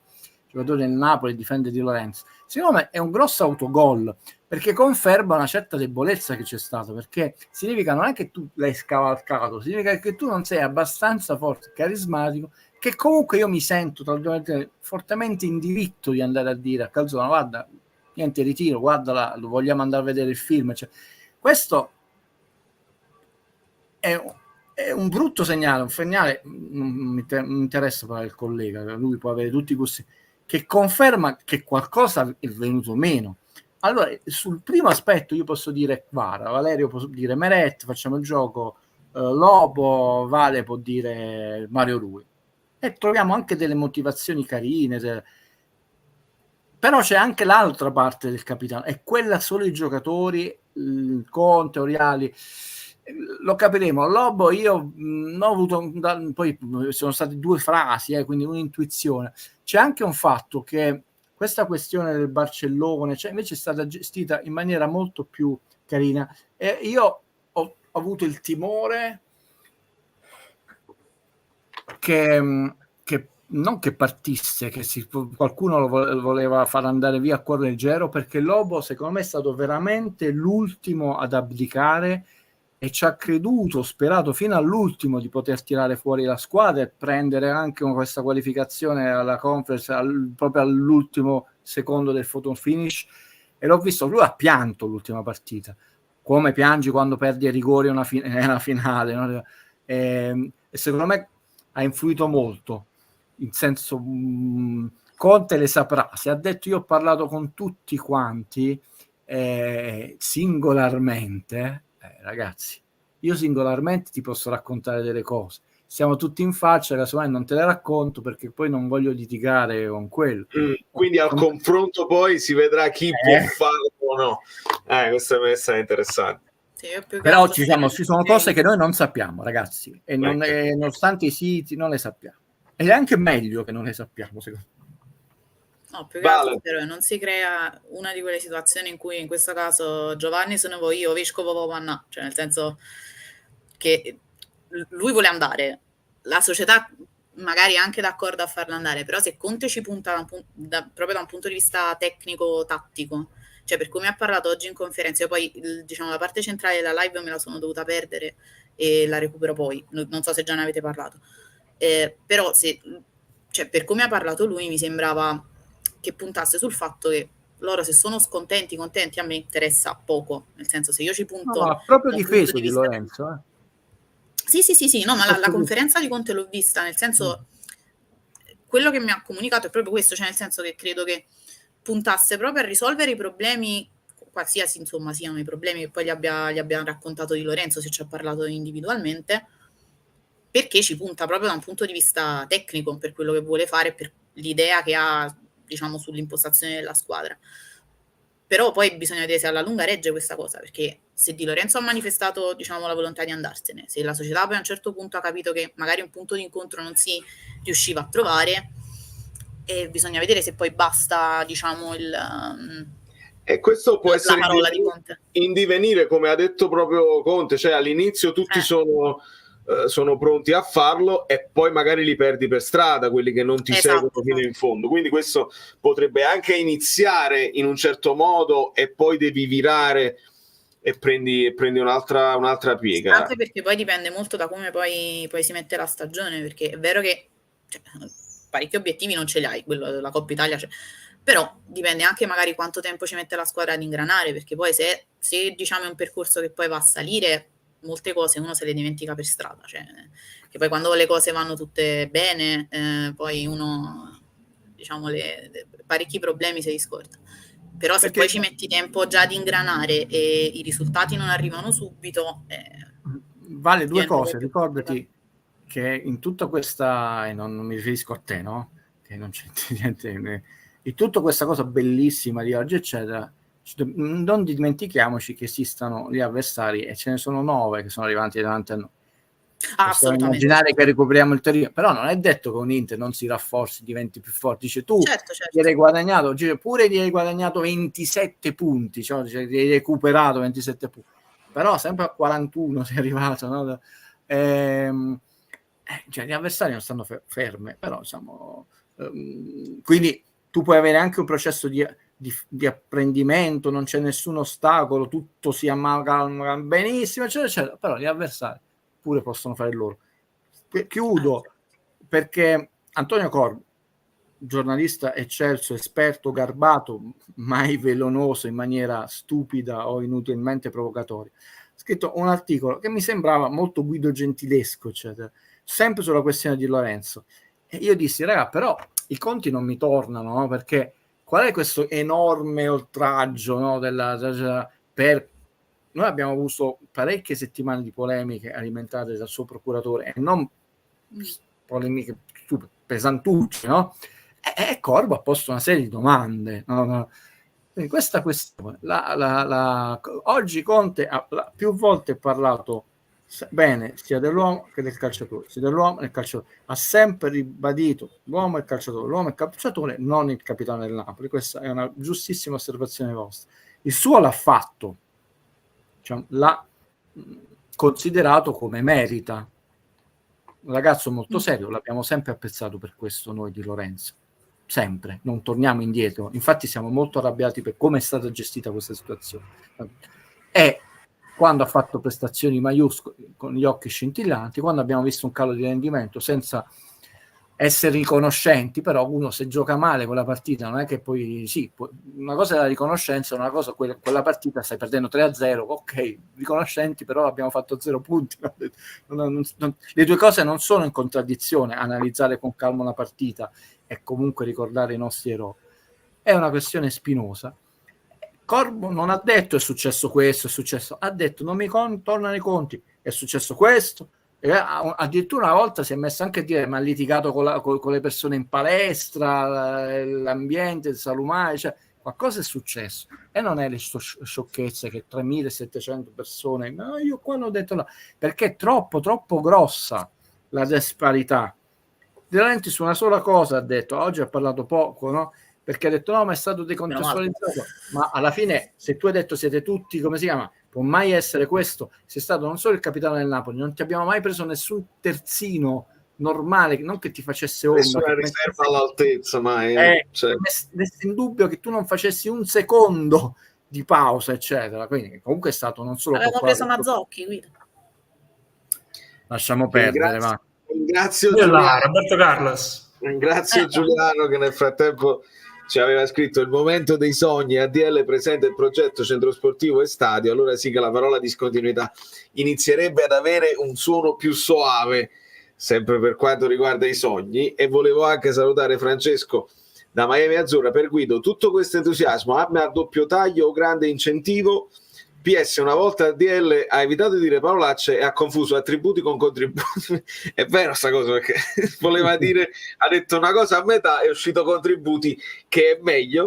giocatori del Napoli, difende Di Lorenzo, secondo me è un grosso autogol, perché conferma una certa debolezza che c'è stata, perché significa non è che tu l'hai scavalcato, significa che tu non sei abbastanza forte, carismatico, che comunque io mi sento fortemente in diritto di andare a dire a Calzona: guarda, niente, ritiro, guarda, lo vogliamo andare a vedere il film. Cioè, questo è un brutto segnale, un segnale, non mi interessa parlare del collega, lui può avere tutti i gusti, che conferma che qualcosa è venuto meno. Allora, sul primo aspetto io posso dire Kvara, Valerio posso dire Meret, facciamo il gioco, Lobo, Vale può dire Mario Rui, e troviamo anche delle motivazioni carine, però c'è anche l'altra parte del capitano, è quella solo i giocatori, Conte, Oriali, lo capiremo. Lobo io non ho avuto, poi sono state 2 frasi, quindi un'intuizione. C'è anche un fatto che questa questione del Barcellona invece è stata gestita in maniera molto più carina, e io ho avuto il timore che non che partisse, che qualcuno lo voleva far andare via a cuore leggero, perché Lobo secondo me è stato veramente l'ultimo ad abdicare e ci ha creduto, sperato fino all'ultimo di poter tirare fuori la squadra e prendere anche questa qualificazione alla Conference proprio all'ultimo secondo del photo finish, e l'ho visto, lui ha pianto l'ultima partita, come piangi quando perdi ai rigori una finale, no? E secondo me ha influito molto, in senso, Conte le saprà, se ha detto io ho parlato con tutti quanti singolarmente, ragazzi, io singolarmente ti posso raccontare delle cose, siamo tutti in faccia, casomai non te le racconto perché poi non voglio litigare con quello. Quindi al confronto poi si vedrà chi può farlo o no. Questa è interessante. Sì, però ci sono cose che noi non sappiamo, ragazzi, e nonostante i siti non le sappiamo, ed è anche meglio che non le sappiamo, secondo me. No, più che altro però non si crea una di quelle situazioni in cui in questo caso Giovanni sono io, Vescovo Panna, cioè nel senso che lui vuole andare, la società magari è anche d'accordo a farlo andare, però se Conte ci punta proprio da un punto di vista tecnico-tattico, cioè per come ha parlato oggi in conferenza, io poi diciamo la parte centrale della live me la sono dovuta perdere e la recupero poi, non so se già ne avete parlato, però cioè, per come ha parlato lui mi sembrava che puntasse sul fatto che loro se sono contenti a me interessa poco, nel senso se io ci punto... No, proprio difeso di Lorenzo. Sì, no, ma la conferenza di Conte l'ho vista, nel senso quello che mi ha comunicato è proprio questo, cioè nel senso che credo che puntasse proprio a risolvere i problemi, qualsiasi insomma siano i problemi che poi gli abbia raccontato Di Lorenzo, se ci ha parlato individualmente, perché ci punta proprio da un punto di vista tecnico per quello che vuole fare, per l'idea che ha, diciamo, sull'impostazione della squadra. Però poi bisogna vedere se alla lunga regge questa cosa, perché se Di Lorenzo ha manifestato, diciamo, la volontà di andarsene, se la società poi a un certo punto ha capito che magari un punto di incontro non si riusciva a trovare, e bisogna vedere se poi basta, diciamo, e questo può essere la parola di Conte. In divenire, come ha detto proprio Conte, cioè all'inizio tutti sono pronti a farlo e poi magari li perdi per strada, quelli che non ti seguono fino in fondo, quindi questo potrebbe anche iniziare in un certo modo e poi devi virare e prendi un'altra piega, anche perché poi dipende molto da come poi si mette la stagione, perché è vero che parecchi obiettivi non ce li hai, quello della Coppa Italia però dipende anche magari quanto tempo ci mette la squadra ad ingranare, perché poi se diciamo è un percorso che poi va a salire, molte cose uno se le dimentica per strada, cioè che poi quando le cose vanno tutte bene poi uno, diciamo, parecchi problemi se li scorda, Però se Perché- poi ci metti tempo già ad ingranare e i risultati non arrivano subito, vale due diventa cose, proprio ricordati che in tutta questa, e non mi riferisco a te, no? Che non c'è niente, in tutta questa cosa bellissima di oggi, eccetera, non dimentichiamoci che esistano gli avversari e ce ne sono 9 che sono arrivati davanti a noi. Possiamo assolutamente. immaginare che recuperiamo il territorio, però non è detto che un Inter non si rafforzi, diventi più forte. Dice tu Certo. ti hai guadagnato, pure ti hai guadagnato 27 punti, cioè ti hai recuperato 27 punti, però sempre a 41 sei arrivato, no? Cioè, gli avversari non stanno fermi, però diciamo, quindi tu puoi avere anche un processo di apprendimento, non c'è nessun ostacolo, tutto si amalgama benissimo, eccetera, eccetera, però gli avversari pure possono fare loro. Chiudo perché Antonio Corbo, giornalista eccelso, esperto, garbato, mai velonoso in maniera stupida o inutilmente provocatoria, ha scritto un articolo che mi sembrava molto Guido Gentilesco, eccetera, sempre sulla questione di Lorenzo. E io dissi, raga, però i conti non mi tornano, no? Perché qual è questo enorme oltraggio, no, per noi abbiamo avuto parecchie settimane di polemiche alimentate dal suo procuratore e non polemiche pesantucce, no? E Corbo ha posto una serie di domande, no? Quindi questa questione oggi Conte ha più volte parlato bene sia dell'uomo che del calciatore, sia dell'uomo che del calciatore, ha sempre ribadito l'uomo e il calciatore, l'uomo e il calciatore, non il capitano del Napoli. Questa è una giustissima osservazione vostra. Il suo l'ha fatto, cioè, l'ha considerato come merita, un ragazzo molto serio, l'abbiamo sempre apprezzato per questo noi di Lorenzo, sempre, non torniamo indietro, infatti siamo molto arrabbiati per come è stata gestita questa situazione. E quando ha fatto prestazioni maiuscole con gli occhi scintillanti, quando abbiamo visto un calo di rendimento senza essere riconoscenti, però uno se gioca male quella partita non è che poi una cosa è la riconoscenza, una cosa quella partita stai perdendo 3-0, ok, riconoscenti, però abbiamo fatto 0 punti. Le due cose non sono in contraddizione, analizzare con calma una partita e comunque ricordare i nostri eroi. È una questione spinosa. Corbo non ha detto è successo questo, è successo, ha detto non mi tornano i conti, è successo questo. E addirittura una volta si è messo anche a dire ma ha litigato con le persone in palestra, l'ambiente, il salumare, cioè qualcosa è successo e non è le sciocchezze che 3.700 persone, no, io qua l'ho detto là, perché è troppo grossa la disparità. De Laurentiis su una sola cosa ha detto, oggi ha parlato poco, no? Perché ha detto no, ma è stato decontestualizzato, ma alla fine se tu hai detto siete tutti, come si chiama, può mai essere questo, sei stato non solo il capitano del Napoli, non ti abbiamo mai preso nessun terzino normale, non che ti facesse ombra, nessuna riserva all'altezza mai, cioè. messo in dubbio che tu non facessi un secondo di pausa, eccetera. Quindi comunque è stato non solo avevamo preso Mazzocchi, Guido. Lasciamo perdere, ma ringrazio Roberto Carlos. Ringrazio Giuliano che nel frattempo ci aveva scritto il momento dei sogni, ADL presenta il progetto centro sportivo e stadio, allora sì che la parola discontinuità inizierebbe ad avere un suono più soave, sempre per quanto riguarda i sogni. E volevo anche salutare Francesco da Miami Azzurra. Per Guido, tutto questo entusiasmo a doppio taglio o grande incentivo? PS, una volta ADL ha evitato di dire parolacce e ha confuso attributi con contributi. È vero sta cosa, perché voleva dire, ha detto una cosa a metà, è uscito contributi, che è meglio.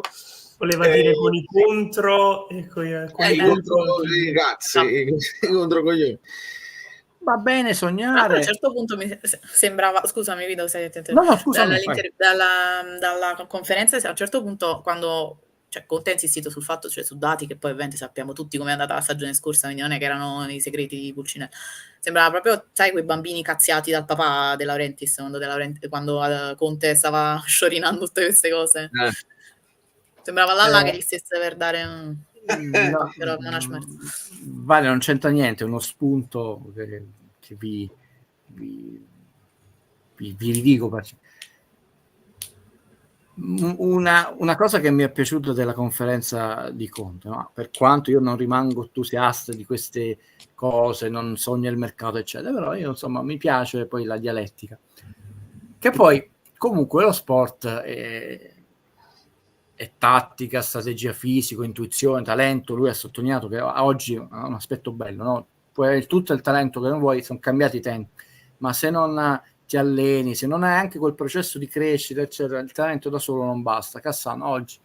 Voleva dire con i contro e con i contro i cazzi, contro coglioni. Va bene sognare. A un certo punto mi sembrava, scusami Guido, no, scusami, dalla conferenza, a un certo punto quando Conte ha insistito sul fatto, cioè su dati che poi ovviamente sappiamo tutti come è andata la stagione scorsa, quindi non è che erano i segreti di Pulcinella. Sembrava proprio, sai, quei bambini cazziati dal papà De Laurentiis quando Conte stava sciorinando tutte queste cose. Sembrava là che gli stesse per dare però Vale, non c'entra niente, è uno spunto che vi ridico. Una cosa che mi è piaciuta della conferenza di Conte, no? Per quanto io non rimango entusiasta di queste cose, non sogno il mercato eccetera, però io insomma mi piace poi la dialettica, che poi comunque lo sport è tattica, strategia, fisico, intuizione, talento. Lui ha sottolineato che oggi ha un aspetto bello, no? Puoi avere tutto il talento che non vuoi, sono cambiati i tempi, ma se non ti alleni, se non hai anche quel processo di crescita, eccetera, il talento da solo non basta. Cassano oggi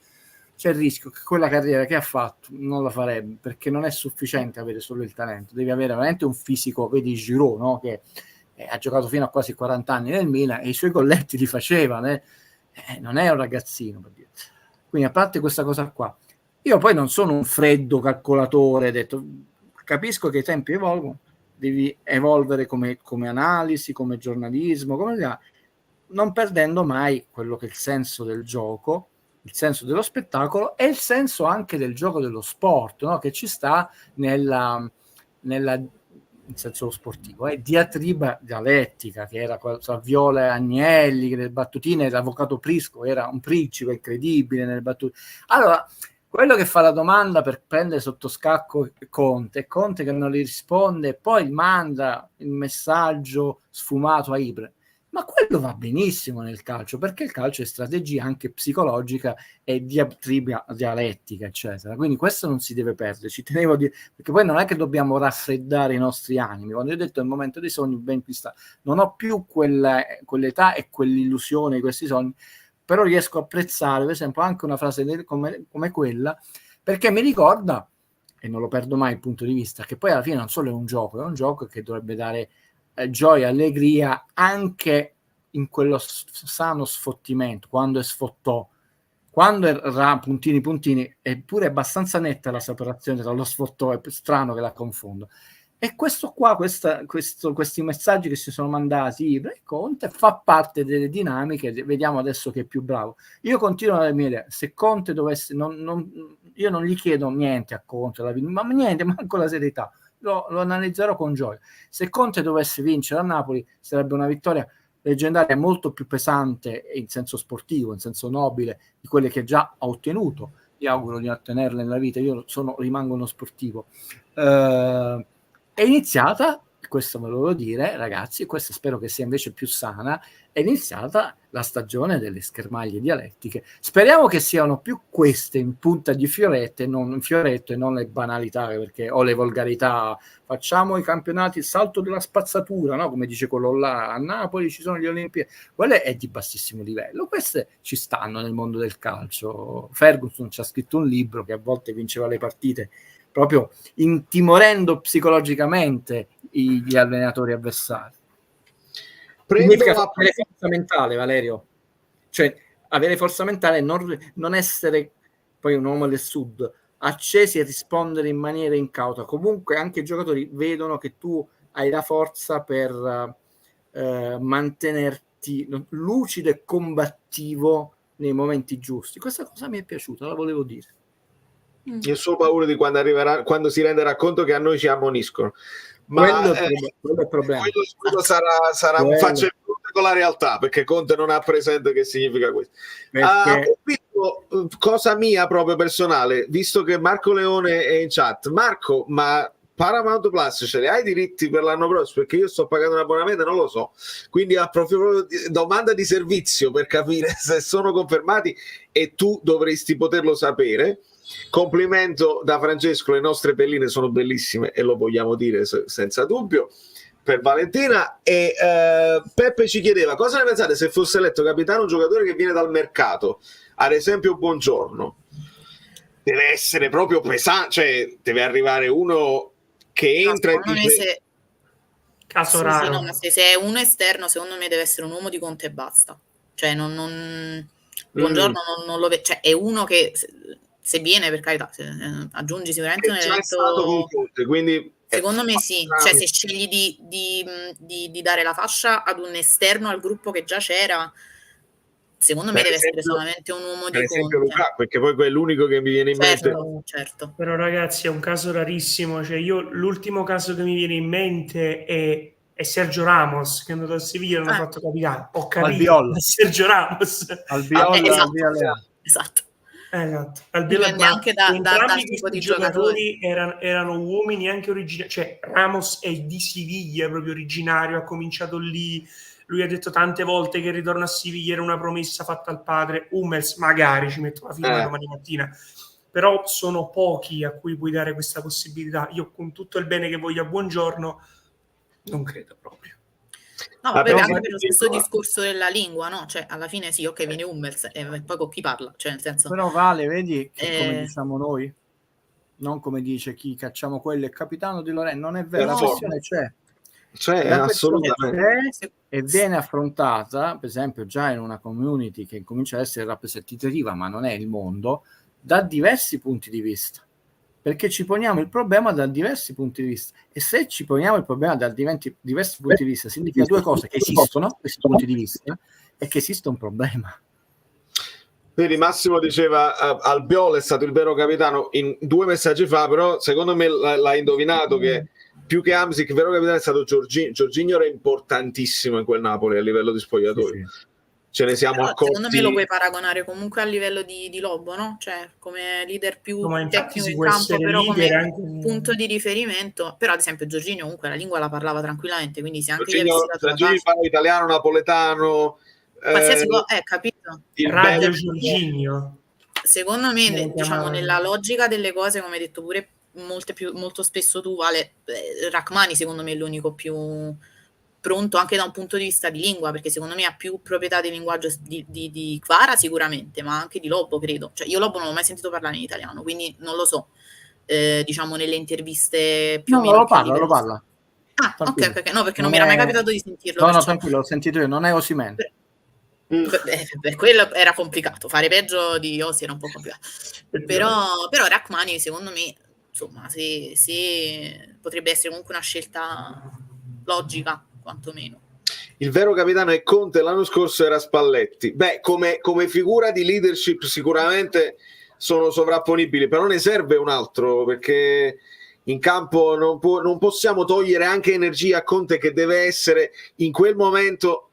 c'è il rischio che quella carriera che ha fatto non la farebbe, perché non è sufficiente avere solo il talento, devi avere veramente un fisico, vedi Giroud, no? Che ha giocato fino a quasi 40 anni nel Milan e i suoi colletti li facevano, non è un ragazzino, per dire. Quindi a parte questa cosa qua, io poi non sono un freddo calcolatore, detto, capisco che i tempi evolvono, devi evolvere come analisi, come giornalismo, non perdendo mai quello che è il senso del gioco, il senso dello spettacolo e il senso anche del gioco dello sport, no? Che ci sta nel senso sportivo, diatriba dialettica, che era Viola e Agnelli, che nelle battutine l'avvocato Prisco era un principe incredibile nelle battute. Allora, quello che fa la domanda per prendere sotto scacco Conte che non gli risponde, poi manda il messaggio sfumato a Ibra. Ma quello va benissimo nel calcio, perché il calcio è strategia anche psicologica e diatriba dialettica, eccetera. Quindi questo non si deve perdere, ci tenevo a dire, perché poi non è che dobbiamo raffreddare i nostri animi. Quando io ho detto il momento dei sogni, ben qui sta. Non ho più quell'età e quell'illusione di questi sogni, però riesco a apprezzare, per esempio, anche una frase come quella, perché mi ricorda, e non lo perdo mai il punto di vista, che poi alla fine non solo è un gioco che dovrebbe dare gioia, allegria anche in quello sano sfottimento, quando era puntini, eppure è abbastanza netta la separazione tra lo sfottò, è strano che la confondo. E questo qua, questi messaggi che si sono mandati Conte fa parte delle dinamiche, vediamo adesso che è più bravo. Io continuo alla mia idea, se Conte dovesse, io non gli chiedo niente a Conte, ma niente, manco la serietà, lo analizzerò con gioia. Se Conte dovesse vincere a Napoli sarebbe una vittoria leggendaria, molto più pesante in senso sportivo, in senso nobile di quelle che già ha ottenuto. Gli auguro di ottenerle nella vita, io rimango uno sportivo. È iniziata, questo ve lo devo dire ragazzi, questa spero che sia invece più sana, è iniziata la stagione delle schermaglie dialettiche. Speriamo che siano più queste in punta di fioretto e non le banalità, perché o le volgarità, facciamo i campionati, il salto della spazzatura, no? Come dice quello là, a Napoli ci sono le Olimpiadi, quelle è di bassissimo livello, queste ci stanno nel mondo del calcio. Ferguson ci ha scritto un libro che a volte vinceva le partite proprio intimorendo psicologicamente gli allenatori avversari. Significa avere forza mentale, Valerio, cioè avere forza mentale e non essere poi un uomo del sud, accesi a rispondere in maniera incauta. Comunque anche i giocatori vedono che tu hai la forza per mantenerti lucido e combattivo nei momenti giusti. Questa cosa mi è piaciuta, la volevo dire. Io ho solo paura di quando si renderà conto che a noi ci ammoniscono. Ma quello è il problema. Quello sarà un faccia in fronte con la realtà, perché Conte non ha presente che significa questo. Ho visto, cosa mia proprio personale, visto che Marco Leone è in chat. Marco, ma Paramount Plus ce li hai i diritti per l'anno prossimo? Perché io sto pagando un abbonamento e non lo so, quindi proprio domanda di servizio per capire se sono confermati e tu dovresti poterlo sapere. Complimento da Francesco, le nostre pelline sono bellissime e lo vogliamo dire senza dubbio per Valentina. E Peppe ci chiedeva cosa ne pensate se fosse eletto capitano un giocatore che viene dal mercato, ad esempio Buongiorno. Deve essere proprio pesante, cioè deve arrivare uno che entra caso raro. Sì, no, ma se è uno esterno, secondo me deve essere un uomo di Conte e basta, cioè Buongiorno non lo vedo, cioè è uno che se viene, per carità, aggiungi sicuramente un elemento, quindi secondo me sì, cioè se scegli di dare la fascia ad un esterno al gruppo che già c'era, secondo me deve essere solamente un uomo di Conte. Luca, perché poi è l'unico che mi viene in mente. Certo. Però ragazzi è un caso rarissimo, cioè l'ultimo caso che mi viene in mente è Sergio Ramos, che è andato a Siviglia e l'hanno fatto capitano. Ho capito, Sergio Ramos. Esatto. Esatto. Dipende anche dal Entrambi tipo questi di giocatori erano uomini anche originari, cioè Ramos è di Siviglia, proprio originario, ha cominciato lì, lui ha detto tante volte che il ritorno a Siviglia era una promessa fatta al padre. Hummels magari ci metto la firma domani mattina, però sono pochi a cui puoi dare questa possibilità. Io, con tutto il bene che voglio a Buongiorno, non credo proprio. No, vabbè, anche per lo stesso discorso della lingua, no? Cioè, alla fine sì, ok, viene Hummels, e poi con chi parla? Cioè, nel senso... Però Vale, vedi che come diciamo noi, non come dice chi cacciamo quello è capitano di Lorenzo, non è vero, la questione c'è. La assolutamente c'è e viene affrontata, per esempio, già in una community che comincia ad essere rappresentativa, ma non è il mondo, da diversi punti di vista. Perché ci poniamo il problema da diversi punti di vista, e se ci poniamo il problema da diversi punti di vista significa due cose: che esistono questi punti di vista e che esiste un problema. Quindi Massimo diceva Albiol è stato il vero capitano in 2 messaggi fa, però secondo me l'ha indovinato che più che Hamsik il vero capitano è stato Jorginho. Jorginho era importantissimo in quel Napoli a livello di spogliatoio. Sì. Ce ne siamo accorti. Secondo me lo puoi paragonare comunque a livello di Lobo, no? Cioè come leader più tecnico in campo, però come anche... punto di riferimento. Però ad esempio Jorginho comunque la lingua la parlava tranquillamente, quindi se anche Jorginho parla italiano, napoletano, qualsiasi cosa, capito? Radio Jorginho. Secondo me, diciamo, nella logica delle cose, come hai detto pure molto spesso tu, Vale, Rachmani secondo me è l'unico più pronto anche da un punto di vista di lingua, perché secondo me ha più proprietà di linguaggio di Kvara sicuramente, ma anche di Lobo, credo. Cioè, io Lobo non l'ho mai sentito parlare in italiano, quindi non lo so. Diciamo nelle interviste più o meno lo parla. Ah, ok, no, perché non mi era mai capitato di sentirlo. No, tranquillo, l'ho sentito io, non è Osimhen. Quello era complicato, fare peggio di Osi era un po' complicato. Però Rachmani secondo me, insomma, se potrebbe essere comunque una scelta logica, quantomeno. Il vero capitano è Conte, l'anno scorso era Spalletti. Beh, come figura di leadership sicuramente sono sovrapponibili, però ne serve un altro, perché in campo non possiamo togliere anche energia a Conte, che deve essere in quel momento,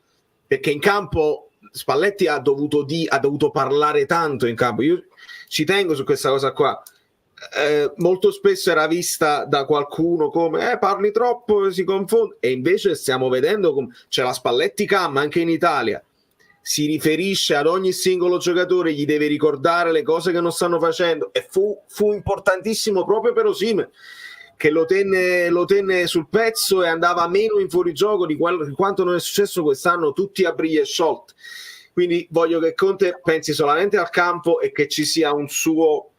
perché in campo Spalletti ha dovuto parlare tanto in campo. Io ci tengo su questa cosa qua. Molto spesso era vista da qualcuno come parli troppo, si confonde, e invece stiamo vedendo c'è la Spalletti Cam anche in Italia, si riferisce ad ogni singolo giocatore, gli deve ricordare le cose che non stanno facendo, e fu importantissimo proprio per Osimhen, che lo tenne sul pezzo e andava meno in fuorigioco di quanto non è successo quest'anno, tutti a briglie sciolti. Quindi voglio che Conte pensi solamente al campo e che ci sia un suo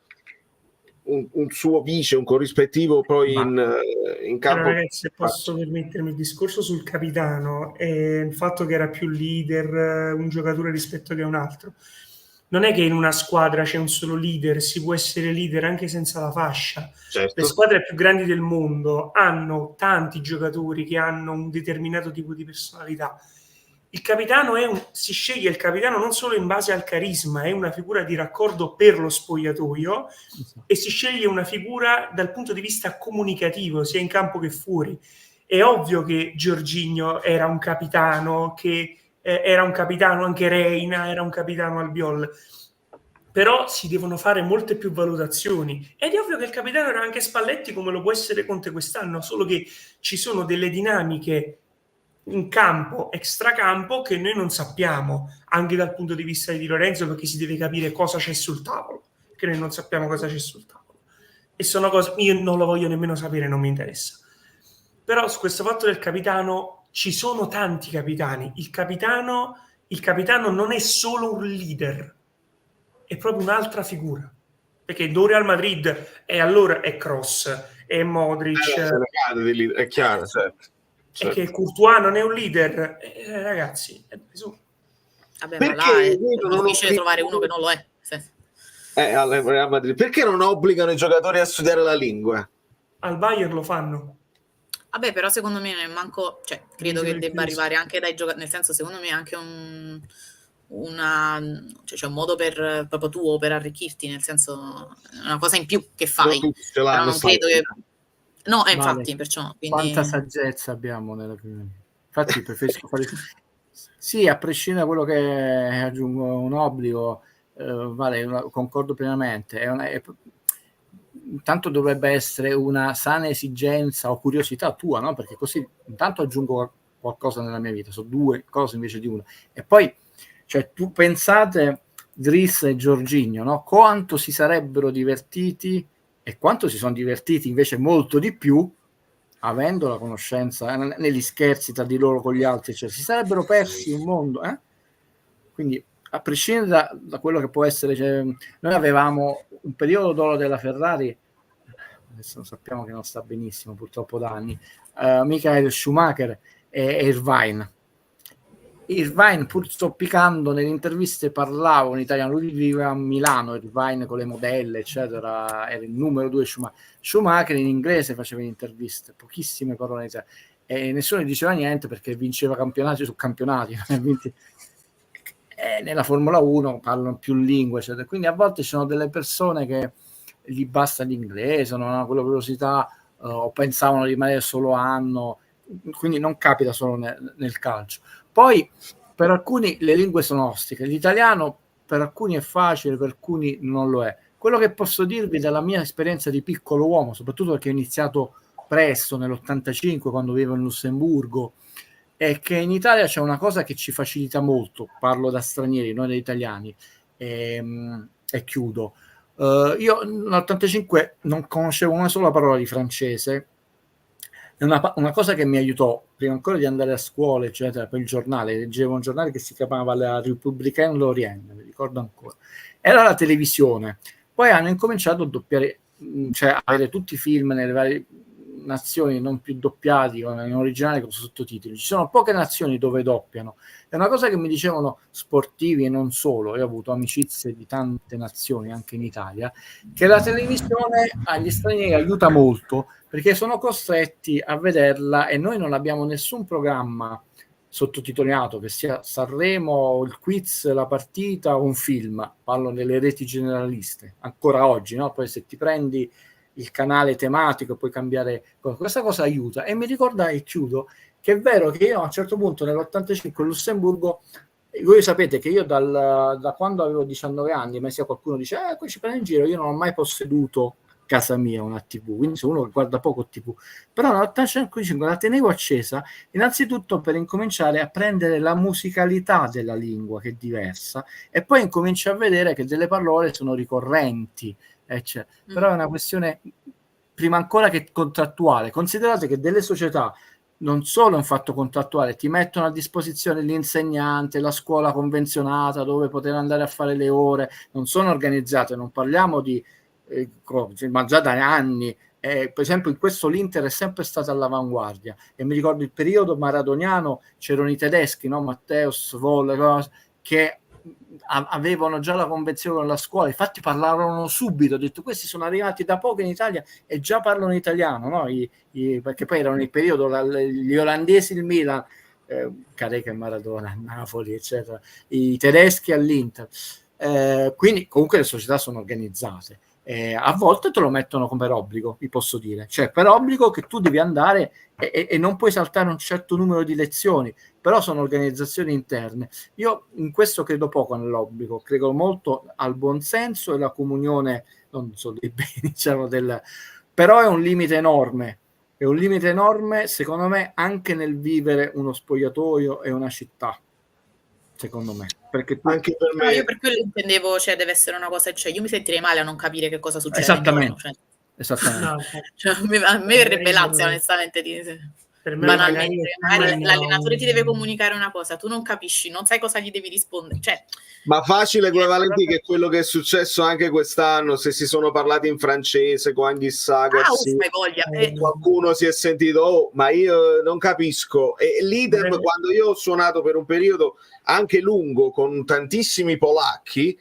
vice, un corrispettivo poi in campo. Allora, ragazzi, posso permettermi il discorso sul capitano e il fatto che era più leader un giocatore rispetto che un altro. Non è che in una squadra c'è un solo leader, si può essere leader anche senza la fascia. Certo. Le squadre più grandi del mondo hanno tanti giocatori che hanno un determinato tipo di personalità. Il capitano si sceglie il capitano non solo in base al carisma, è una figura di raccordo per lo spogliatoio, e si sceglie una figura dal punto di vista comunicativo, sia in campo che fuori. È ovvio che Jorginho era un capitano, che era un capitano anche Reina, era un capitano Albiol, però si devono fare molte più valutazioni, ed è ovvio che il capitano era anche Spalletti, come lo può essere Conte quest'anno, solo che ci sono delle dinamiche in campo, extracampo, che noi non sappiamo, anche dal punto di vista di Di Lorenzo, perché si deve capire cosa c'è sul tavolo, che noi non sappiamo cosa c'è sul tavolo, e sono cose, io non lo voglio nemmeno sapere, non mi interessa. Però su questo fatto del capitano ci sono tanti capitani. Il capitano non è solo un leader, è proprio un'altra figura, perché do Real Madrid e allora è Kroos, è Modric, è chiaro, certo. E che Courtois non è un leader, ragazzi, vabbè, ma là è difficile trovare uno che non lo è. Al Real Madrid. Perché non obbligano i giocatori a studiare la lingua? Al Bayern lo fanno. Vabbè, però secondo me manco, cioè, credo che debba arrivare anche dai giocatori, nel senso, secondo me è anche c'è un modo per proprio tuo per arricchirti, nel senso, una cosa in più che fai. Però non credo che... No, infatti, perciò... Quindi... Quanta saggezza abbiamo nella prima. Infatti preferisco fare... Sì, a prescindere da quello che aggiungo un obbligo, Vale, concordo pienamente, intanto dovrebbe essere una sana esigenza o curiosità tua, no? Perché così intanto aggiungo qualcosa nella mia vita, sono due cose invece di una. E poi, cioè, tu pensate Driss e Jorginho, no? Quanto si sarebbero divertiti e quanto si sono divertiti invece molto di più avendo la conoscenza negli scherzi tra di loro con gli altri, cioè si sarebbero persi un mondo, quindi a prescindere da quello che può essere, cioè, noi avevamo un periodo d'oro della Ferrari, adesso sappiamo che non sta benissimo purtroppo da anni, Michael Schumacher e Irvine, pur zoppicando nelle interviste, parlava in italiano, lui viveva a Milano, Irvine con le modelle eccetera, era il numero 2 Schumacher in inglese faceva interviste, pochissime parole in italiano, e nessuno gli diceva niente perché vinceva campionati su campionati. Nella Formula 1 parlano più lingue, eccetera. Quindi a volte ci sono delle persone che gli basta l'inglese, non hanno quella velocità, o pensavano di rimanere solo anno, quindi non capita solo nel calcio. Poi per alcuni le lingue sono ostiche, l'italiano per alcuni è facile, per alcuni non lo è. Quello che posso dirvi dalla mia esperienza di piccolo uomo, soprattutto perché ho iniziato presto nell'85 quando vivevo in Lussemburgo, è che in Italia c'è una cosa che ci facilita molto, parlo da stranieri, noi da italiani, e chiudo. Io nell'85 non conoscevo una sola parola di francese. Una cosa che mi aiutò prima ancora di andare a scuola eccetera, poi il giornale, leggevo un giornale che si chiamava La Républicaine Lorraine, mi ricordo ancora, era la televisione. Poi hanno incominciato a doppiare, cioè a avere tutti i film nelle varie nazioni non più doppiati in originale con sottotitoli. Ci sono poche nazioni dove doppiano. È una cosa che mi dicevano sportivi e non solo, io ho avuto amicizie di tante nazioni anche in Italia, che la televisione agli stranieri aiuta molto perché sono costretti a vederla e noi non abbiamo nessun programma sottotitolato, che sia Sanremo, il quiz, la partita o un film, parlo delle reti generaliste ancora oggi, no? Poi se ti prendi il canale tematico puoi cambiare, questa cosa aiuta. E mi ricorda, e chiudo, che è vero che io a un certo punto nell'85 in Lussemburgo, voi sapete che io da quando avevo 19 anni, ma sia qualcuno dice qui ci prende in giro, io non ho mai posseduto casa mia una TV, quindi sono uno che guarda poco TV, però nell'85 la tenevo accesa innanzitutto per incominciare a prendere la musicalità della lingua, che è diversa, e poi incominci a vedere che delle parole sono ricorrenti, però è una questione prima ancora che contrattuale. Considerate che delle società non solo è un fatto contrattuale, ti mettono a disposizione l'insegnante, la scuola convenzionata dove poter andare a fare le ore, non sono organizzate, non parliamo di ma già da anni, per esempio in questo l'Inter è sempre stata all'avanguardia, e mi ricordo il periodo maradoniano, c'erano i tedeschi, no? Matteus, Volle, che avevano già la convenzione con la scuola, infatti parlavano subito, ho detto questi sono arrivati da poco in Italia e già parlano italiano, no? Perché poi erano il periodo gli olandesi, il Milan, Careca e Maradona, Napoli eccetera, i tedeschi all'Inter, quindi comunque le società sono organizzate. A volte te lo mettono come per obbligo, vi posso dire, cioè per obbligo che tu devi andare e non puoi saltare un certo numero di lezioni, però sono organizzazioni interne. Io in questo credo poco nell'obbligo, credo molto al buonsenso e la comunione, non so, dei beni, diciamo, però è un limite enorme secondo me anche nel vivere uno spogliatoio e una città, secondo me, perché anche per me, io per quello intendevo, cioè deve essere una cosa, cioè io mi sentirei male a non capire che cosa succede esattamente, esattamente. No, Cioè, a me verrebbe l'ansia onestamente per me banalmente, magari l'allenatore ti deve comunicare una cosa, tu non capisci, non sai cosa gli devi rispondere, cioè, ma facile come Valentì, che è quello che è successo anche quest'anno, se si sono parlati in francese con Anghis Sagas, qualcuno si è sentito ma io non capisco, e l'idem quando io ho suonato per un periodo anche lungo con tantissimi polacchi,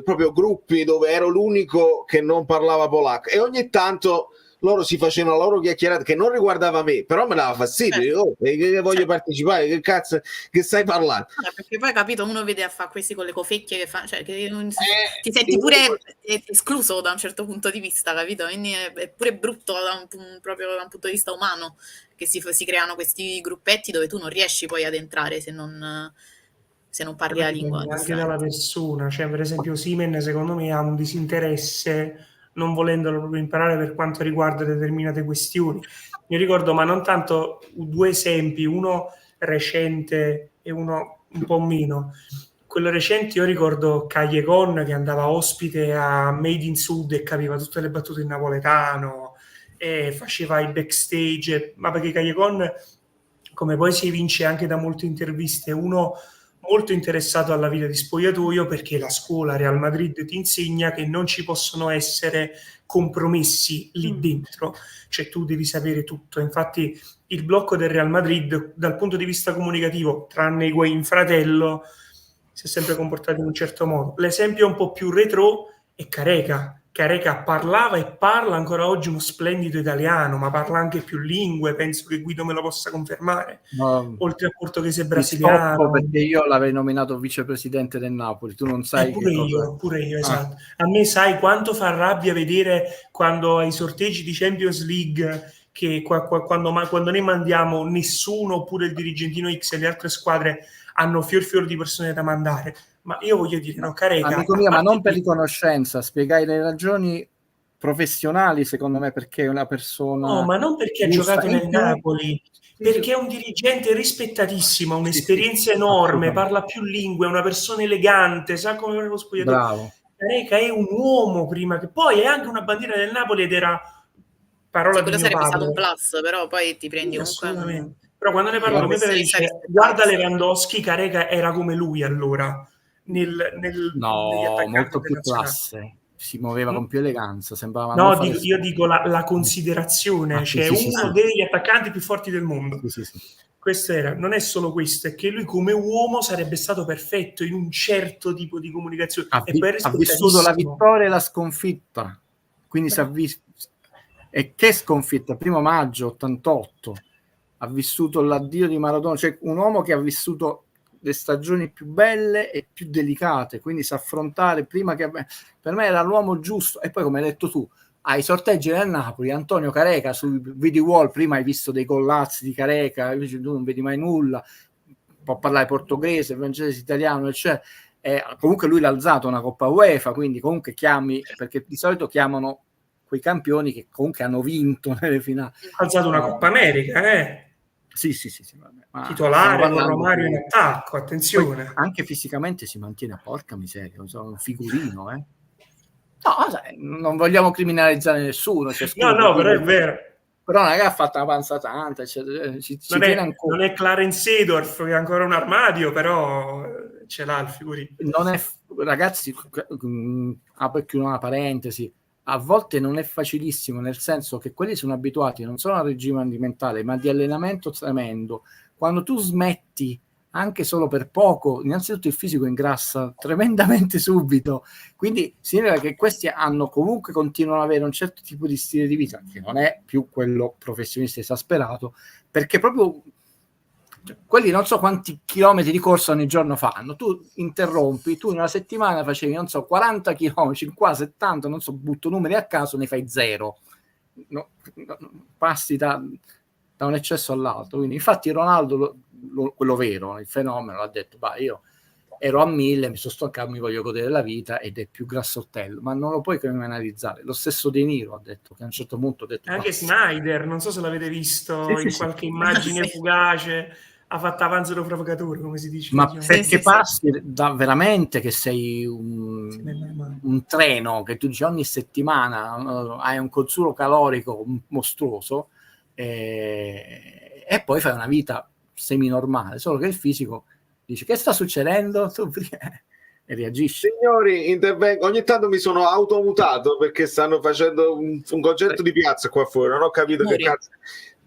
proprio gruppi dove ero l'unico che non parlava polacco, e ogni tanto loro si facevano la loro chiacchierata che non riguardava me, però me dava fastidio, che voglio partecipare, che cazzo che stai parlando? Perché poi capito, uno vede a fare questi con le cofecchie che fa, cioè che ti senti pure escluso da un certo punto di vista, capito? Quindi è pure brutto proprio da un punto di vista umano che si creano questi gruppetti dove tu non riesci poi ad entrare se non se non parli la lingua. Anche dalla persona, cioè per esempio Osimhen secondo me ha un disinteresse non volendolo proprio imparare per quanto riguarda determinate questioni. Mi ricordo, ma non tanto, due esempi, uno recente e uno un po' meno. Quello recente io ricordo Callejon che andava ospite a Made in Sud e capiva tutte le battute in napoletano e faceva i backstage, ma perché Callejon, come poi si evince anche da molte interviste, uno molto interessato alla vita di spogliatoio, perché la scuola Real Madrid ti insegna che non ci possono essere compromessi lì dentro, cioè tu devi sapere tutto. Infatti il blocco del Real Madrid dal punto di vista comunicativo, tranne Higuaín fratello, si è sempre comportato in un certo modo. L'esempio un po' più retro è Careca. Careca parlava e parla ancora oggi uno splendido italiano, ma parla anche più lingue, penso che Guido me lo possa confermare, oltre al portoghese brasiliano. Perché io l'avrei nominato vicepresidente del Napoli, tu non sai pure io, esatto. A me sai quanto fa rabbia vedere quando ai sorteggi di Champions League, che quando noi mandiamo nessuno, oppure il dirigentino X e le altre squadre hanno fior di persone da mandare. Ma io voglio dire, no, Careca, amico mio, ma non per riconoscenza, spiegai le ragioni professionali, secondo me, perché è una persona... No, ma non perché ha giocato nel Napoli, perché è un dirigente rispettatissimo, ha un'esperienza enorme, parla più lingue, è una persona elegante, sa come fare lo spogliatoio. Bravo. Careca è un uomo prima che... Poi è anche una bandiera del Napoli ed era parola di mio sarebbe padre. stato un plus, però poi ti prendi comunque... Però quando ne parlo, mi dice, guarda Lewandowski, Careca era come lui allora. No, molto più classe, si muoveva con più eleganza, sembrava... No, io dico la considerazione, cioè uno degli attaccanti più forti del mondo. Questo era, non è solo questo, è che lui come uomo sarebbe stato perfetto in un certo tipo di comunicazione. Ha vissuto la vittoria e la sconfitta, quindi si è visto... E che sconfitta? 1 maggio 88, ha vissuto l'addio di Maradona, cioè un uomo che ha vissuto le stagioni più belle e più delicate, quindi sa affrontare prima che... Per me era l'uomo giusto. E poi, come hai detto tu, ai sorteggi del Napoli, Antonio Careca sul video wall, prima hai visto dei collazzi di Careca, invece tu non vedi mai nulla, può parlare portoghese, francese, italiano, eccetera. Comunque lui l'ha alzato una Coppa UEFA, quindi comunque chiami, perché di solito chiamano quei campioni che comunque hanno vinto nelle finali. Ha alzato una Coppa America, Sì, vabbè. Titolare con Romario in attacco, attenzione. Poi anche fisicamente si mantiene a porca miseria, un figurino, No, non vogliamo criminalizzare nessuno. No, però è vero. Però non è che ha fatto una panza tanta, non è Clarence Seedorf che ha ancora un armadio, però ce l'ha il figurino. Non è, ragazzi, apro e chiudo una parentesi, a volte non è facilissimo, nel senso che quelli sono abituati non solo al regime alimentare, ma di allenamento tremendo. Quando tu smetti anche solo per poco, innanzitutto il fisico ingrassa tremendamente subito, quindi significa che questi continuano ad avere un certo tipo di stile di vita, che non è più quello professionista esasperato, perché proprio quelli non so quanti chilometri di corsa ogni giorno fanno, tu interrompi, tu in una settimana facevi, non so, 40 chilometri, qua 70, non so, butto numeri a caso, ne fai 0. Passi da un eccesso all'altro. Quindi infatti Ronaldo, quello vero, il fenomeno, l'ha detto, io ero a 1000, mi sono stancato, mi voglio godere la vita, ed è più grassottello, ma non lo puoi criminalizzare. Lo stesso De Niro ha detto, che a un certo punto ha detto... Anche Snyder, non so se l'avete visto qualche immagine fugace, ha fatto avanzare lo provocatore, come si dice. Ma perché passi da veramente che sei un treno, che tu dici ogni settimana hai un consumo calorico mostruoso, e poi fai una vita semi-normale, solo che il fisico dice: che sta succedendo? E reagisci. Signori, intervengo. Ogni tanto mi sono automutato perché stanno facendo un concerto di piazza qua fuori, non ho capito che cazzo.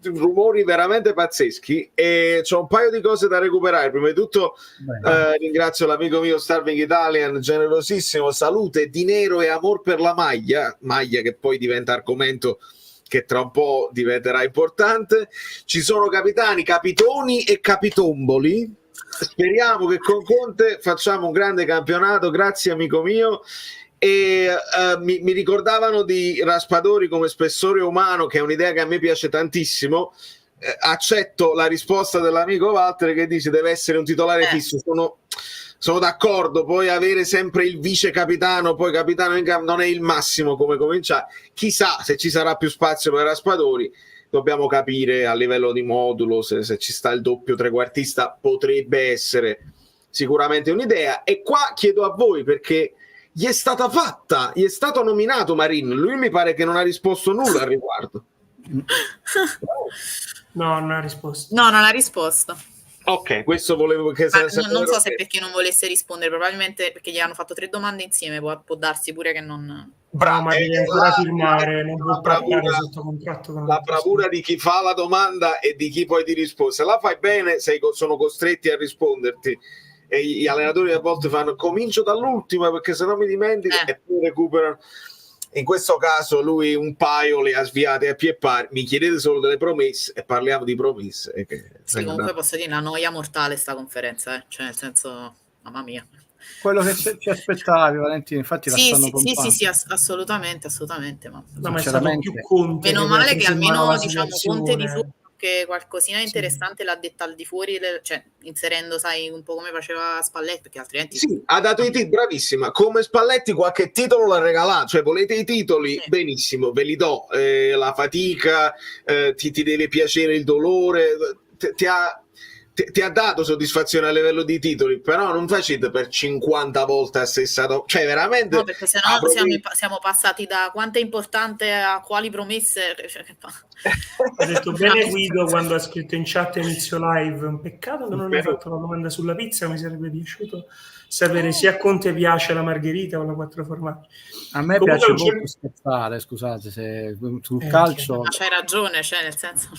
Rumori veramente pazzeschi, e c'ho un paio di cose da recuperare. Prima di tutto ringrazio l'amico mio Starving Italian, generosissimo, salute, dinero e amor per la maglia che poi diventa argomento che tra un po' diventerà importante. Ci sono capitani, capitoni e capitomboli. Speriamo che con Conte facciamo un grande campionato, grazie amico mio. E mi ricordavano di Raspadori come spessore umano, che è un'idea che a me piace tantissimo. Accetto la risposta dell'amico Walter che dice deve essere un titolare fisso. sono d'accordo, poi avere sempre il vice capitano, poi capitano in campo, non è il massimo come cominciare. Chissà se ci sarà più spazio per Raspadori, dobbiamo capire a livello di modulo se ci sta il doppio trequartista, potrebbe essere sicuramente un'idea. E qua chiedo a voi, perché gli è stata fatta, gli è stato nominato Marin, lui mi pare che non ha risposto nulla al riguardo. No, non ha risposto. No, non ha risposto. Ok, questo volevo che non so se perché non volesse rispondere, probabilmente perché gli hanno fatto 3 domande insieme, può darsi pure che non... Bravo, ma devi ancora firmare, non può parlare sotto contratto. La bravura di chi fa la domanda e di chi poi ti risponde. Se la fai bene, sono costretti a risponderti. E gli allenatori a volte fanno comincio dall'ultima perché se no mi dimentico e poi recuperano. In questo caso lui un paio le ha sviate a pie pari. Mi chiedete solo delle promesse e parliamo di promesse. Sì, comunque posso dire una noia mortale sta conferenza, cioè nel senso, mamma mia. Quello che ci aspettavi, Valentino, infatti sì, la stanno pompando. sì, assolutamente, ma no, ma è stato più Conte. Meno male che almeno diciamo Conte di su che qualcosina interessante l'ha detta al di fuori, cioè inserendo, sai, un po' come faceva Spalletti, perché altrimenti... Sì, ha dato i titoli, bravissima, come Spalletti qualche titolo l'ha regalato, cioè volete i titoli? Sì. Benissimo, ve li do, la fatica, ti deve piacere il dolore, ti ha dato soddisfazione a livello di titoli, però non facete per 50 volte la stessa cioè veramente... No, perché sennò siamo passati da quanto è importante a quali promesse... Ha detto bene Guido quando ha scritto in chat inizio live, un peccato che non hai fatto la domanda sulla pizza, mi sarebbe piaciuto sapere se a Conte piace la margherita o la quattro formaggi. A me piace molto scherzare, scusate, se sul calcio... Ma c'hai ragione, cioè nel senso...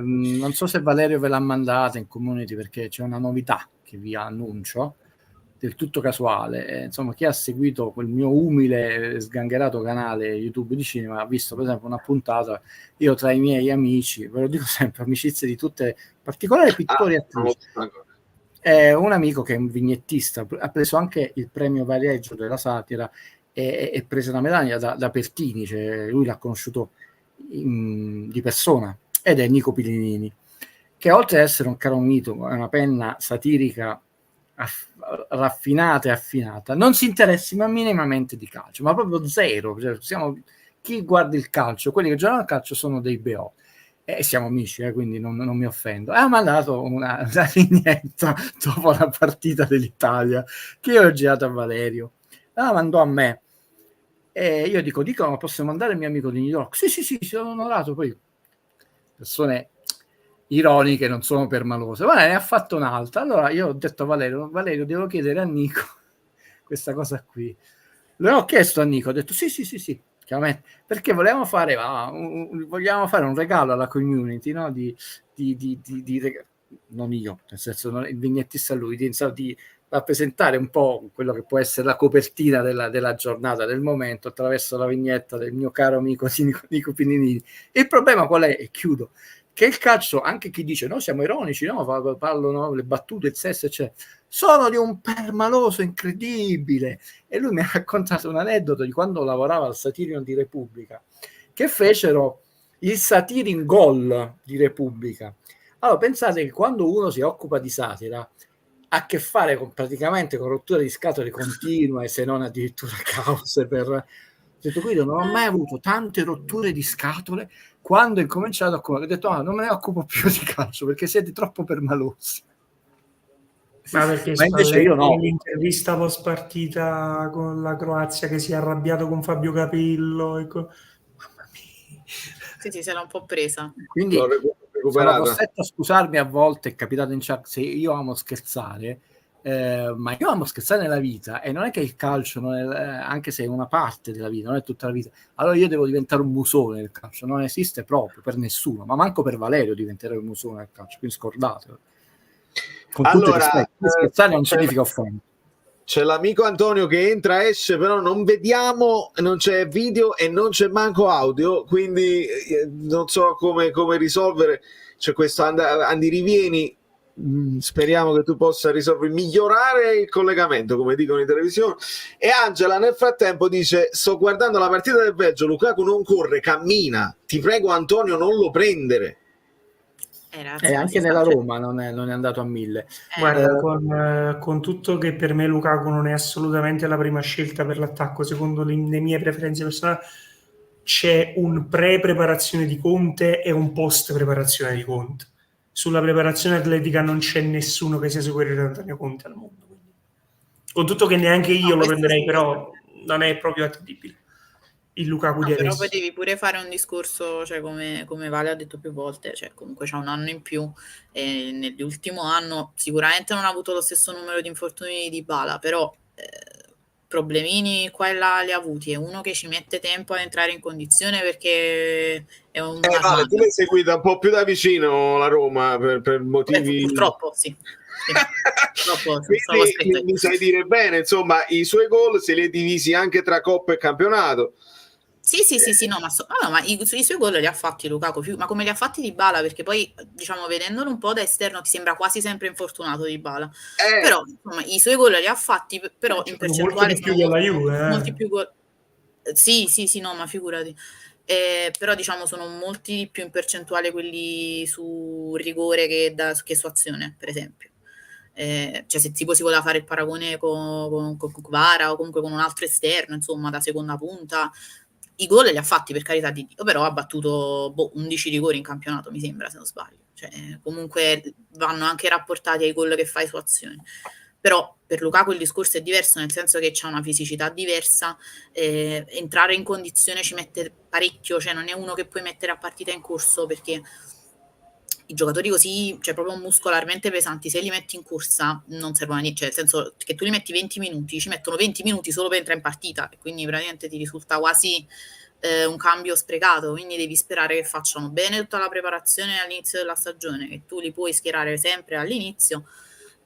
non so se Valerio ve l'ha mandata in community perché c'è una novità che vi annuncio, del tutto casuale. Insomma, chi ha seguito quel mio umile sgangherato canale YouTube di cinema ha visto per esempio una puntata, io tra i miei amici, ve lo dico sempre, amicizie di tutte, particolari pittori e attrici, un amico che è un vignettista, ha preso anche il premio Viareggio della satira e prese la medaglia da Pertini, cioè lui l'ha conosciuto di persona, ed è Nico Pilinini, che oltre ad essere un caro mito, è una penna satirica raffinata e affinata, non si interessi ma minimamente di calcio, ma proprio zero. Cioè, chi guarda il calcio, quelli che giocano al calcio sono dei BO e siamo amici, quindi non mi offendo. Ha mandato una vignetta dopo la partita dell'Italia che io ho girato a Valerio, la mandò a me e io dico ma posso mandare il mio amico di New York? Sì, sono onorato. Poi persone ironiche, non sono permalose, ma ne ha fatto un'altra. Allora io ho detto a Valerio, devo chiedere a Nico questa cosa qui. Le ho chiesto a Nico, ho detto sì, chiaramente, perché vogliamo fare un regalo alla community, no? Non io, nel senso il vignettista lui, di rappresentare un po' quello che può essere la copertina della giornata, del momento, attraverso la vignetta del mio caro amico Nico Pininini. Il problema qual è? E chiudo. Che il calcio, anche chi dice no, siamo ironici, no, parlano le battute, il sesso, eccetera, sono di un permaloso incredibile. E lui mi ha raccontato un aneddoto di quando lavorava al Satirion di Repubblica, che fecero il Satirin Gol di Repubblica. Allora pensate che quando uno si occupa di satira ha a che fare praticamente con rottura di scatole continue, se non addirittura cause per... Ho detto, Guido, non ho mai avuto tante rotture di scatole quando ho incominciato ho detto non me ne occupo più di calcio perché siete troppo permalosi. Ma invece io no. L'intervista post partita con la Croazia che si è arrabbiato con Fabio Capello mamma mia. Sì, se l'ha un po' presa. Quindi sono costretto a scusarmi a volte, è capitato in chat, se io amo scherzare, ma io amo scherzare nella vita e non è che il calcio non è, anche se è una parte della vita, non è tutta la vita, allora io devo diventare un musone del calcio, non esiste proprio per nessuno, ma manco per Valerio diventerei un musone del calcio, quindi scordatelo. Con allora, scherzare non significa offendere. C'è l'amico Antonio che entra, esce, però non vediamo, non c'è video e non c'è manco audio, quindi non so come risolvere. C'è questo Andi Rivieni, speriamo che tu possa risolvere, migliorare il collegamento, come dicono in televisione. E Angela nel frattempo dice: sto guardando la partita del Belgio, Lukaku non corre, cammina, ti prego Antonio non lo prendere. ragazzi, E ma anche si nella sa, cioè, Roma non è andato a 1000. Guarda, con tutto che per me Lukaku non è assolutamente la prima scelta per l'attacco, secondo le mie preferenze personali, c'è un pre-preparazione di Conte e un post-preparazione di Conte. Sulla preparazione atletica non c'è nessuno che sia superiore ad Antonio Conte al mondo. Quindi. Con tutto che neanche io lo questo prenderei, sì. però non è proprio attendibile. Il Lukaku di No, però poi adesso. devi pure fare un discorso, cioè come Vale ha detto più volte, cioè comunque c'ha un anno in più e nell'ultimo anno sicuramente non ha avuto lo stesso numero di infortuni di Dybala, però problemini qua e là li ha avuti. È uno che ci mette tempo a entrare in condizione perché è un Vale, tu armadio. l'hai seguita un po' più da vicino la Roma per motivi... Purtroppo, sì. Purtroppo stavo Quindi stretto. mi sai dire bene, insomma, i suoi gol se li è divisi anche tra Coppa e campionato. Sì, no, ma i suoi gol li ha fatti Lukaku, ma come li ha fatti Dybala, perché poi, diciamo, vedendolo un po' da esterno ti sembra quasi sempre infortunato Dybala, però insomma, i suoi gol li ha fatti, però in percentuale molti di più sono della Juve, molti più gol. Sì, no, ma figurati. Però diciamo sono molti di più in percentuale quelli su rigore che su azione, per esempio. Cioè se tipo si voleva fare il paragone con Kvara o comunque con un altro esterno, insomma, da seconda punta, i gol li ha fatti per carità di Dio, però ha battuto 11 rigori in campionato, mi sembra, se non sbaglio. Cioè, comunque vanno anche rapportati ai gol che fai su azioni. Però per Lukaku il discorso è diverso, nel senso che c'ha una fisicità diversa, entrare in condizione ci mette parecchio, cioè non è uno che puoi mettere a partita in corso, perché i giocatori così, cioè proprio muscolarmente pesanti, se li metti in corsa non servono a niente, cioè nel senso che tu li metti 20 minuti, ci mettono 20 minuti solo per entrare in partita e quindi praticamente ti risulta quasi un cambio sprecato, quindi devi sperare che facciano bene tutta la preparazione all'inizio della stagione, che tu li puoi schierare sempre all'inizio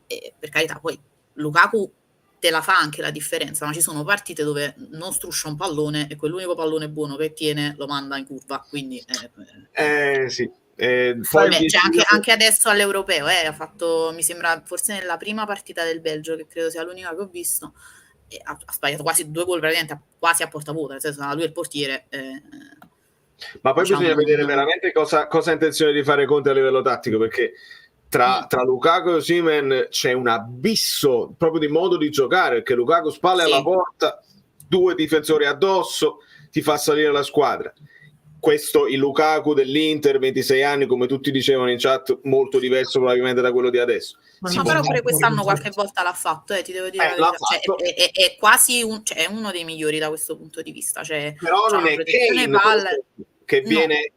e per carità poi Lukaku te la fa anche la differenza, ma ci sono partite dove non struscia un pallone e quell'unico pallone buono che tiene lo manda in curva, quindi Sì. poi c'è anche adesso all'Europeo, ha fatto, mi sembra, forse nella prima partita del Belgio, che credo sia l'unica che ho visto, ha sbagliato quasi 2 gol praticamente quasi a porta vuota, nel senso lui è il portiere. Ma poi diciamo, bisogna vedere veramente cosa ha intenzione di fare Conte a livello tattico, perché tra Lukaku e Osimhen c'è un abisso proprio di modo di giocare, perché Lukaku spalle alla porta, 2 difensori addosso, ti fa salire la squadra. Questo il Lukaku dell'Inter, 26 anni, come tutti dicevano in chat, molto diverso probabilmente da quello di adesso. Ma però pure quest'anno qualche volta l'ha fatto, ti devo dire la verità. Cioè, è quasi è uno dei migliori da questo punto di vista. Cioè, però non è Kane che viene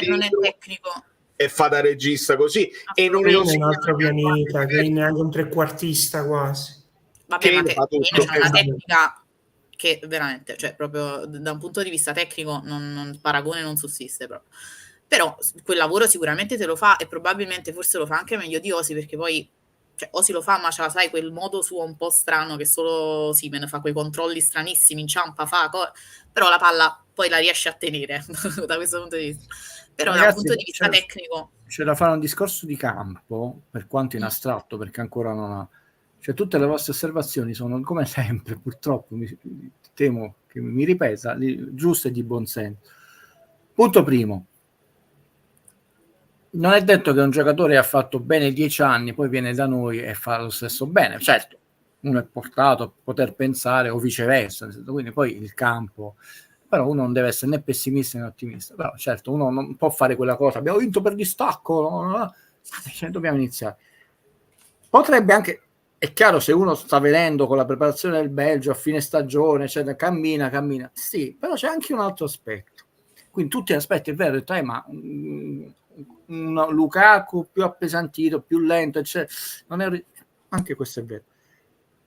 non è tecnico e fa da regista così, e non è un altro pianeta, Kane è anche un trequartista quasi. Vabbè, ma Kane c'ha una tecnica che veramente, cioè proprio da un punto di vista tecnico non paragone non sussiste proprio. Però quel lavoro sicuramente te lo fa e probabilmente forse lo fa anche meglio di Osi, perché poi cioè, Osi lo fa, ma ce la sai quel modo suo un po' strano che solo Osimhen fa, quei controlli stranissimi, inciampa, però la palla poi la riesce a tenere da questo punto di vista. Però ragazzi, da un punto di vista tecnico c'è da fare un discorso di campo, per quanto in astratto, perché ancora non ha, cioè tutte le vostre osservazioni sono come sempre, purtroppo temo che mi ripeta, giuste e di buon senso. Punto primo: non è detto che un giocatore ha fatto bene 10 anni, poi viene da noi e fa lo stesso bene. Certo, uno è portato a poter pensare o viceversa, quindi poi il campo, però uno non deve essere né pessimista né ottimista. Però certo, uno non può fare quella cosa, abbiamo vinto per distacco, cioè, dobbiamo iniziare. Potrebbe anche, è chiaro, se uno sta vedendo con la preparazione del Belgio a fine stagione, cioè, cammina, sì, però c'è anche un altro aspetto. Quindi tutti gli aspetti, è vero, ma un Lukaku più appesantito, più lento, eccetera. Non è, anche questo è vero.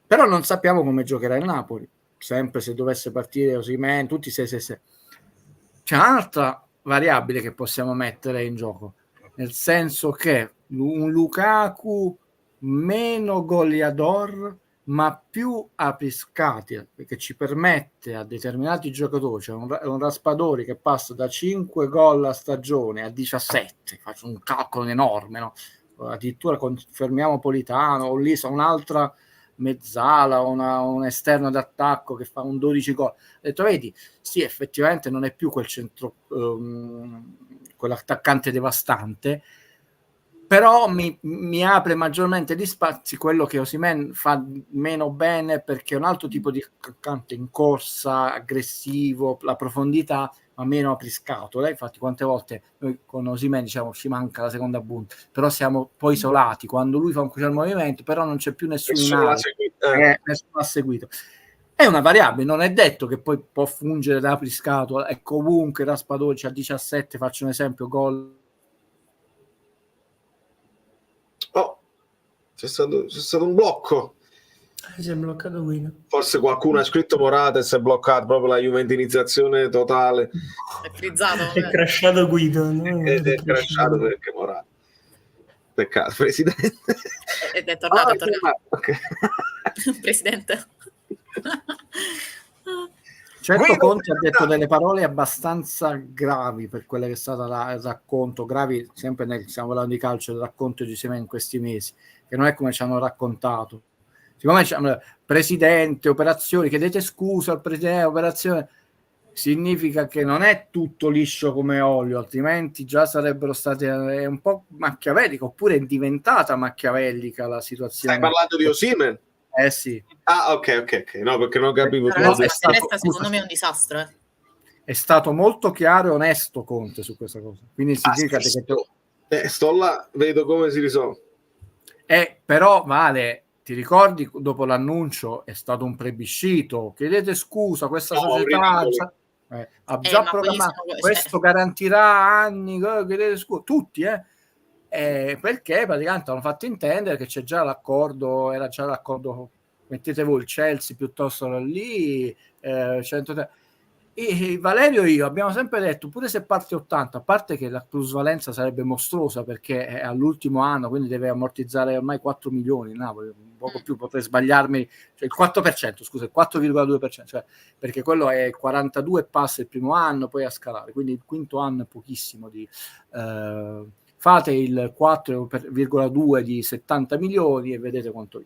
Però non sappiamo come giocherà il Napoli, sempre se dovesse partire Osimhen, tutti se. C'è un'altra variabile che possiamo mettere in gioco, nel senso che un Lukaku meno goleador ma più apriscati, perché ci permette a determinati giocatori, cioè un Raspadori che passa da 5 gol a stagione a 17, faccio un calcolo enorme, no? Addirittura confermiamo Politano o lì sa un'altra mezzala, un esterno d'attacco che fa un 12 gol. Ho detto, vedi, sì, effettivamente non è più quel centro, quell'attaccante devastante, però mi apre maggiormente gli spazi quello che Osimhen fa meno bene, perché è un altro tipo di attaccante in corsa, aggressivo, la profondità, ma meno apriscato. Infatti quante volte noi con Osimhen diciamo ci manca la seconda punta, però siamo poi isolati quando lui fa un crucial movimento, però non c'è più nessuno in area, nessuno ha seguito. È una variabile, non è detto che poi può fungere da apriscato, e comunque Raspadori a 17, faccio un esempio, gol. Oh, c'è stato un blocco. Si è bloccato Guido. Forse qualcuno ha scritto Morata e si è bloccato, proprio la juventinizzazione totale. È frizzato. È crashato Guido. No? È crashato perché Morata. Peccato, Presidente. Ed è tornato, è tornato. Okay. Presidente. Certo, Conte ha detto delle parole abbastanza gravi per quella che è stata il racconto, gravi sempre stiamo parlando di calcio, il racconto di Osimhen in questi mesi, che non è come ci hanno raccontato. Siccome diciamo, presidente, operazioni, chiedete scusa al presidente, operazione, significa che non è tutto liscio come olio, altrimenti già sarebbero state un po' machiavellica, oppure è diventata machiavellica la situazione. Stai parlando di Osimhen? Sì. Ah, ok. No, perché non capivo. Ragazzi, secondo me è un disastro. È stato molto chiaro e onesto Conte su questa cosa. Quindi significa che sto là, vedo come si risolve. Però Vale, ti ricordi dopo l'annuncio è stato un plebiscito, chiedete scusa, questa società ha già programmato, questo garantirà anni, chiedete scusa, tutti perché praticamente hanno fatto intendere che c'è già l'accordo, era già l'accordo, mettete voi il Chelsea piuttosto lì, 103. E Valerio e io abbiamo sempre detto, pure se parte 80, a parte che la plusvalenza sarebbe mostruosa perché è all'ultimo anno, quindi deve ammortizzare ormai 4 milioni il Napoli, un poco più, potrei sbagliarmi, cioè il 4%, scusa, il 4,2%, cioè, perché quello è 42 passa il primo anno, poi a scalare, quindi il quinto anno è pochissimo di... fate il 4,2 di 70 milioni e vedete quanto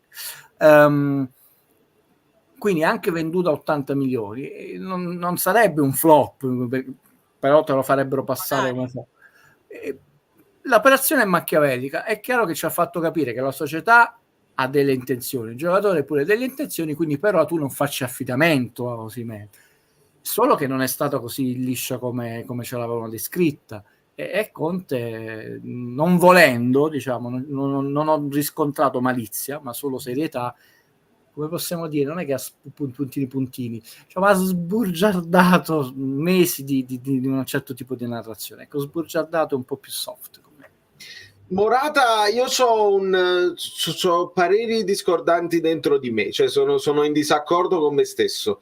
quindi anche venduto a 80 milioni non sarebbe un flop, però te lo farebbero passare come flop. L'operazione è machiavellica, è chiaro che ci ha fatto capire che la società ha delle intenzioni, il giocatore pure delle intenzioni, quindi però tu non facci affidamento a Osimhen, solo che non è stata così liscia come ce l'avevano descritta. E Conte, non volendo, diciamo, non ho riscontrato malizia, ma solo serietà, come possiamo dire, non è che ha puntini, cioè, ma ha sburgiardato mesi di un certo tipo di narrazione. Ecco, sburgiardato un po' più soft. Morata, io ho pareri discordanti dentro di me, cioè sono in disaccordo con me stesso.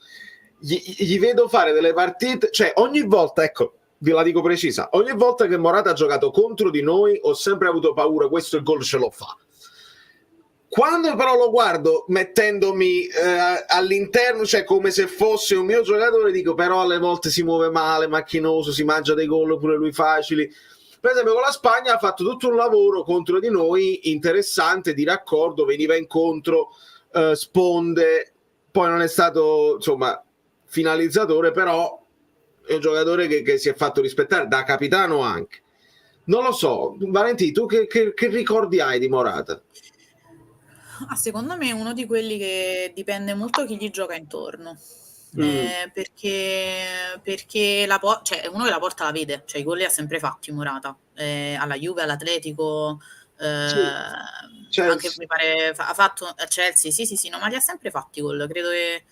Gli vedo fare delle partite, cioè ogni volta, ecco, ve la dico precisa, ogni volta che Morata ha giocato contro di noi ho sempre avuto paura, questo il gol ce lo fa. Quando però lo guardo mettendomi all'interno, cioè come se fosse un mio giocatore, dico però alle volte si muove male, macchinoso, si mangia dei gol pure lui facili. Per esempio con la Spagna ha fatto tutto un lavoro contro di noi interessante, di raccordo, veniva incontro, sponde, poi non è stato insomma finalizzatore, però è un giocatore che si è fatto rispettare da capitano anche. Non lo so, Valentino, tu che ricordi hai di Morata? Secondo me è uno di quelli che dipende molto chi gli gioca intorno. Perché cioè, è uno che la porta la vede, cioè i gol li ha sempre fatti Morata, alla Juve, all'Atletico, anche mi pare ha fatto a Chelsea, sì, no, ma li ha sempre fatti gol, credo che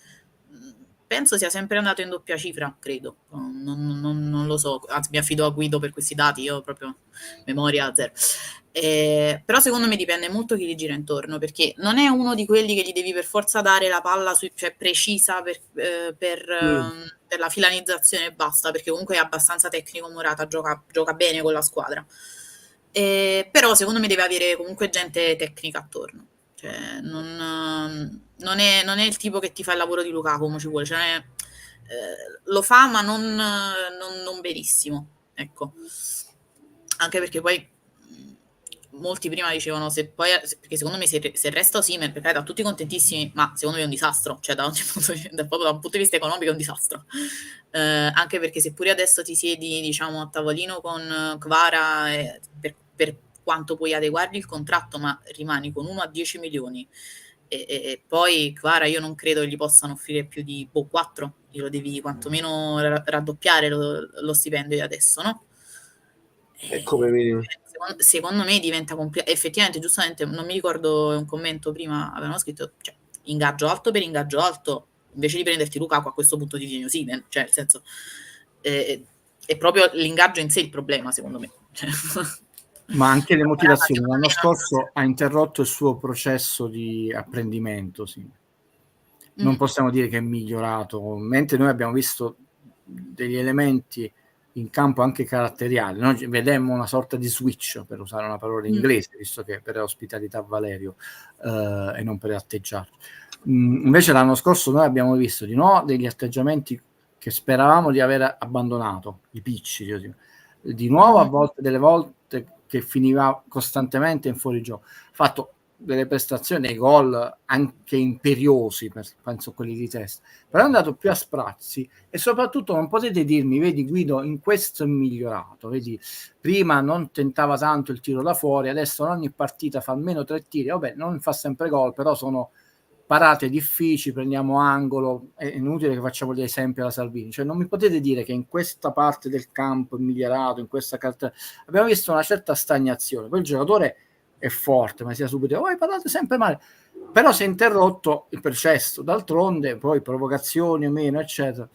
penso sia sempre andato in doppia cifra, credo, non lo so, anzi mi affido a Guido per questi dati, io proprio memoria zero. Però secondo me dipende molto chi gli gira intorno, perché non è uno di quelli che gli devi per forza dare la palla cioè precisa per la finalizzazione e basta, perché comunque è abbastanza tecnico Morata, gioca bene con la squadra, però secondo me deve avere comunque gente tecnica attorno, cioè non è il tipo che ti fa il lavoro di Lukaku come ci vuole, cioè, lo fa ma non benissimo, ecco, anche perché poi molti prima dicevano perché secondo me se resta Osimhen, perché da tutti contentissimi, ma secondo me è un disastro, cioè proprio da un punto di vista economico è un disastro, anche perché se pure adesso ti siedi diciamo a tavolino con Kvara per quanto puoi adeguargli il contratto, ma rimani con 1 a 10 milioni. E poi, Kvara, io non credo che gli possano offrire più di 4, glielo devi quantomeno raddoppiare lo stipendio di adesso, no? È come minimo. Secondo me diventa complicato. Effettivamente, giustamente, non mi ricordo un commento prima, avevano scritto, cioè, ingaggio alto per ingaggio alto, invece di prenderti Lukaku a questo punto di Osimhen, cioè nel senso è proprio l'ingaggio in sé il problema, secondo me. Ma anche le motivazioni. L'anno scorso ha interrotto il suo processo di apprendimento, sì. Non possiamo dire che è migliorato, mentre noi abbiamo visto degli elementi in campo anche caratteriali. Noi vedemmo una sorta di switch, per usare una parola inglese, visto che per ospitalità Valerio e non per atteggiarlo. Invece l'anno scorso noi abbiamo visto di nuovo degli atteggiamenti che speravamo di aver abbandonato, i picci, di nuovo a volte, delle volte che finiva costantemente in fuorigioco. Fatto delle prestazioni, dei gol anche imperiosi, penso quelli di testa, però è andato più a sprazzi e soprattutto non potete dirmi, vedi Guido, in questo è migliorato, vedi, prima non tentava tanto il tiro da fuori, adesso in ogni partita fa almeno 3 tiri, vabbè, non fa sempre gol, però sono parate difficili, prendiamo angolo, è inutile che facciamo gli esempi alla Salvini, cioè non mi potete dire che in questa parte del campo è migliorato, in questa carta abbiamo visto una certa stagnazione, poi il giocatore è forte, ma sia subito, parlate sempre male, però si è interrotto il processo, d'altronde poi provocazioni o meno eccetera,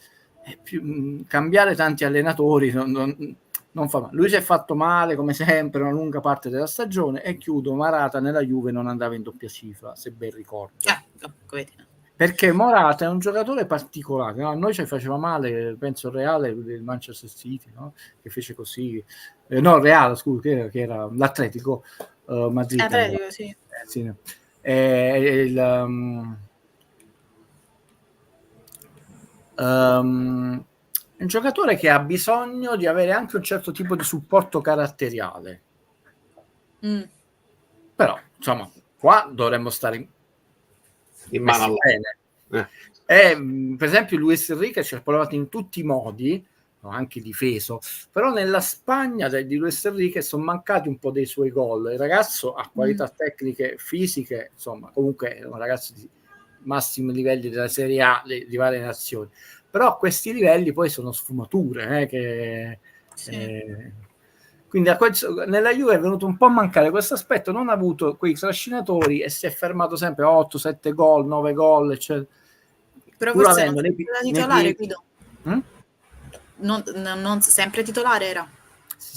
cambiare tanti allenatori non fa male. Lui si è fatto male come sempre una lunga parte della stagione e chiudo, Morata nella Juve non andava in doppia cifra, se ben ricordo, perché Morata è un giocatore particolare, no? A noi ci faceva male, penso il Reale del Manchester City, no? Che fece così, no, il Reale, scusa, che era l'Atletico Madrid. Atletico, sì. Sì. Un giocatore che ha bisogno di avere anche un certo tipo di supporto caratteriale. Però, insomma, qua dovremmo stare in mano bene. Per esempio Luis Enrique ci ha provato in tutti i modi, anche difeso, però nella Spagna di Luis Enrique sono mancati un po' dei suoi gol. Il ragazzo ha qualità tecniche, fisiche, insomma, comunque è un ragazzo di massimi livelli della Serie A di varie nazioni, però a questi livelli poi sono sfumature quindi nella Juve è venuto un po' a mancare questo aspetto, non ha avuto quei trascinatori e si è fermato sempre a 8, 7 gol, 9 gol eccetera. Però forse non era titolare, Guido. Non sempre titolare era,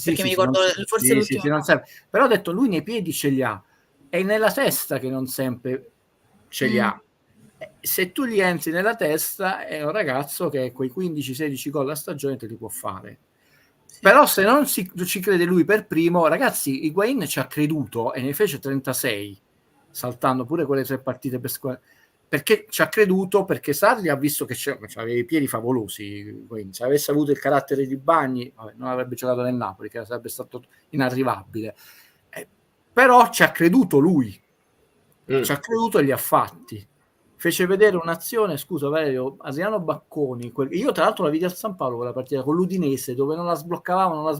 perché mi ricordo forse l'ultimo non sempre. Però ho detto lui nei piedi ce li ha, è nella testa che non sempre ce li ha. Se tu gli entri nella testa è un ragazzo che quei 15-16 gol a stagione te li può fare. Però se non ci crede lui per primo, ragazzi, Higuain ci ha creduto e ne fece 36, saltando pure quelle 3 partite per squadra, perché ci ha creduto, perché Sarri ha visto che aveva i piedi favolosi, quindi se avesse avuto il carattere di Bagni non avrebbe giocato nel Napoli, che sarebbe stato inarrivabile, però ci ha creduto lui, ci ha creduto e li ha fatti. Fece vedere un'azione, scusa Valerio, Adriano Bacconi, io tra l'altro la vidi al San Paolo quella partita con l'Udinese, dove non la sbloccavamo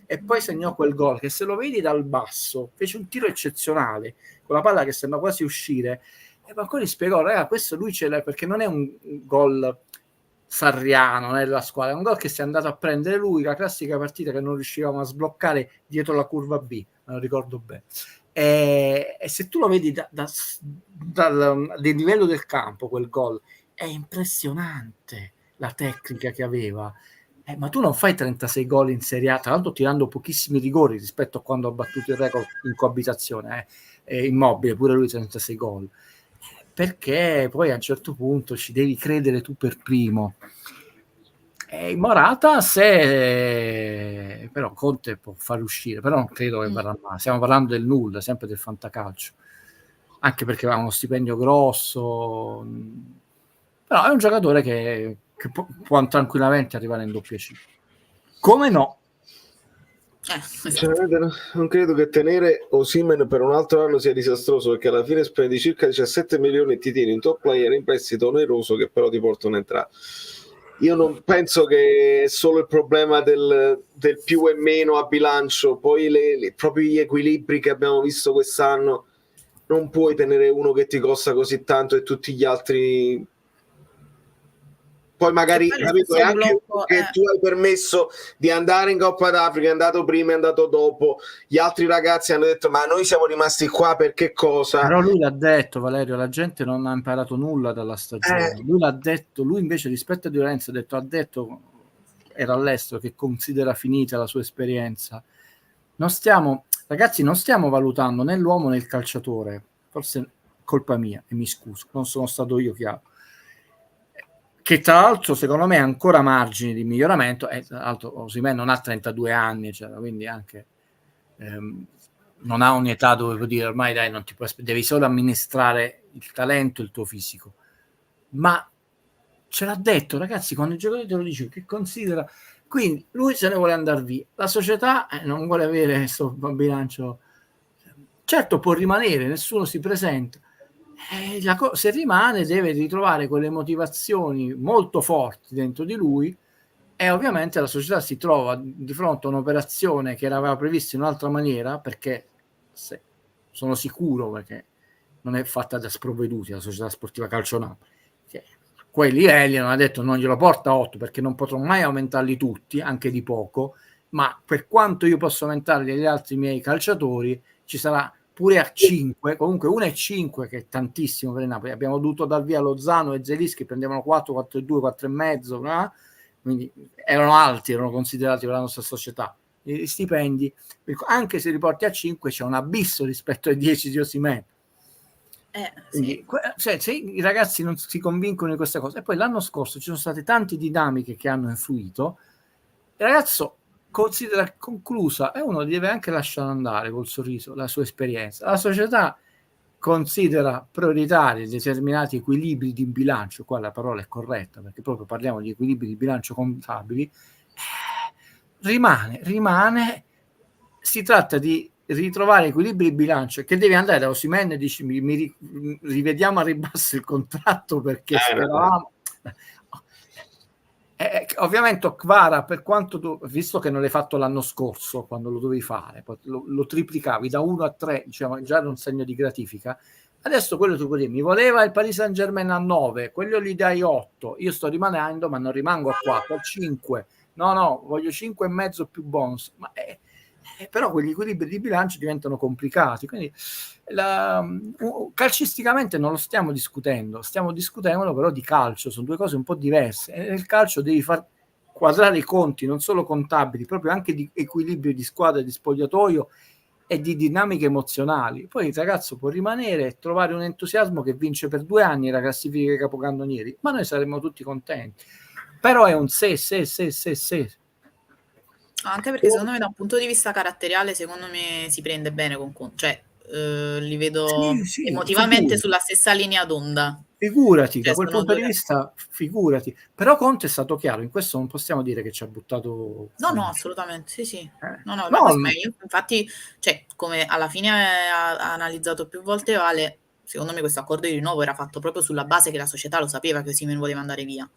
e poi segnò quel gol che, se lo vedi dal basso, fece un tiro eccezionale con la palla che sembra quasi uscire, e Bacconi spiegò, ragazzi, questo lui ce l'ha perché non è un gol sarriano nella squadra, è un gol che si è andato a prendere lui, la classica partita che non riuscivamo a sbloccare dietro la curva B, me lo ricordo bene. E se tu lo vedi dal livello del campo, quel gol è impressionante, la tecnica che aveva, ma tu non fai 36 gol in Serie A, tra l'altro tirando pochissimi rigori rispetto a quando ha battuto il record in coabitazione, Immobile, pure lui 36 gol, perché poi a un certo punto ci devi credere tu per primo. E Morata, se però Conte può far uscire, però non credo che verrà mai. Stiamo parlando del nulla, sempre del fantacalcio, anche perché ha uno stipendio grosso, però è un giocatore che può tranquillamente arrivare in doppia cifra. Come no? Non credo che tenere Osimhen per un altro anno sia disastroso, perché alla fine spendi circa 17 milioni e ti tieni un top player in prestito oneroso che però ti porta un'entrata. Io non penso che è solo il problema del più e meno a bilancio, poi proprio gli equilibri che abbiamo visto quest'anno, non puoi tenere uno che ti costa così tanto e tutti gli altri... Poi magari capito, è anche che tu hai permesso di andare in Coppa d'Africa, è andato prima, è andato dopo, gli altri ragazzi hanno detto ma noi siamo rimasti qua per che cosa? Però lui l'ha detto, Valerio, la gente non ha imparato nulla dalla stagione. Lui l'ha detto, lui invece rispetto a Di Lorenzo ha detto era all'estero, che considera finita la sua esperienza. Ragazzi, non stiamo valutando né l'uomo né il calciatore, forse colpa mia, e mi scuso, non sono stato io chiaro. Che tra l'altro secondo me ha ancora margini di miglioramento, e tra l'altro Osimhen non ha 32 anni, eccetera, quindi anche non ha un'età dove puoi dire ormai dai, non ti puoi devi solo amministrare il talento e il tuo fisico. Ma ce l'ha detto, ragazzi, quando il giocatore te lo dice, che considera, quindi lui se ne vuole andare via, la società non vuole avere questo bilancio, certo può rimanere, nessuno si presenta. Se rimane deve ritrovare quelle motivazioni molto forti dentro di lui, e ovviamente la società si trova di fronte a un'operazione che aveva prevista in un'altra maniera, perché sono sicuro, perché non è fatta da sprovveduti la società sportiva Calcio Napoli, che quei livelli hanno detto non glielo porta a 8 perché non potrò mai aumentarli tutti, anche di poco, ma per quanto io posso aumentarli agli altri miei calciatori ci sarà pure a 5, comunque 1,5 che è tantissimo per il Napoli. Abbiamo dovuto dar via Lozano e Zelis che prendevano 4, 4,2, 4,5, quindi erano alti, erano considerati per la nostra società. Gli stipendi, anche se li porti a 5 c'è un abisso rispetto ai 10 di Osimhen. Quindi, cioè, se i ragazzi non si convincono di queste cose, e poi l'anno scorso ci sono state tante dinamiche che hanno influito, il ragazzo considera conclusa e uno deve anche lasciare andare col sorriso la sua esperienza. La società considera prioritari determinati equilibri di bilancio, qua la parola è corretta perché proprio parliamo di equilibri di bilancio contabili, rimane, si tratta di ritrovare equilibri di bilancio, che devi andare da Osimhen e dici mi rivediamo a ribasso il contratto perché speravamo... ovviamente Kvara, per quanto tu, visto che non l'hai fatto l'anno scorso quando lo dovevi fare, lo triplicavi da 1 a 3, diciamo, già era un segno di gratifica. Adesso quello tu puoi dire, mi voleva il Paris Saint Germain a 9, quello gli dai 8, io sto rimanendo ma non rimango a 4, a 5, no, voglio 5,5 più bonus, ma però quegli equilibri di bilancio diventano complicati, quindi calcisticamente non lo stiamo discutendo, stiamo discutendo però di calcio, sono due cose un po' diverse, e nel calcio devi far quadrare i conti non solo contabili, proprio anche di equilibrio di squadra, di spogliatoio e di dinamiche emozionali. Poi il ragazzo può rimanere e trovare un entusiasmo che vince per 2 anni la classifica dei capocannonieri, ma noi saremmo tutti contenti. Però è un se. Anche perché secondo me da un punto di vista caratteriale secondo me si prende bene con Conte, cioè li vedo emotivamente sulla stessa linea d'onda. Figurati, da quel punto di vista, figurati. Però Conte è stato chiaro, in questo non possiamo dire che ci ha buttato... No, assolutamente, sì. No, io, infatti, cioè, come alla fine ha analizzato più volte Vale, secondo me questo accordo di rinnovo era fatto proprio sulla base che la società lo sapeva che Osimhen voleva andare via.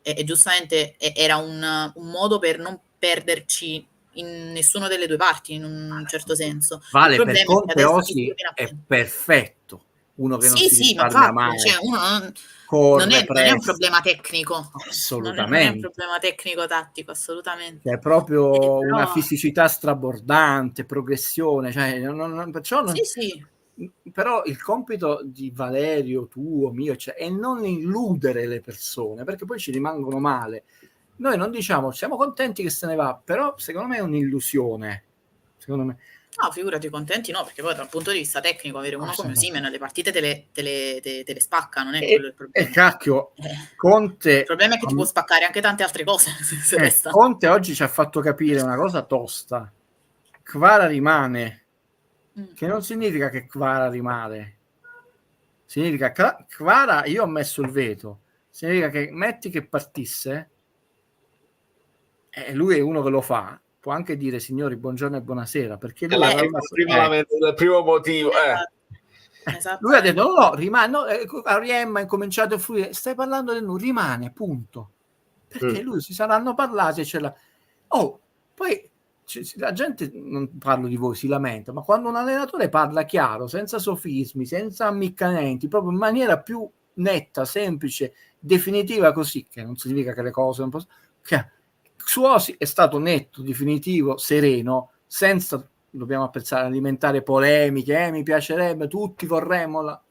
E giustamente era un modo per non perderci in nessuna delle due parti, in un certo senso. Vale, per Conte Osi è perfetto, uno che non si risparmia mai, cioè uno non è un problema tecnico, assolutamente, non è un problema tecnico tattico, assolutamente, è proprio una fisicità strabordante, progressione, cioè però il compito di Valerio, tuo, mio, cioè, è non illudere le persone, perché poi ci rimangono male. Noi non diciamo siamo contenti che se ne va, però secondo me è un'illusione, secondo me. No, figurati, contenti no, perché poi dal punto di vista tecnico avere uno come Osimhen le partite te le spacca, non è quello il problema. E cacchio, Conte... Il problema è che ti può spaccare anche tante altre cose. Conte oggi ci ha fatto capire una cosa tosta. Kvara rimane, che non significa che Kvara rimane, significa Kvara, io ho messo il veto, significa che metti che partisse e lui è uno che lo fa, può anche dire signori buongiorno e buonasera, perché lui il primo motivo lui ha detto no, rimane, Auriemma ha incominciato a fluire, stai parlando del rimane, punto, perché lui si saranno parlati e ce l'ha. Poi la gente, non parlo di voi, si lamenta, ma quando un allenatore parla chiaro, senza sofismi, senza ammiccamenti, proprio in maniera più netta, semplice, definitiva, così, che non significa che le cose non possono... Suosi è stato netto, definitivo, sereno, senza, dobbiamo apprezzare, alimentare polemiche, mi piacerebbe, tutti vorremmo ha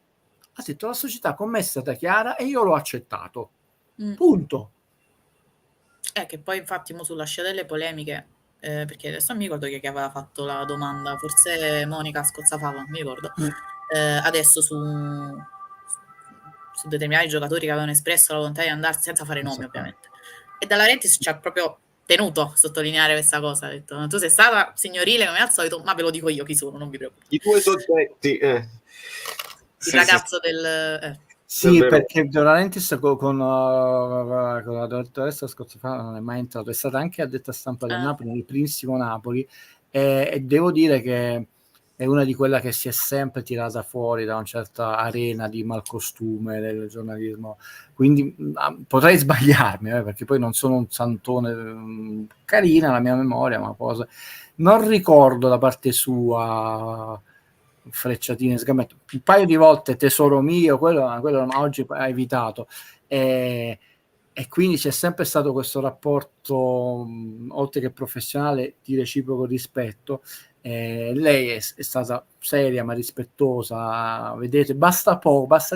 detto: la società con me è stata chiara e io l'ho accettato, punto. Che poi infatti sulla scia delle polemiche, perché adesso non mi ricordo chi aveva fatto la domanda, forse Monica Scozzafava, non mi ricordo, adesso su determinati giocatori che avevano espresso la volontà di andarsene, senza fare nomi ovviamente, e Dalla Laurentiis ci ha proprio tenuto a sottolineare questa cosa, ha detto: tu sei stata signorile come al solito, ma ve lo dico io chi sono, non vi preoccupate. I due soggetti, il ragazzo del... Sì, perché De Laurentiis con la dottoressa Scozzafava non è mai entrato, è stata anche addetta stampa del Napoli, nel primissimo Napoli, e devo dire che è una di quella che si è sempre tirata fuori da una certa arena di malcostume del giornalismo, quindi potrei sbagliarmi, perché poi non sono un santone, carina la mia memoria, ma non ricordo da parte sua frecciatine, sgammetto, un paio di volte tesoro mio, quello oggi ha evitato, e quindi c'è sempre stato questo rapporto, oltre che professionale, di reciproco rispetto. Lei è stata seria ma rispettosa, vedete, basta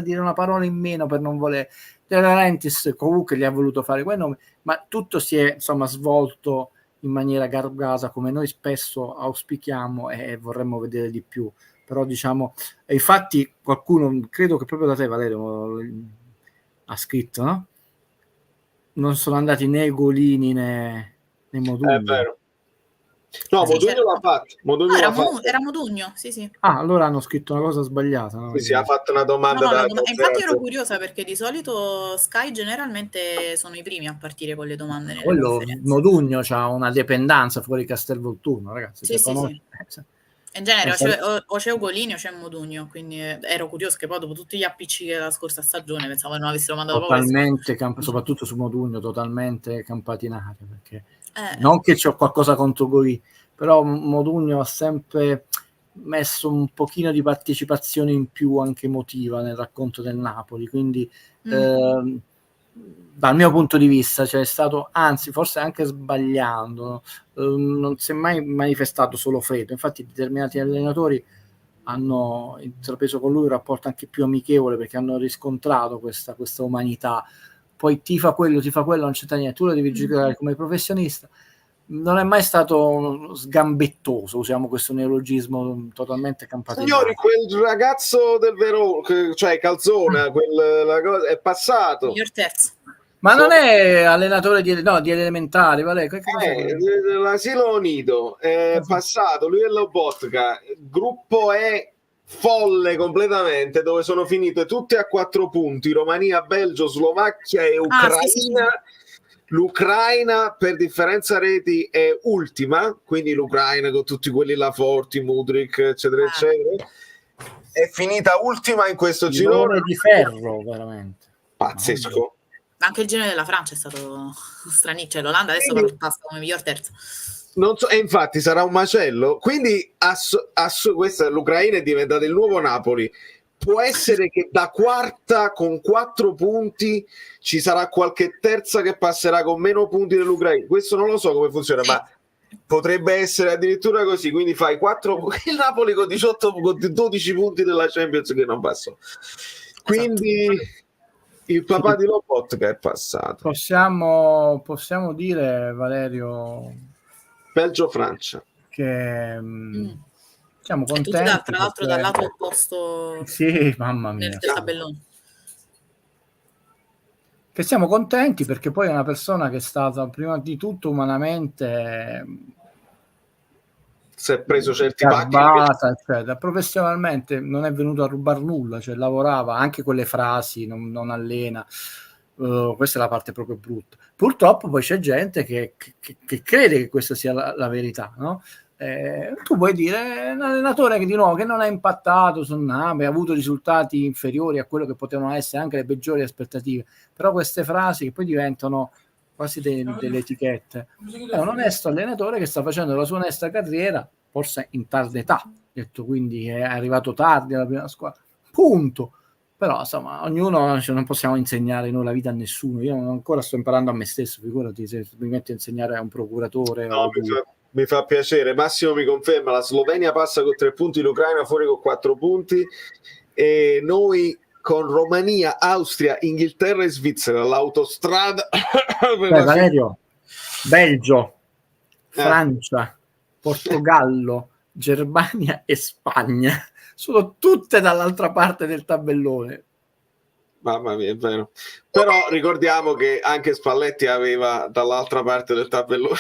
dire una parola in meno per non voler. De Laurentiis comunque gli ha voluto fare quel nome, ma tutto si è svolto in maniera garbata, come noi spesso auspichiamo e vorremmo vedere di più. Però infatti qualcuno, credo che proprio da te Valerio, ha scritto, no? Non sono andati né Golini né Modugno. È vero. No, Modugno l'ha fatto. Era Modugno, sì. Allora hanno scritto una cosa sbagliata. No? Sì, ha fatto una domanda. Infatti ero curiosa, perché di solito Sky generalmente sono i primi a partire con le domande nelle conferenze. Modugno c'ha una dipendenza fuori Castelvolturno, ragazzi. Sì. In genere o c'è Ugolini o c'è Modugno, quindi ero curioso che poi dopo tutti gli appicci della scorsa stagione pensavo che non avessero mandato totalmente soprattutto su Modugno, totalmente campati in aria, perché non che c'ho qualcosa contro Golini, però Modugno ha sempre messo un pochino di partecipazione in più, anche emotiva, nel racconto del Napoli, quindi dal mio punto di vista c'è stato, anzi forse anche sbagliando, non si è mai manifestato solo freddo. Infatti determinati allenatori hanno intrapreso con lui un rapporto anche più amichevole, perché hanno riscontrato questa umanità. Poi ti fa quello, non c'entra niente, tu lo devi giocare come professionista. Non è mai stato sgambettoso, usiamo questo neologismo, totalmente campato. Signori, quel ragazzo del Verona, cioè Calzona, la cosa è passato. Miglior terzo. Ma non è allenatore di elementari, l'asilo nido è passato, lui e Lobotka, gruppo è folle completamente, dove sono finite tutte a 4 punti, Romania, Belgio, Slovacchia e Ucraina. Sì. L'Ucraina per differenza reti è ultima, quindi l'Ucraina con tutti quelli là forti, Mudryk eccetera eccetera, è finita ultima in questo girone di ferro, veramente pazzesco. Anche il girone della Francia è stato stranissimo, cioè l'Olanda adesso però passa come miglior terzo. Non so, e infatti sarà un macello, quindi questa l'Ucraina è diventata il nuovo Napoli. Può essere che da quarta con 4 punti ci sarà qualche terza che passerà con meno punti dell'Ucraina. Questo non lo so come funziona, ma potrebbe essere addirittura così. Quindi fai 4 il Napoli con 12 punti della Champions che non passò. Quindi il papà di Lobotka è passato. Possiamo dire, Valerio, Belgio-Francia, che siamo contenti. Tra l'altro dal lato opposto, sì, mamma mia, del tabellone. Che siamo contenti perché poi è una persona che è stata prima di tutto umanamente, si è preso certi pacchi, eccetera. Professionalmente non è venuto a rubar nulla, cioè lavorava anche con le frasi, non allena. Questa è la parte proprio brutta. Purtroppo poi c'è gente che crede che questa sia la verità, no? Tu puoi dire un allenatore che di nuovo che non ha impattato sul Napoli, ha avuto risultati inferiori a quello che potevano essere anche le peggiori aspettative, però queste frasi che poi diventano quasi delle etichette. È un onesto allenatore che sta facendo la sua onesta carriera, forse in tarda età, detto, quindi è arrivato tardi alla prima squadra, punto. Però insomma, ognuno, non possiamo insegnare noi la vita a nessuno. Io ancora sto imparando a me stesso, figurati se mi metto a insegnare a un procuratore. No, mi fa piacere. Massimo mi conferma, la Slovenia passa con 3 punti, l'Ucraina fuori con 4 punti, e noi con Romania, Austria, Inghilterra e Svizzera l'autostrada. Valerio, Belgio, Francia, Portogallo, Germania e Spagna sono tutte dall'altra parte del tabellone. Mamma mia, è vero. Però ricordiamo che anche Spalletti aveva dall'altra parte del tabellone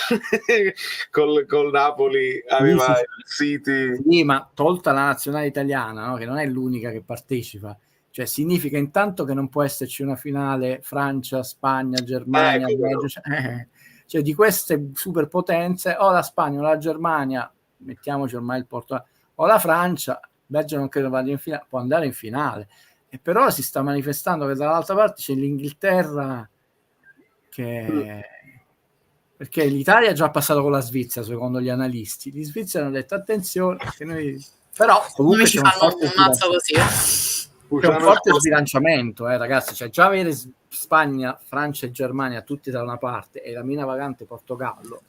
col Napoli, aveva sì. il City. Sì, ma tolta la nazionale italiana, no? Che non è l'unica che partecipa, cioè significa intanto che non può esserci una finale Francia, Spagna, Germania, Belgio, cioè di queste superpotenze o la Spagna o la Germania, mettiamoci ormai il Portogallo, o la Francia. Belgio non credo vada in finale, può andare in finale, e però si sta manifestando che dall'altra parte c'è l'Inghilterra, perché l'Italia è già passato con la Svizzera secondo gli analisti. Gli svizzeri hanno detto attenzione, che noi... però comunque ci fanno un mazzo così. C'è un forte sbilanciamento, ragazzi, cioè già avere Spagna, Francia e Germania tutti da una parte e la mina vagante Portogallo,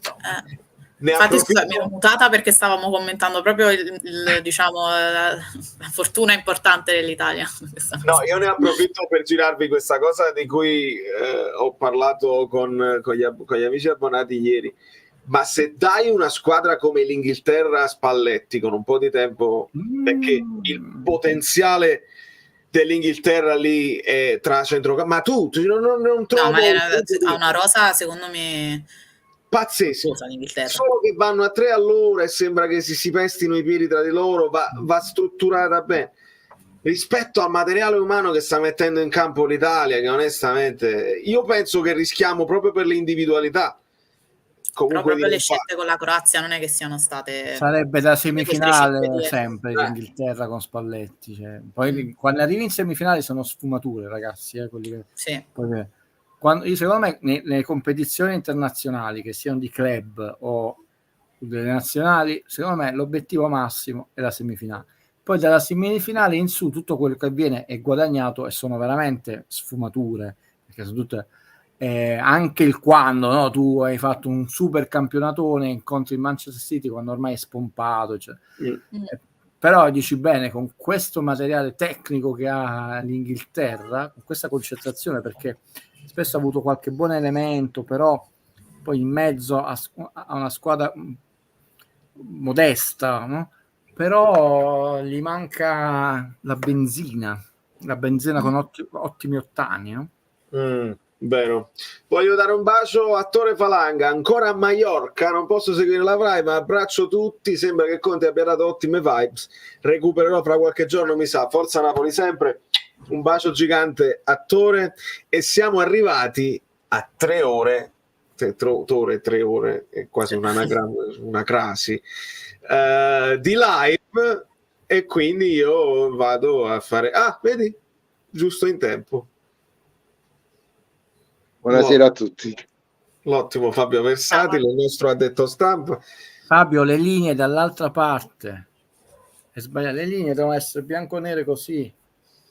Infatti scusa, mi ero mutata perché stavamo commentando proprio diciamo la fortuna importante dell'Italia. No, io ne approfitto per girarvi questa cosa di cui ho parlato con gli amici abbonati ieri. Ma se dai una squadra come l'Inghilterra a Spalletti con un po' di tempo, perché il potenziale dell'Inghilterra lì è tra centrocampo, ma tu non trovo... No, ma ha una rosa secondo me pazzesco, solo che vanno a 3 all'ora e sembra che si pestino i piedi tra di loro, va strutturata bene rispetto al materiale umano che sta mettendo in campo l'Italia, che onestamente io penso che rischiamo proprio per le individualità. Comunque proprio le scelte con la Croazia non è che siano state, sarebbe da semifinale sempre l'Inghilterra con Spalletti, cioè, poi quando arrivi in semifinale sono sfumature, ragazzi, quelli che, sì. Secondo me nelle competizioni internazionali, che siano di club o delle nazionali, secondo me l'obiettivo massimo è la semifinale. Poi dalla semifinale in su tutto quello che avviene è guadagnato e sono veramente sfumature, perché sono tutte anche il quando, no? Tu hai fatto un super campionatone, incontri il Manchester City quando ormai è spompato, cioè. Però dici bene, con questo materiale tecnico che ha l'Inghilterra, con questa concentrazione, perché spesso ha avuto qualche buon elemento, però poi in mezzo a una squadra modesta, no? Però gli manca la benzina con ottimi ottani, no? Vero. Voglio dare un bacio a Torre Falanga, ancora a Maiorca, non posso seguire la Rai, ma abbraccio tutti, sembra che Conte abbia dato ottime vibes, recupererò fra qualche giorno, mi sa. Forza Napoli sempre, un bacio gigante a Torre, e siamo arrivati a 3 ore, 3 ore, è quasi una crasi di live, e quindi io vado a fare, vedi, giusto in tempo. Buonasera a tutti. L'ottimo Fabio Versatile, il nostro addetto stampa. Fabio, le linee dall'altra parte è sbagliato, le linee devono essere bianco-nere così.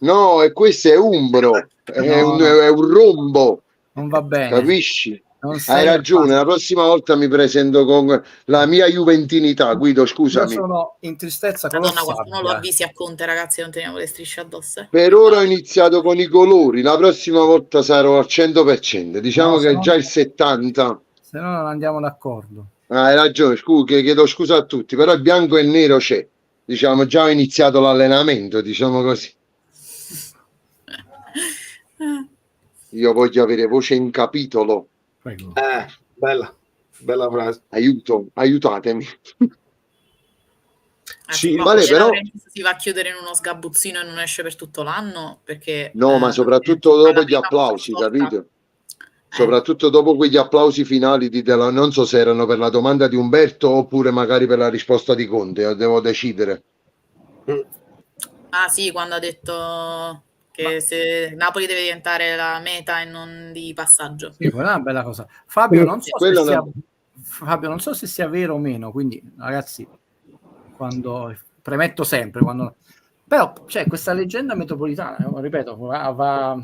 No, e questo è umbro, è un rombo. Non va bene. Capisci? Hai ragione, la prossima volta mi presento con la mia juventinità. Guido, scusami. Io sono in tristezza con Madonna, qualcuno lo avvisi a Conte, ragazzi, non teniamo le strisce addosso. Per ora ho iniziato con i colori, la prossima volta sarò al 100%, diciamo che è già il 70%. Se no non andiamo d'accordo. Hai ragione, chiedo scusa a tutti, però il bianco e il nero c'è. Diciamo, già ho iniziato l'allenamento, diciamo così. Io voglio avere voce in capitolo. Prego. Bella frase. Aiutatemi. Vale, però si va a chiudere in uno sgabuzzino e non esce per tutto l'anno, perché ma soprattutto dopo gli applausi, capito? Soprattutto dopo quegli applausi finali non so se erano per la domanda di Umberto oppure magari per la risposta di Conte, devo decidere. Sì, quando ha detto perché se Napoli deve diventare la meta e non di passaggio. Sì, quella è una bella cosa. Fabio, non so Quello se sia, no. Fabio, non so se sia vero o meno, quindi ragazzi, quando premetto sempre, quando però c'è questa leggenda metropolitana, ripeto, va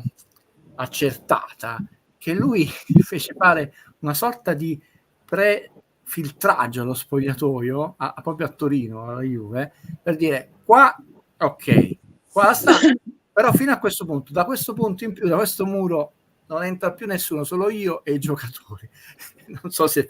accertata, che lui fece fare una sorta di pre-filtraggio allo spogliatoio proprio a Torino, alla Juve, per dire qua ok, qua sta, però fino a questo punto, da questo punto in più, da questo muro non entra più nessuno, solo io e i giocatori. Non so se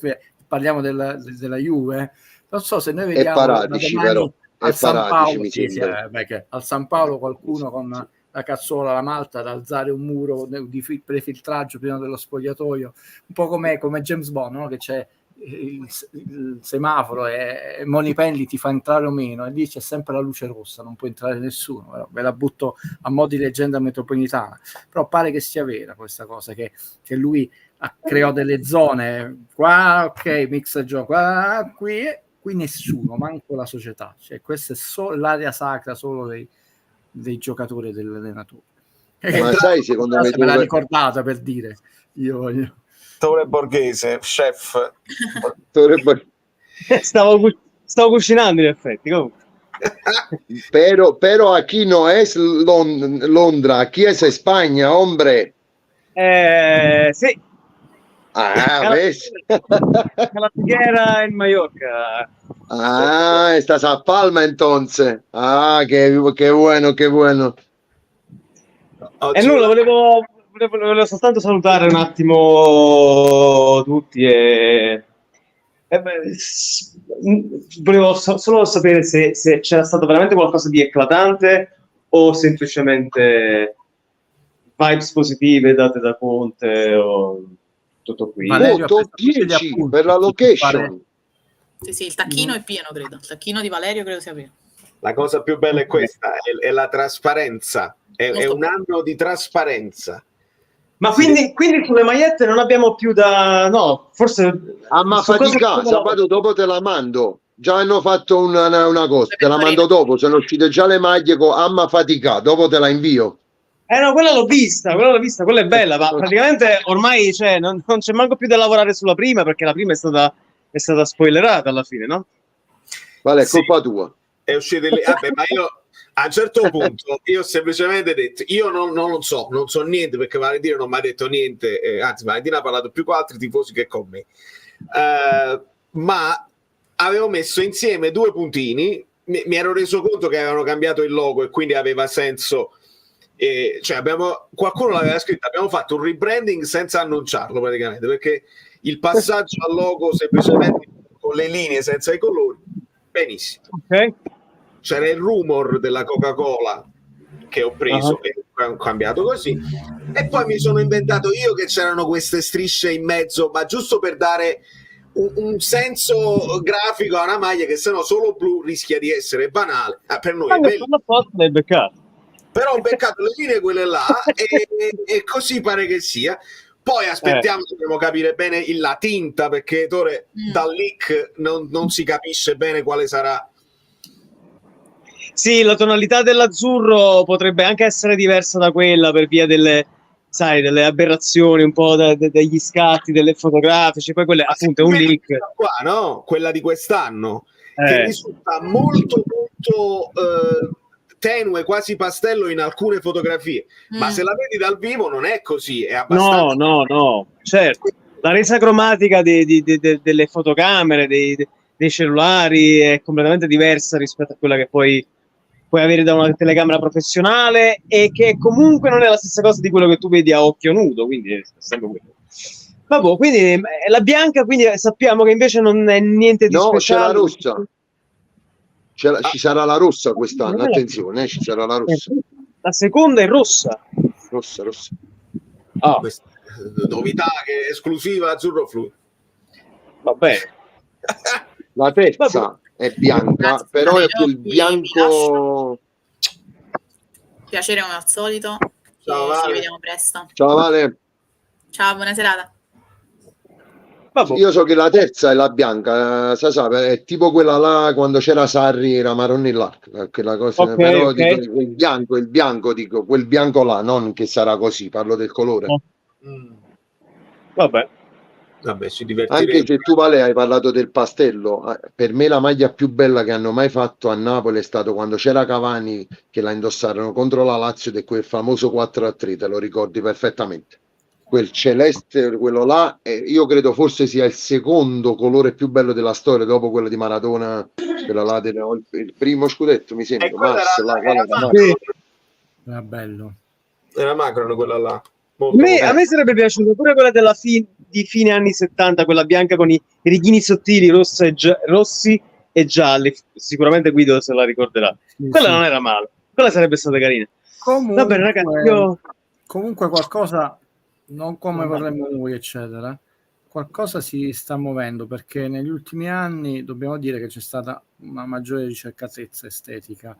parliamo della Juve, non so se noi vediamo Paratici, però. al San Paolo, mi sì, sembra. che al San Paolo qualcuno con la cazzola, la malta, ad alzare un muro di prefiltraggio prima dello spogliatoio, un po' come James Bond, no? Che c'è il semaforo e Moneypenny ti fa entrare o meno, e lì c'è sempre la luce rossa, non può entrare nessuno. Però ve la butto a mo' di leggenda metropolitana, però pare che sia vera questa cosa, che lui creò delle zone qua, ok, mix gioco qua, qui nessuno, manco la società, cioè questa è solo l'area sacra solo dei giocatori e dell'allenatore. Ma sai, secondo me me l'ha ricordata, per dire, io voglio Tore Borghese, chef. Stavo cucinando in effetti, comunque. Pero aquí no es Londra, aquí es España, hombre. Sì. ¿Ves? La figuera in Mallorca. Estás a Palma entonces. Qué bueno, qué bueno. E nulla, volevo soltanto salutare un attimo tutti e volevo solo sapere se c'era stato veramente qualcosa di eclatante o semplicemente vibes positive date da Conte o tutto qui. Valerio, top 10 per la location. Sì, il tacchino è pieno, credo. Il tacchino di Valerio credo sia pieno. La cosa più bella è questa, è la trasparenza. È un anno di trasparenza. Ma quindi sulle magliette non abbiamo più da... No, forse... Ma fatica, sabato dopo te la mando. Già hanno fatto una cosa, te la mando dopo. Sono uscite già le maglie con Amma Fatica, dopo te la invio. No, quella l'ho vista, quella è bella, ma praticamente ormai non c'è manco più da lavorare sulla prima, perché la prima è stata spoilerata alla fine, no? Vale, è colpa tua. È uscita lì. Vabbè, ma io a un certo punto io ho semplicemente detto, io non lo so, non so niente, perché Valentino non mi ha detto niente, anzi Valentino ha parlato più con altri tifosi che con me, ma avevo messo insieme due puntini, mi ero reso conto che avevano cambiato il logo e quindi aveva senso, cioè qualcuno l'aveva scritto, abbiamo fatto un rebranding senza annunciarlo praticamente, perché il passaggio al logo semplicemente con le linee senza i colori, benissimo. Ok. C'era il rumor della Coca-Cola che ho preso, che ho cambiato così, e poi mi sono inventato io che c'erano queste strisce in mezzo, ma giusto per dare un senso grafico a una maglia che sennò solo blu rischia di essere banale. Per noi è bello. Però ho beccato le linee quelle là e così pare che sia. Poi aspettiamo, dobbiamo capire bene la tinta, perché Tore, dal leak non si capisce bene quale sarà. Sì, la tonalità dell'azzurro potrebbe anche essere diversa da quella per via delle aberrazioni, un po' degli scatti, delle fotografiche, poi quelle appunto è un leak. Qua, no? Quella di quest'anno, che risulta molto tenue, quasi pastello in alcune fotografie, ma se la vedi dal vivo non è così, è abbastanza... No, certo. La resa cromatica delle fotocamere, dei cellulari è completamente diversa rispetto a quella che puoi avere da una telecamera professionale, e che comunque non è la stessa cosa di quello che tu vedi a occhio nudo, quindi è sempre quello. Vabbè, quindi la bianca, quindi sappiamo che invece non è niente di speciale. C'è la rossa. Ci sarà la rossa quest'anno, attenzione, ci sarà la rossa. La seconda è rossa. Rossa. Questa novità che è esclusiva azzurro fluido. Va bene. La terza è bianca, però è quel bianco. Piacere come al solito. Ciao, Vale. Ci rivediamo presto. Ciao Vale. Ciao, buona serata. Vabbè. Io so che la terza è la bianca, sa, è tipo quella là quando c'era Sarri, era marrone là, quella cosa, Ok, però ok. dico, il bianco, dico, quel bianco là, non che sarà così, parlo del colore. Vabbè. Vabbè, ci Anche divertiremo. se tu, Vale, hai parlato del pastello, per me la maglia più bella che hanno mai fatto a Napoli è stato quando c'era Cavani che la indossarono contro la Lazio ed è quel famoso 4-3, te lo ricordi perfettamente. Quel celeste, quello là, io credo forse sia il secondo colore più bello della storia dopo quello di Maradona, quella là il primo scudetto, mi sembra, Mars, là, qual era? Mars. Sì. Era bello. Era Macron quella là. A Molto, me, molto. a me sarebbe piaciuta pure quella di fine anni 70, quella bianca con i righini sottili rossi e gialli. Sicuramente Guido se la ricorderà. Sì, Quella sì. non era male. Quella sarebbe stata carina. Va bene, ragazzi, Comunque qualcosa, non come vorremmo noi, eccetera, qualcosa si sta muovendo, perché negli ultimi anni dobbiamo dire che c'è stata una maggiore ricercatezza estetica.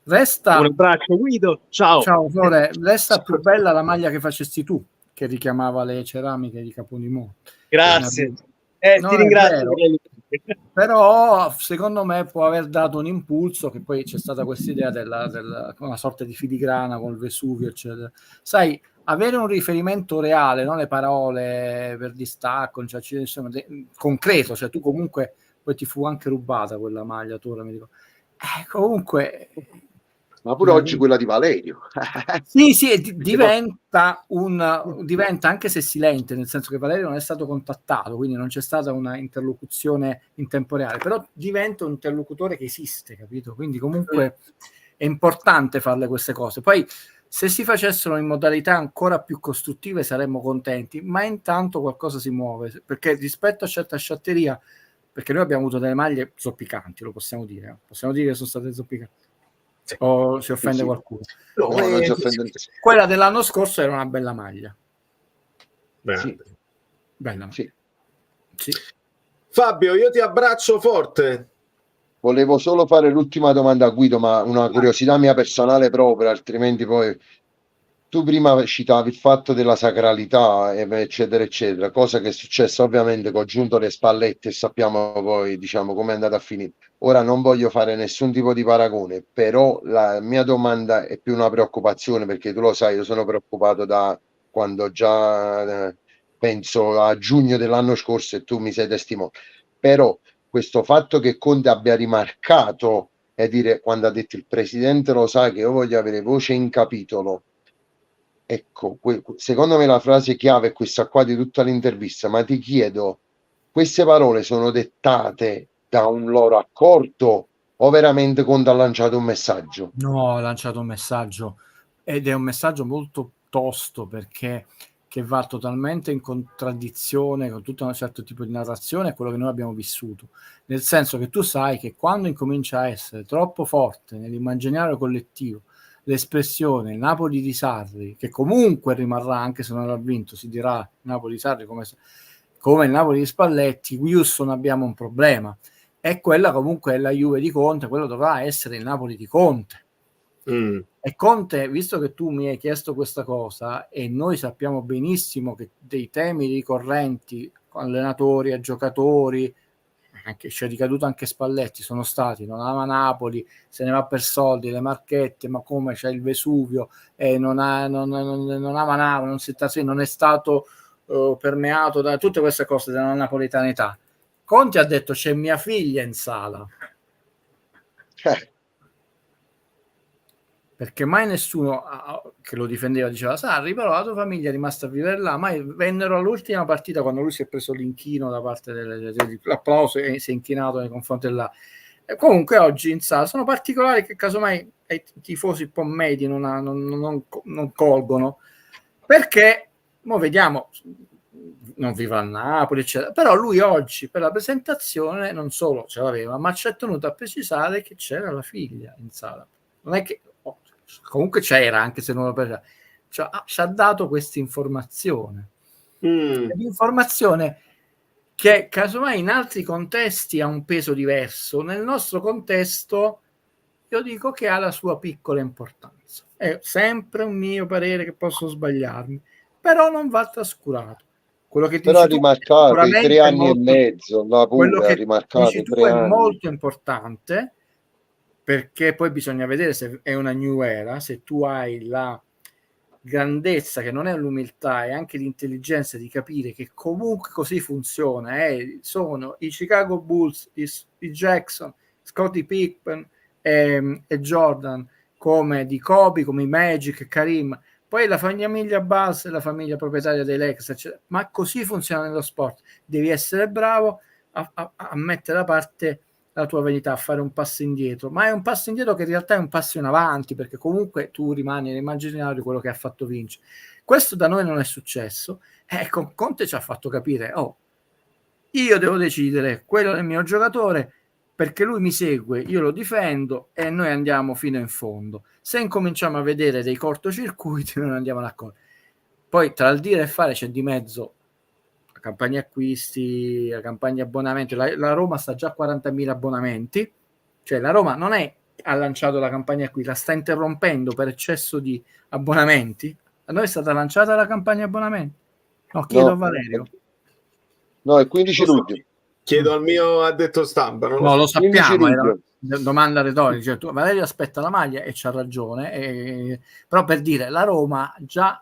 Resta un abbraccio Guido, ciao. Ciao Flore, resta più bella la maglia che facesti tu, che richiamava le ceramiche di Capodimonte. Grazie. Non Ti è ringrazio. vero. Però secondo me può aver dato un impulso, che poi c'è stata questa idea una sorta di filigrana con il Vesuvio, eccetera. Sai, avere un riferimento reale, non le parole per distacco, cioè, insomma, concreto, cioè tu comunque poi ti fu anche rubata quella maglia, tu ora mi dico. Comunque... Ma pure oggi quella di Valerio. Sì, diventa anche se silente, nel senso che Valerio non è stato contattato, quindi non c'è stata una interlocuzione in tempo reale, però diventa un interlocutore che esiste, capito? Quindi comunque è importante farle queste cose. Poi se si facessero in modalità ancora più costruttive saremmo contenti, ma intanto qualcosa si muove, perché rispetto a certa sciatteria, perché noi abbiamo avuto delle maglie zoppicanti, lo possiamo dire che sono state zoppicanti. O si offende qualcuno? No, non si offende. Quella dell'anno scorso era una bella maglia. Sì. Bella. Sì. Sì. Fabio, io ti abbraccio forte. Volevo solo fare l'ultima domanda a Guido, ma una curiosità mia personale proprio, altrimenti poi tu prima citavi il fatto della sacralità, eccetera, eccetera, cosa che è successa ovviamente con Giunto le Spalletti e sappiamo poi, diciamo, come è andata a finire. Ora non voglio fare nessun tipo di paragone, però la mia domanda è più una preoccupazione, perché tu lo sai, io sono preoccupato da quando già penso a giugno dell'anno scorso e tu mi sei testimone. Però questo fatto che Conte abbia rimarcato e dire, quando ha detto il presidente lo sa che io voglio avere voce in capitolo, ecco, secondo me la frase chiave è questa qua di tutta l'intervista, ma ti chiedo, queste parole sono dettate da un loro accordo o veramente Conte ha lanciato un messaggio? No, ha lanciato un messaggio ed è un messaggio molto tosto, perché che va totalmente in contraddizione con tutto un certo tipo di narrazione e quello che noi abbiamo vissuto, nel senso che tu sai che quando incomincia a essere troppo forte nell'immaginario collettivo l'espressione Napoli di Sarri, che comunque rimarrà anche se non ha vinto, si dirà Napoli di Sarri come il Napoli di Spalletti, Houston abbiamo un problema, e quella comunque è la Juve di Conte, quello dovrà essere il Napoli di Conte. E Conte, visto che tu mi hai chiesto questa cosa e noi sappiamo benissimo che dei temi ricorrenti allenatori e giocatori, anche c'è ricaduto anche Spalletti, sono stati non ama Napoli, se ne va per soldi, le marchette, ma come c'è il Vesuvio e non ama Napoli, non è stato permeato da tutte queste cose della napoletanità. Conte ha detto c'è mia figlia in sala, perché mai nessuno che lo difendeva diceva Sarri, però la tua famiglia è rimasta a vivere là. Mai vennero all'ultima partita quando lui si è preso l'inchino da parte dell'applauso e si è inchinato nei confronti della. E comunque oggi in sala sono particolari che casomai ai tifosi un po' medi non colgono, perché mo vediamo, non viva a Napoli eccetera, però lui oggi per la presentazione non solo ce l'aveva, ma ci è tenuto a precisare che c'era la figlia in sala. Non è che comunque c'era, anche se non lo prendeva, cioè, ci ha dato questa informazione. L'informazione che casomai in altri contesti ha un peso diverso, nel nostro contesto io dico che ha la sua piccola importanza. È sempre un mio parere, che posso sbagliarmi, però non va trascurato. quello che Però ha dici tu rimarcato i 3 sicuramente è anni e molto, mezzo, la quello pure ha che rimarcato dici i tu 3 è anni. molto importante, perché poi bisogna vedere se è una new era, se tu hai la grandezza, che non è l'umiltà, è anche l'intelligenza di capire che comunque così funziona. Sono i Chicago Bulls, i Jackson, Scottie Pippen e Jordan, come di Kobe, come i Magic, Karim, poi la famiglia Buzz, la famiglia proprietaria dei Lakers, eccetera. Ma così funziona nello sport. Devi essere bravo a mettere da parte la tua verità, a fare un passo indietro, ma è un passo indietro che in realtà è un passo in avanti, perché comunque tu rimani nell'immaginario di quello che ha fatto Vince. Questo da noi non è successo. Ecco, Conte ci ha fatto capire, io devo decidere, quello è il mio giocatore, perché lui mi segue, io lo difendo e noi andiamo fino in fondo. Se incominciamo a vedere dei cortocircuiti non andiamo d'accordo. Poi tra il dire e fare c'è di mezzo la campagna acquisti, la campagna abbonamenti. La Roma sta già a 40.000 abbonamenti, cioè la Roma non è ha lanciato la campagna acquisti, la sta interrompendo per eccesso di abbonamenti. A noi è stata lanciata la campagna abbonamenti? No, chiedo a Valerio. No, è 15 luglio. Chiedo al mio addetto stampa. Non No, lo sappiamo, era luglio. domanda retorica. Cioè, Valerio aspetta la maglia e c'ha ragione, però per dire, la Roma già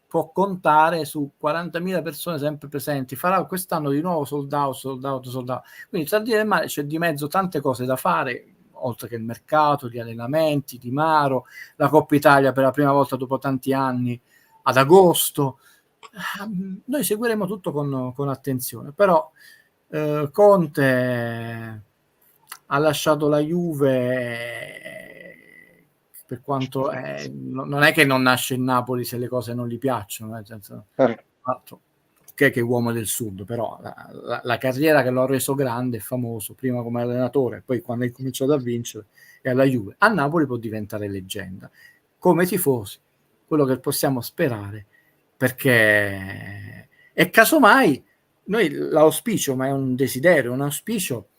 può contare su 40.000 persone sempre presenti, farà quest'anno di nuovo sold out. Quindi tra dire male c'è di mezzo tante cose da fare, oltre che il mercato, gli allenamenti, Di Maro, la Coppa Italia per la prima volta dopo tanti anni ad agosto. Noi seguiremo tutto con attenzione, però Conte ha lasciato la Juve, per quanto non è che non nasce in Napoli se le cose non gli piacciono, nel senso, che è uomo del sud, però la carriera che lo ha reso grande e famoso, prima come allenatore, poi quando ha cominciato a vincere e alla Juve, a Napoli può diventare leggenda. Come tifosi, quello che possiamo sperare, perché e casomai noi l'auspicio, ma è un desiderio, un auspicio,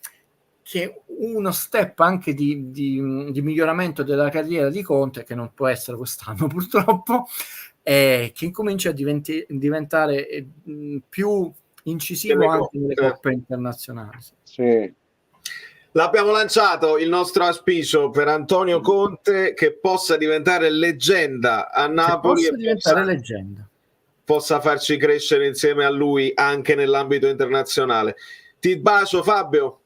che uno step anche di miglioramento della carriera di Conte, che non può essere quest'anno purtroppo, che incomincia a diventare più incisivo anche nelle coppe internazionali. Sì. L'abbiamo lanciato il nostro auspicio per Antonio Conte, che possa diventare leggenda a Napoli possa farci crescere insieme a lui anche nell'ambito internazionale. Ti bacio, Fabio.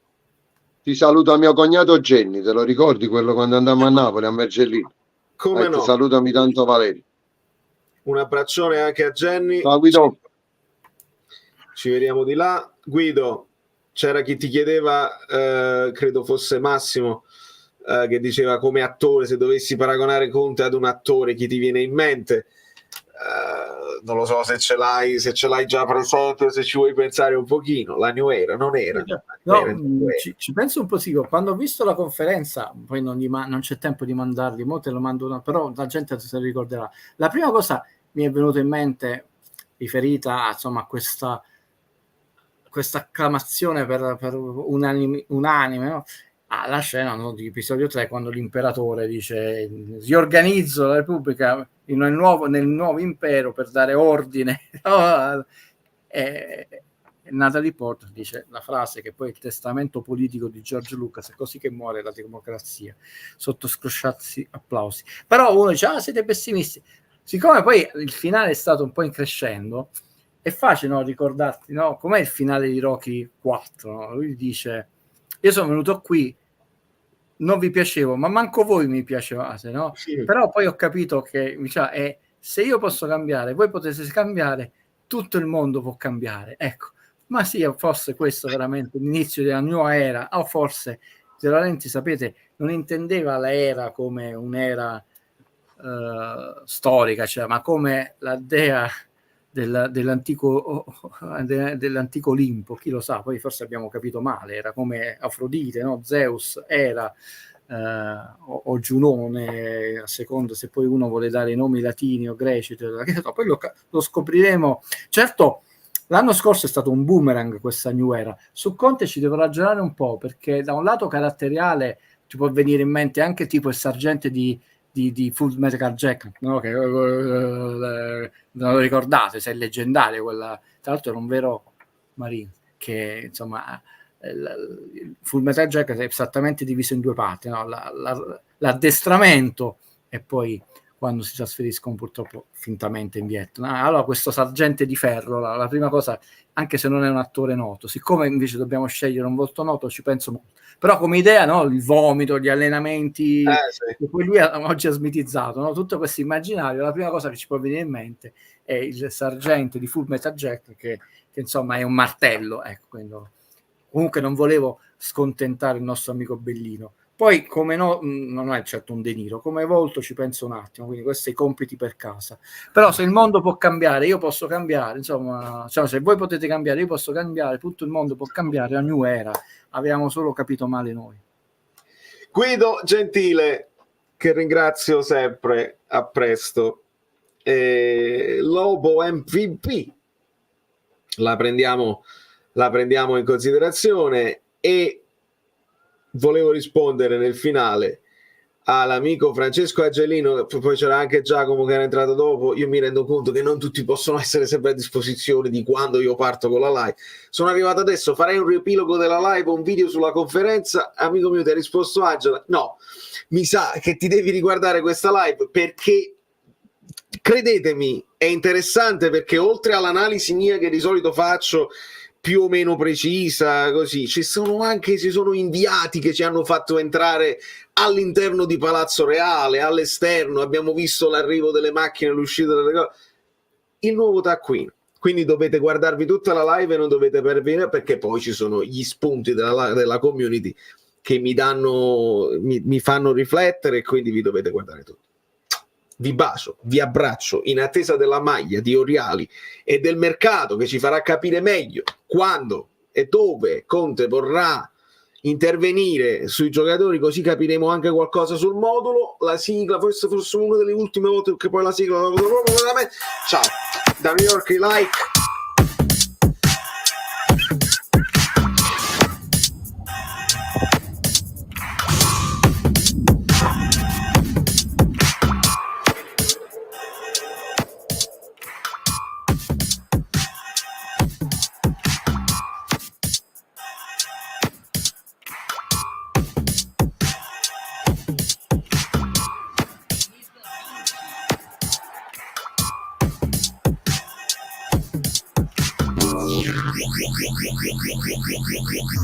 Ti saluto a mio cognato Genni, te lo ricordi quello quando andammo a Napoli a Mergellino? Come no? Ti salutami tanto Valerio. Un abbraccione anche a Genni. Ciao Guido. Ci vediamo di là. Guido, c'era chi ti chiedeva, credo fosse Massimo, che diceva come attore, se dovessi paragonare Conte ad un attore, chi ti viene in mente? Non lo so se ce l'hai già presente o se ci vuoi pensare un pochino. La New Era, non era. Ci penso un po', sì. Quando ho visto la conferenza, poi non c'è tempo di mandarli, mo te lo mando, però la gente se lo ricorderà. La prima cosa mi è venuta in mente, riferita insomma a questa acclamazione per unanime, no? La scena, no, di episodio 3, quando l'imperatore dice: riorganizzo la Repubblica nel nuovo impero per dare ordine. E Natalie Portman dice la frase che poi è il testamento politico di George Lucas: è così che muore la democrazia, sotto scrosciati applausi. Però uno dice: siete pessimisti. Siccome poi il finale è stato un po' in crescendo, è facile, no, ricordarti, no? Com'è il finale di Rocky 4, no? Lui dice: io sono venuto qui, non vi piacevo, ma manco voi mi piacevate, no? Sì. Però poi ho capito che se io posso cambiare, voi potete cambiare, tutto il mondo può cambiare. Ecco, ma sì, forse questo è veramente l'inizio della nuova era, o forse De Laurentiis, sapete, non intendeva la come un'era storica, cioè, ma come la dea dell'antico Olimpo, chi lo sa, poi forse abbiamo capito male, era come Afrodite, no? Zeus era o Giunone, a seconda se poi uno vuole dare i nomi latini o greci, poi lo scopriremo. Certo, l'anno scorso è stato un boomerang questa New Era. Su Conte ci devo ragionare un po', perché da un lato caratteriale ti può venire in mente anche tipo il sergente di di Full Metal Jacket, no? Che non lo ricordate, se è leggendario quella, tra l'altro era un vero marino, che insomma il Full Metal Jacket è esattamente diviso in due parti, no? L'addestramento e poi quando si trasferiscono purtroppo fintamente in Vietnam. Allora questo sergente di ferro, la prima cosa, anche se non è un attore noto, siccome invece dobbiamo scegliere un volto noto, ci penso molto. Però come idea, no? Il vomito, gli allenamenti, Sì. che poi lui oggi ha smitizzato, no? Tutto questo immaginario, la prima cosa che ci può venire in mente è il sergente di Full Metal Jacket che insomma è un martello, ecco, quindi, comunque non volevo scontentare il nostro amico Bellino. Poi, come no, non è certo un De Niro, come volto ci penso un attimo, quindi questi i compiti per casa. Però se il mondo può cambiare, io posso cambiare, insomma, se voi potete cambiare, io posso cambiare, tutto il mondo può cambiare, la new era, avevamo solo capito male noi. Guido Gentile, che ringrazio sempre, a presto. Lobo MVP, la prendiamo in considerazione, e volevo rispondere nel finale all'amico Francesco Angelino, poi c'era anche Giacomo che era entrato dopo. Io mi rendo conto che non tutti possono essere sempre a disposizione di quando io parto con la live. Sono arrivato adesso, farei un riepilogo della live, un video sulla conferenza. Amico mio, ti ha risposto Angela? No, mi sa che ti devi riguardare questa live, perché credetemi è interessante, perché oltre all'analisi mia che di solito faccio più o meno precisa, così, ci sono inviati che ci hanno fatto entrare all'interno di Palazzo Reale, all'esterno, abbiamo visto l'arrivo delle macchine, l'uscita delle cose, il nuovo taccuino. Quindi dovete guardarvi tutta la live e non dovete pervenire, perché poi ci sono gli spunti della community che mi fanno riflettere, e quindi vi dovete guardare tutto. Vi bacio, vi abbraccio, in attesa della maglia di Oriali e del mercato che ci farà capire meglio quando e dove Conte vorrà intervenire sui giocatori, così capiremo anche qualcosa sul modulo. La sigla, forse una delle ultime volte che poi la sigla. Ciao, da New York, like.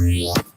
Yeah.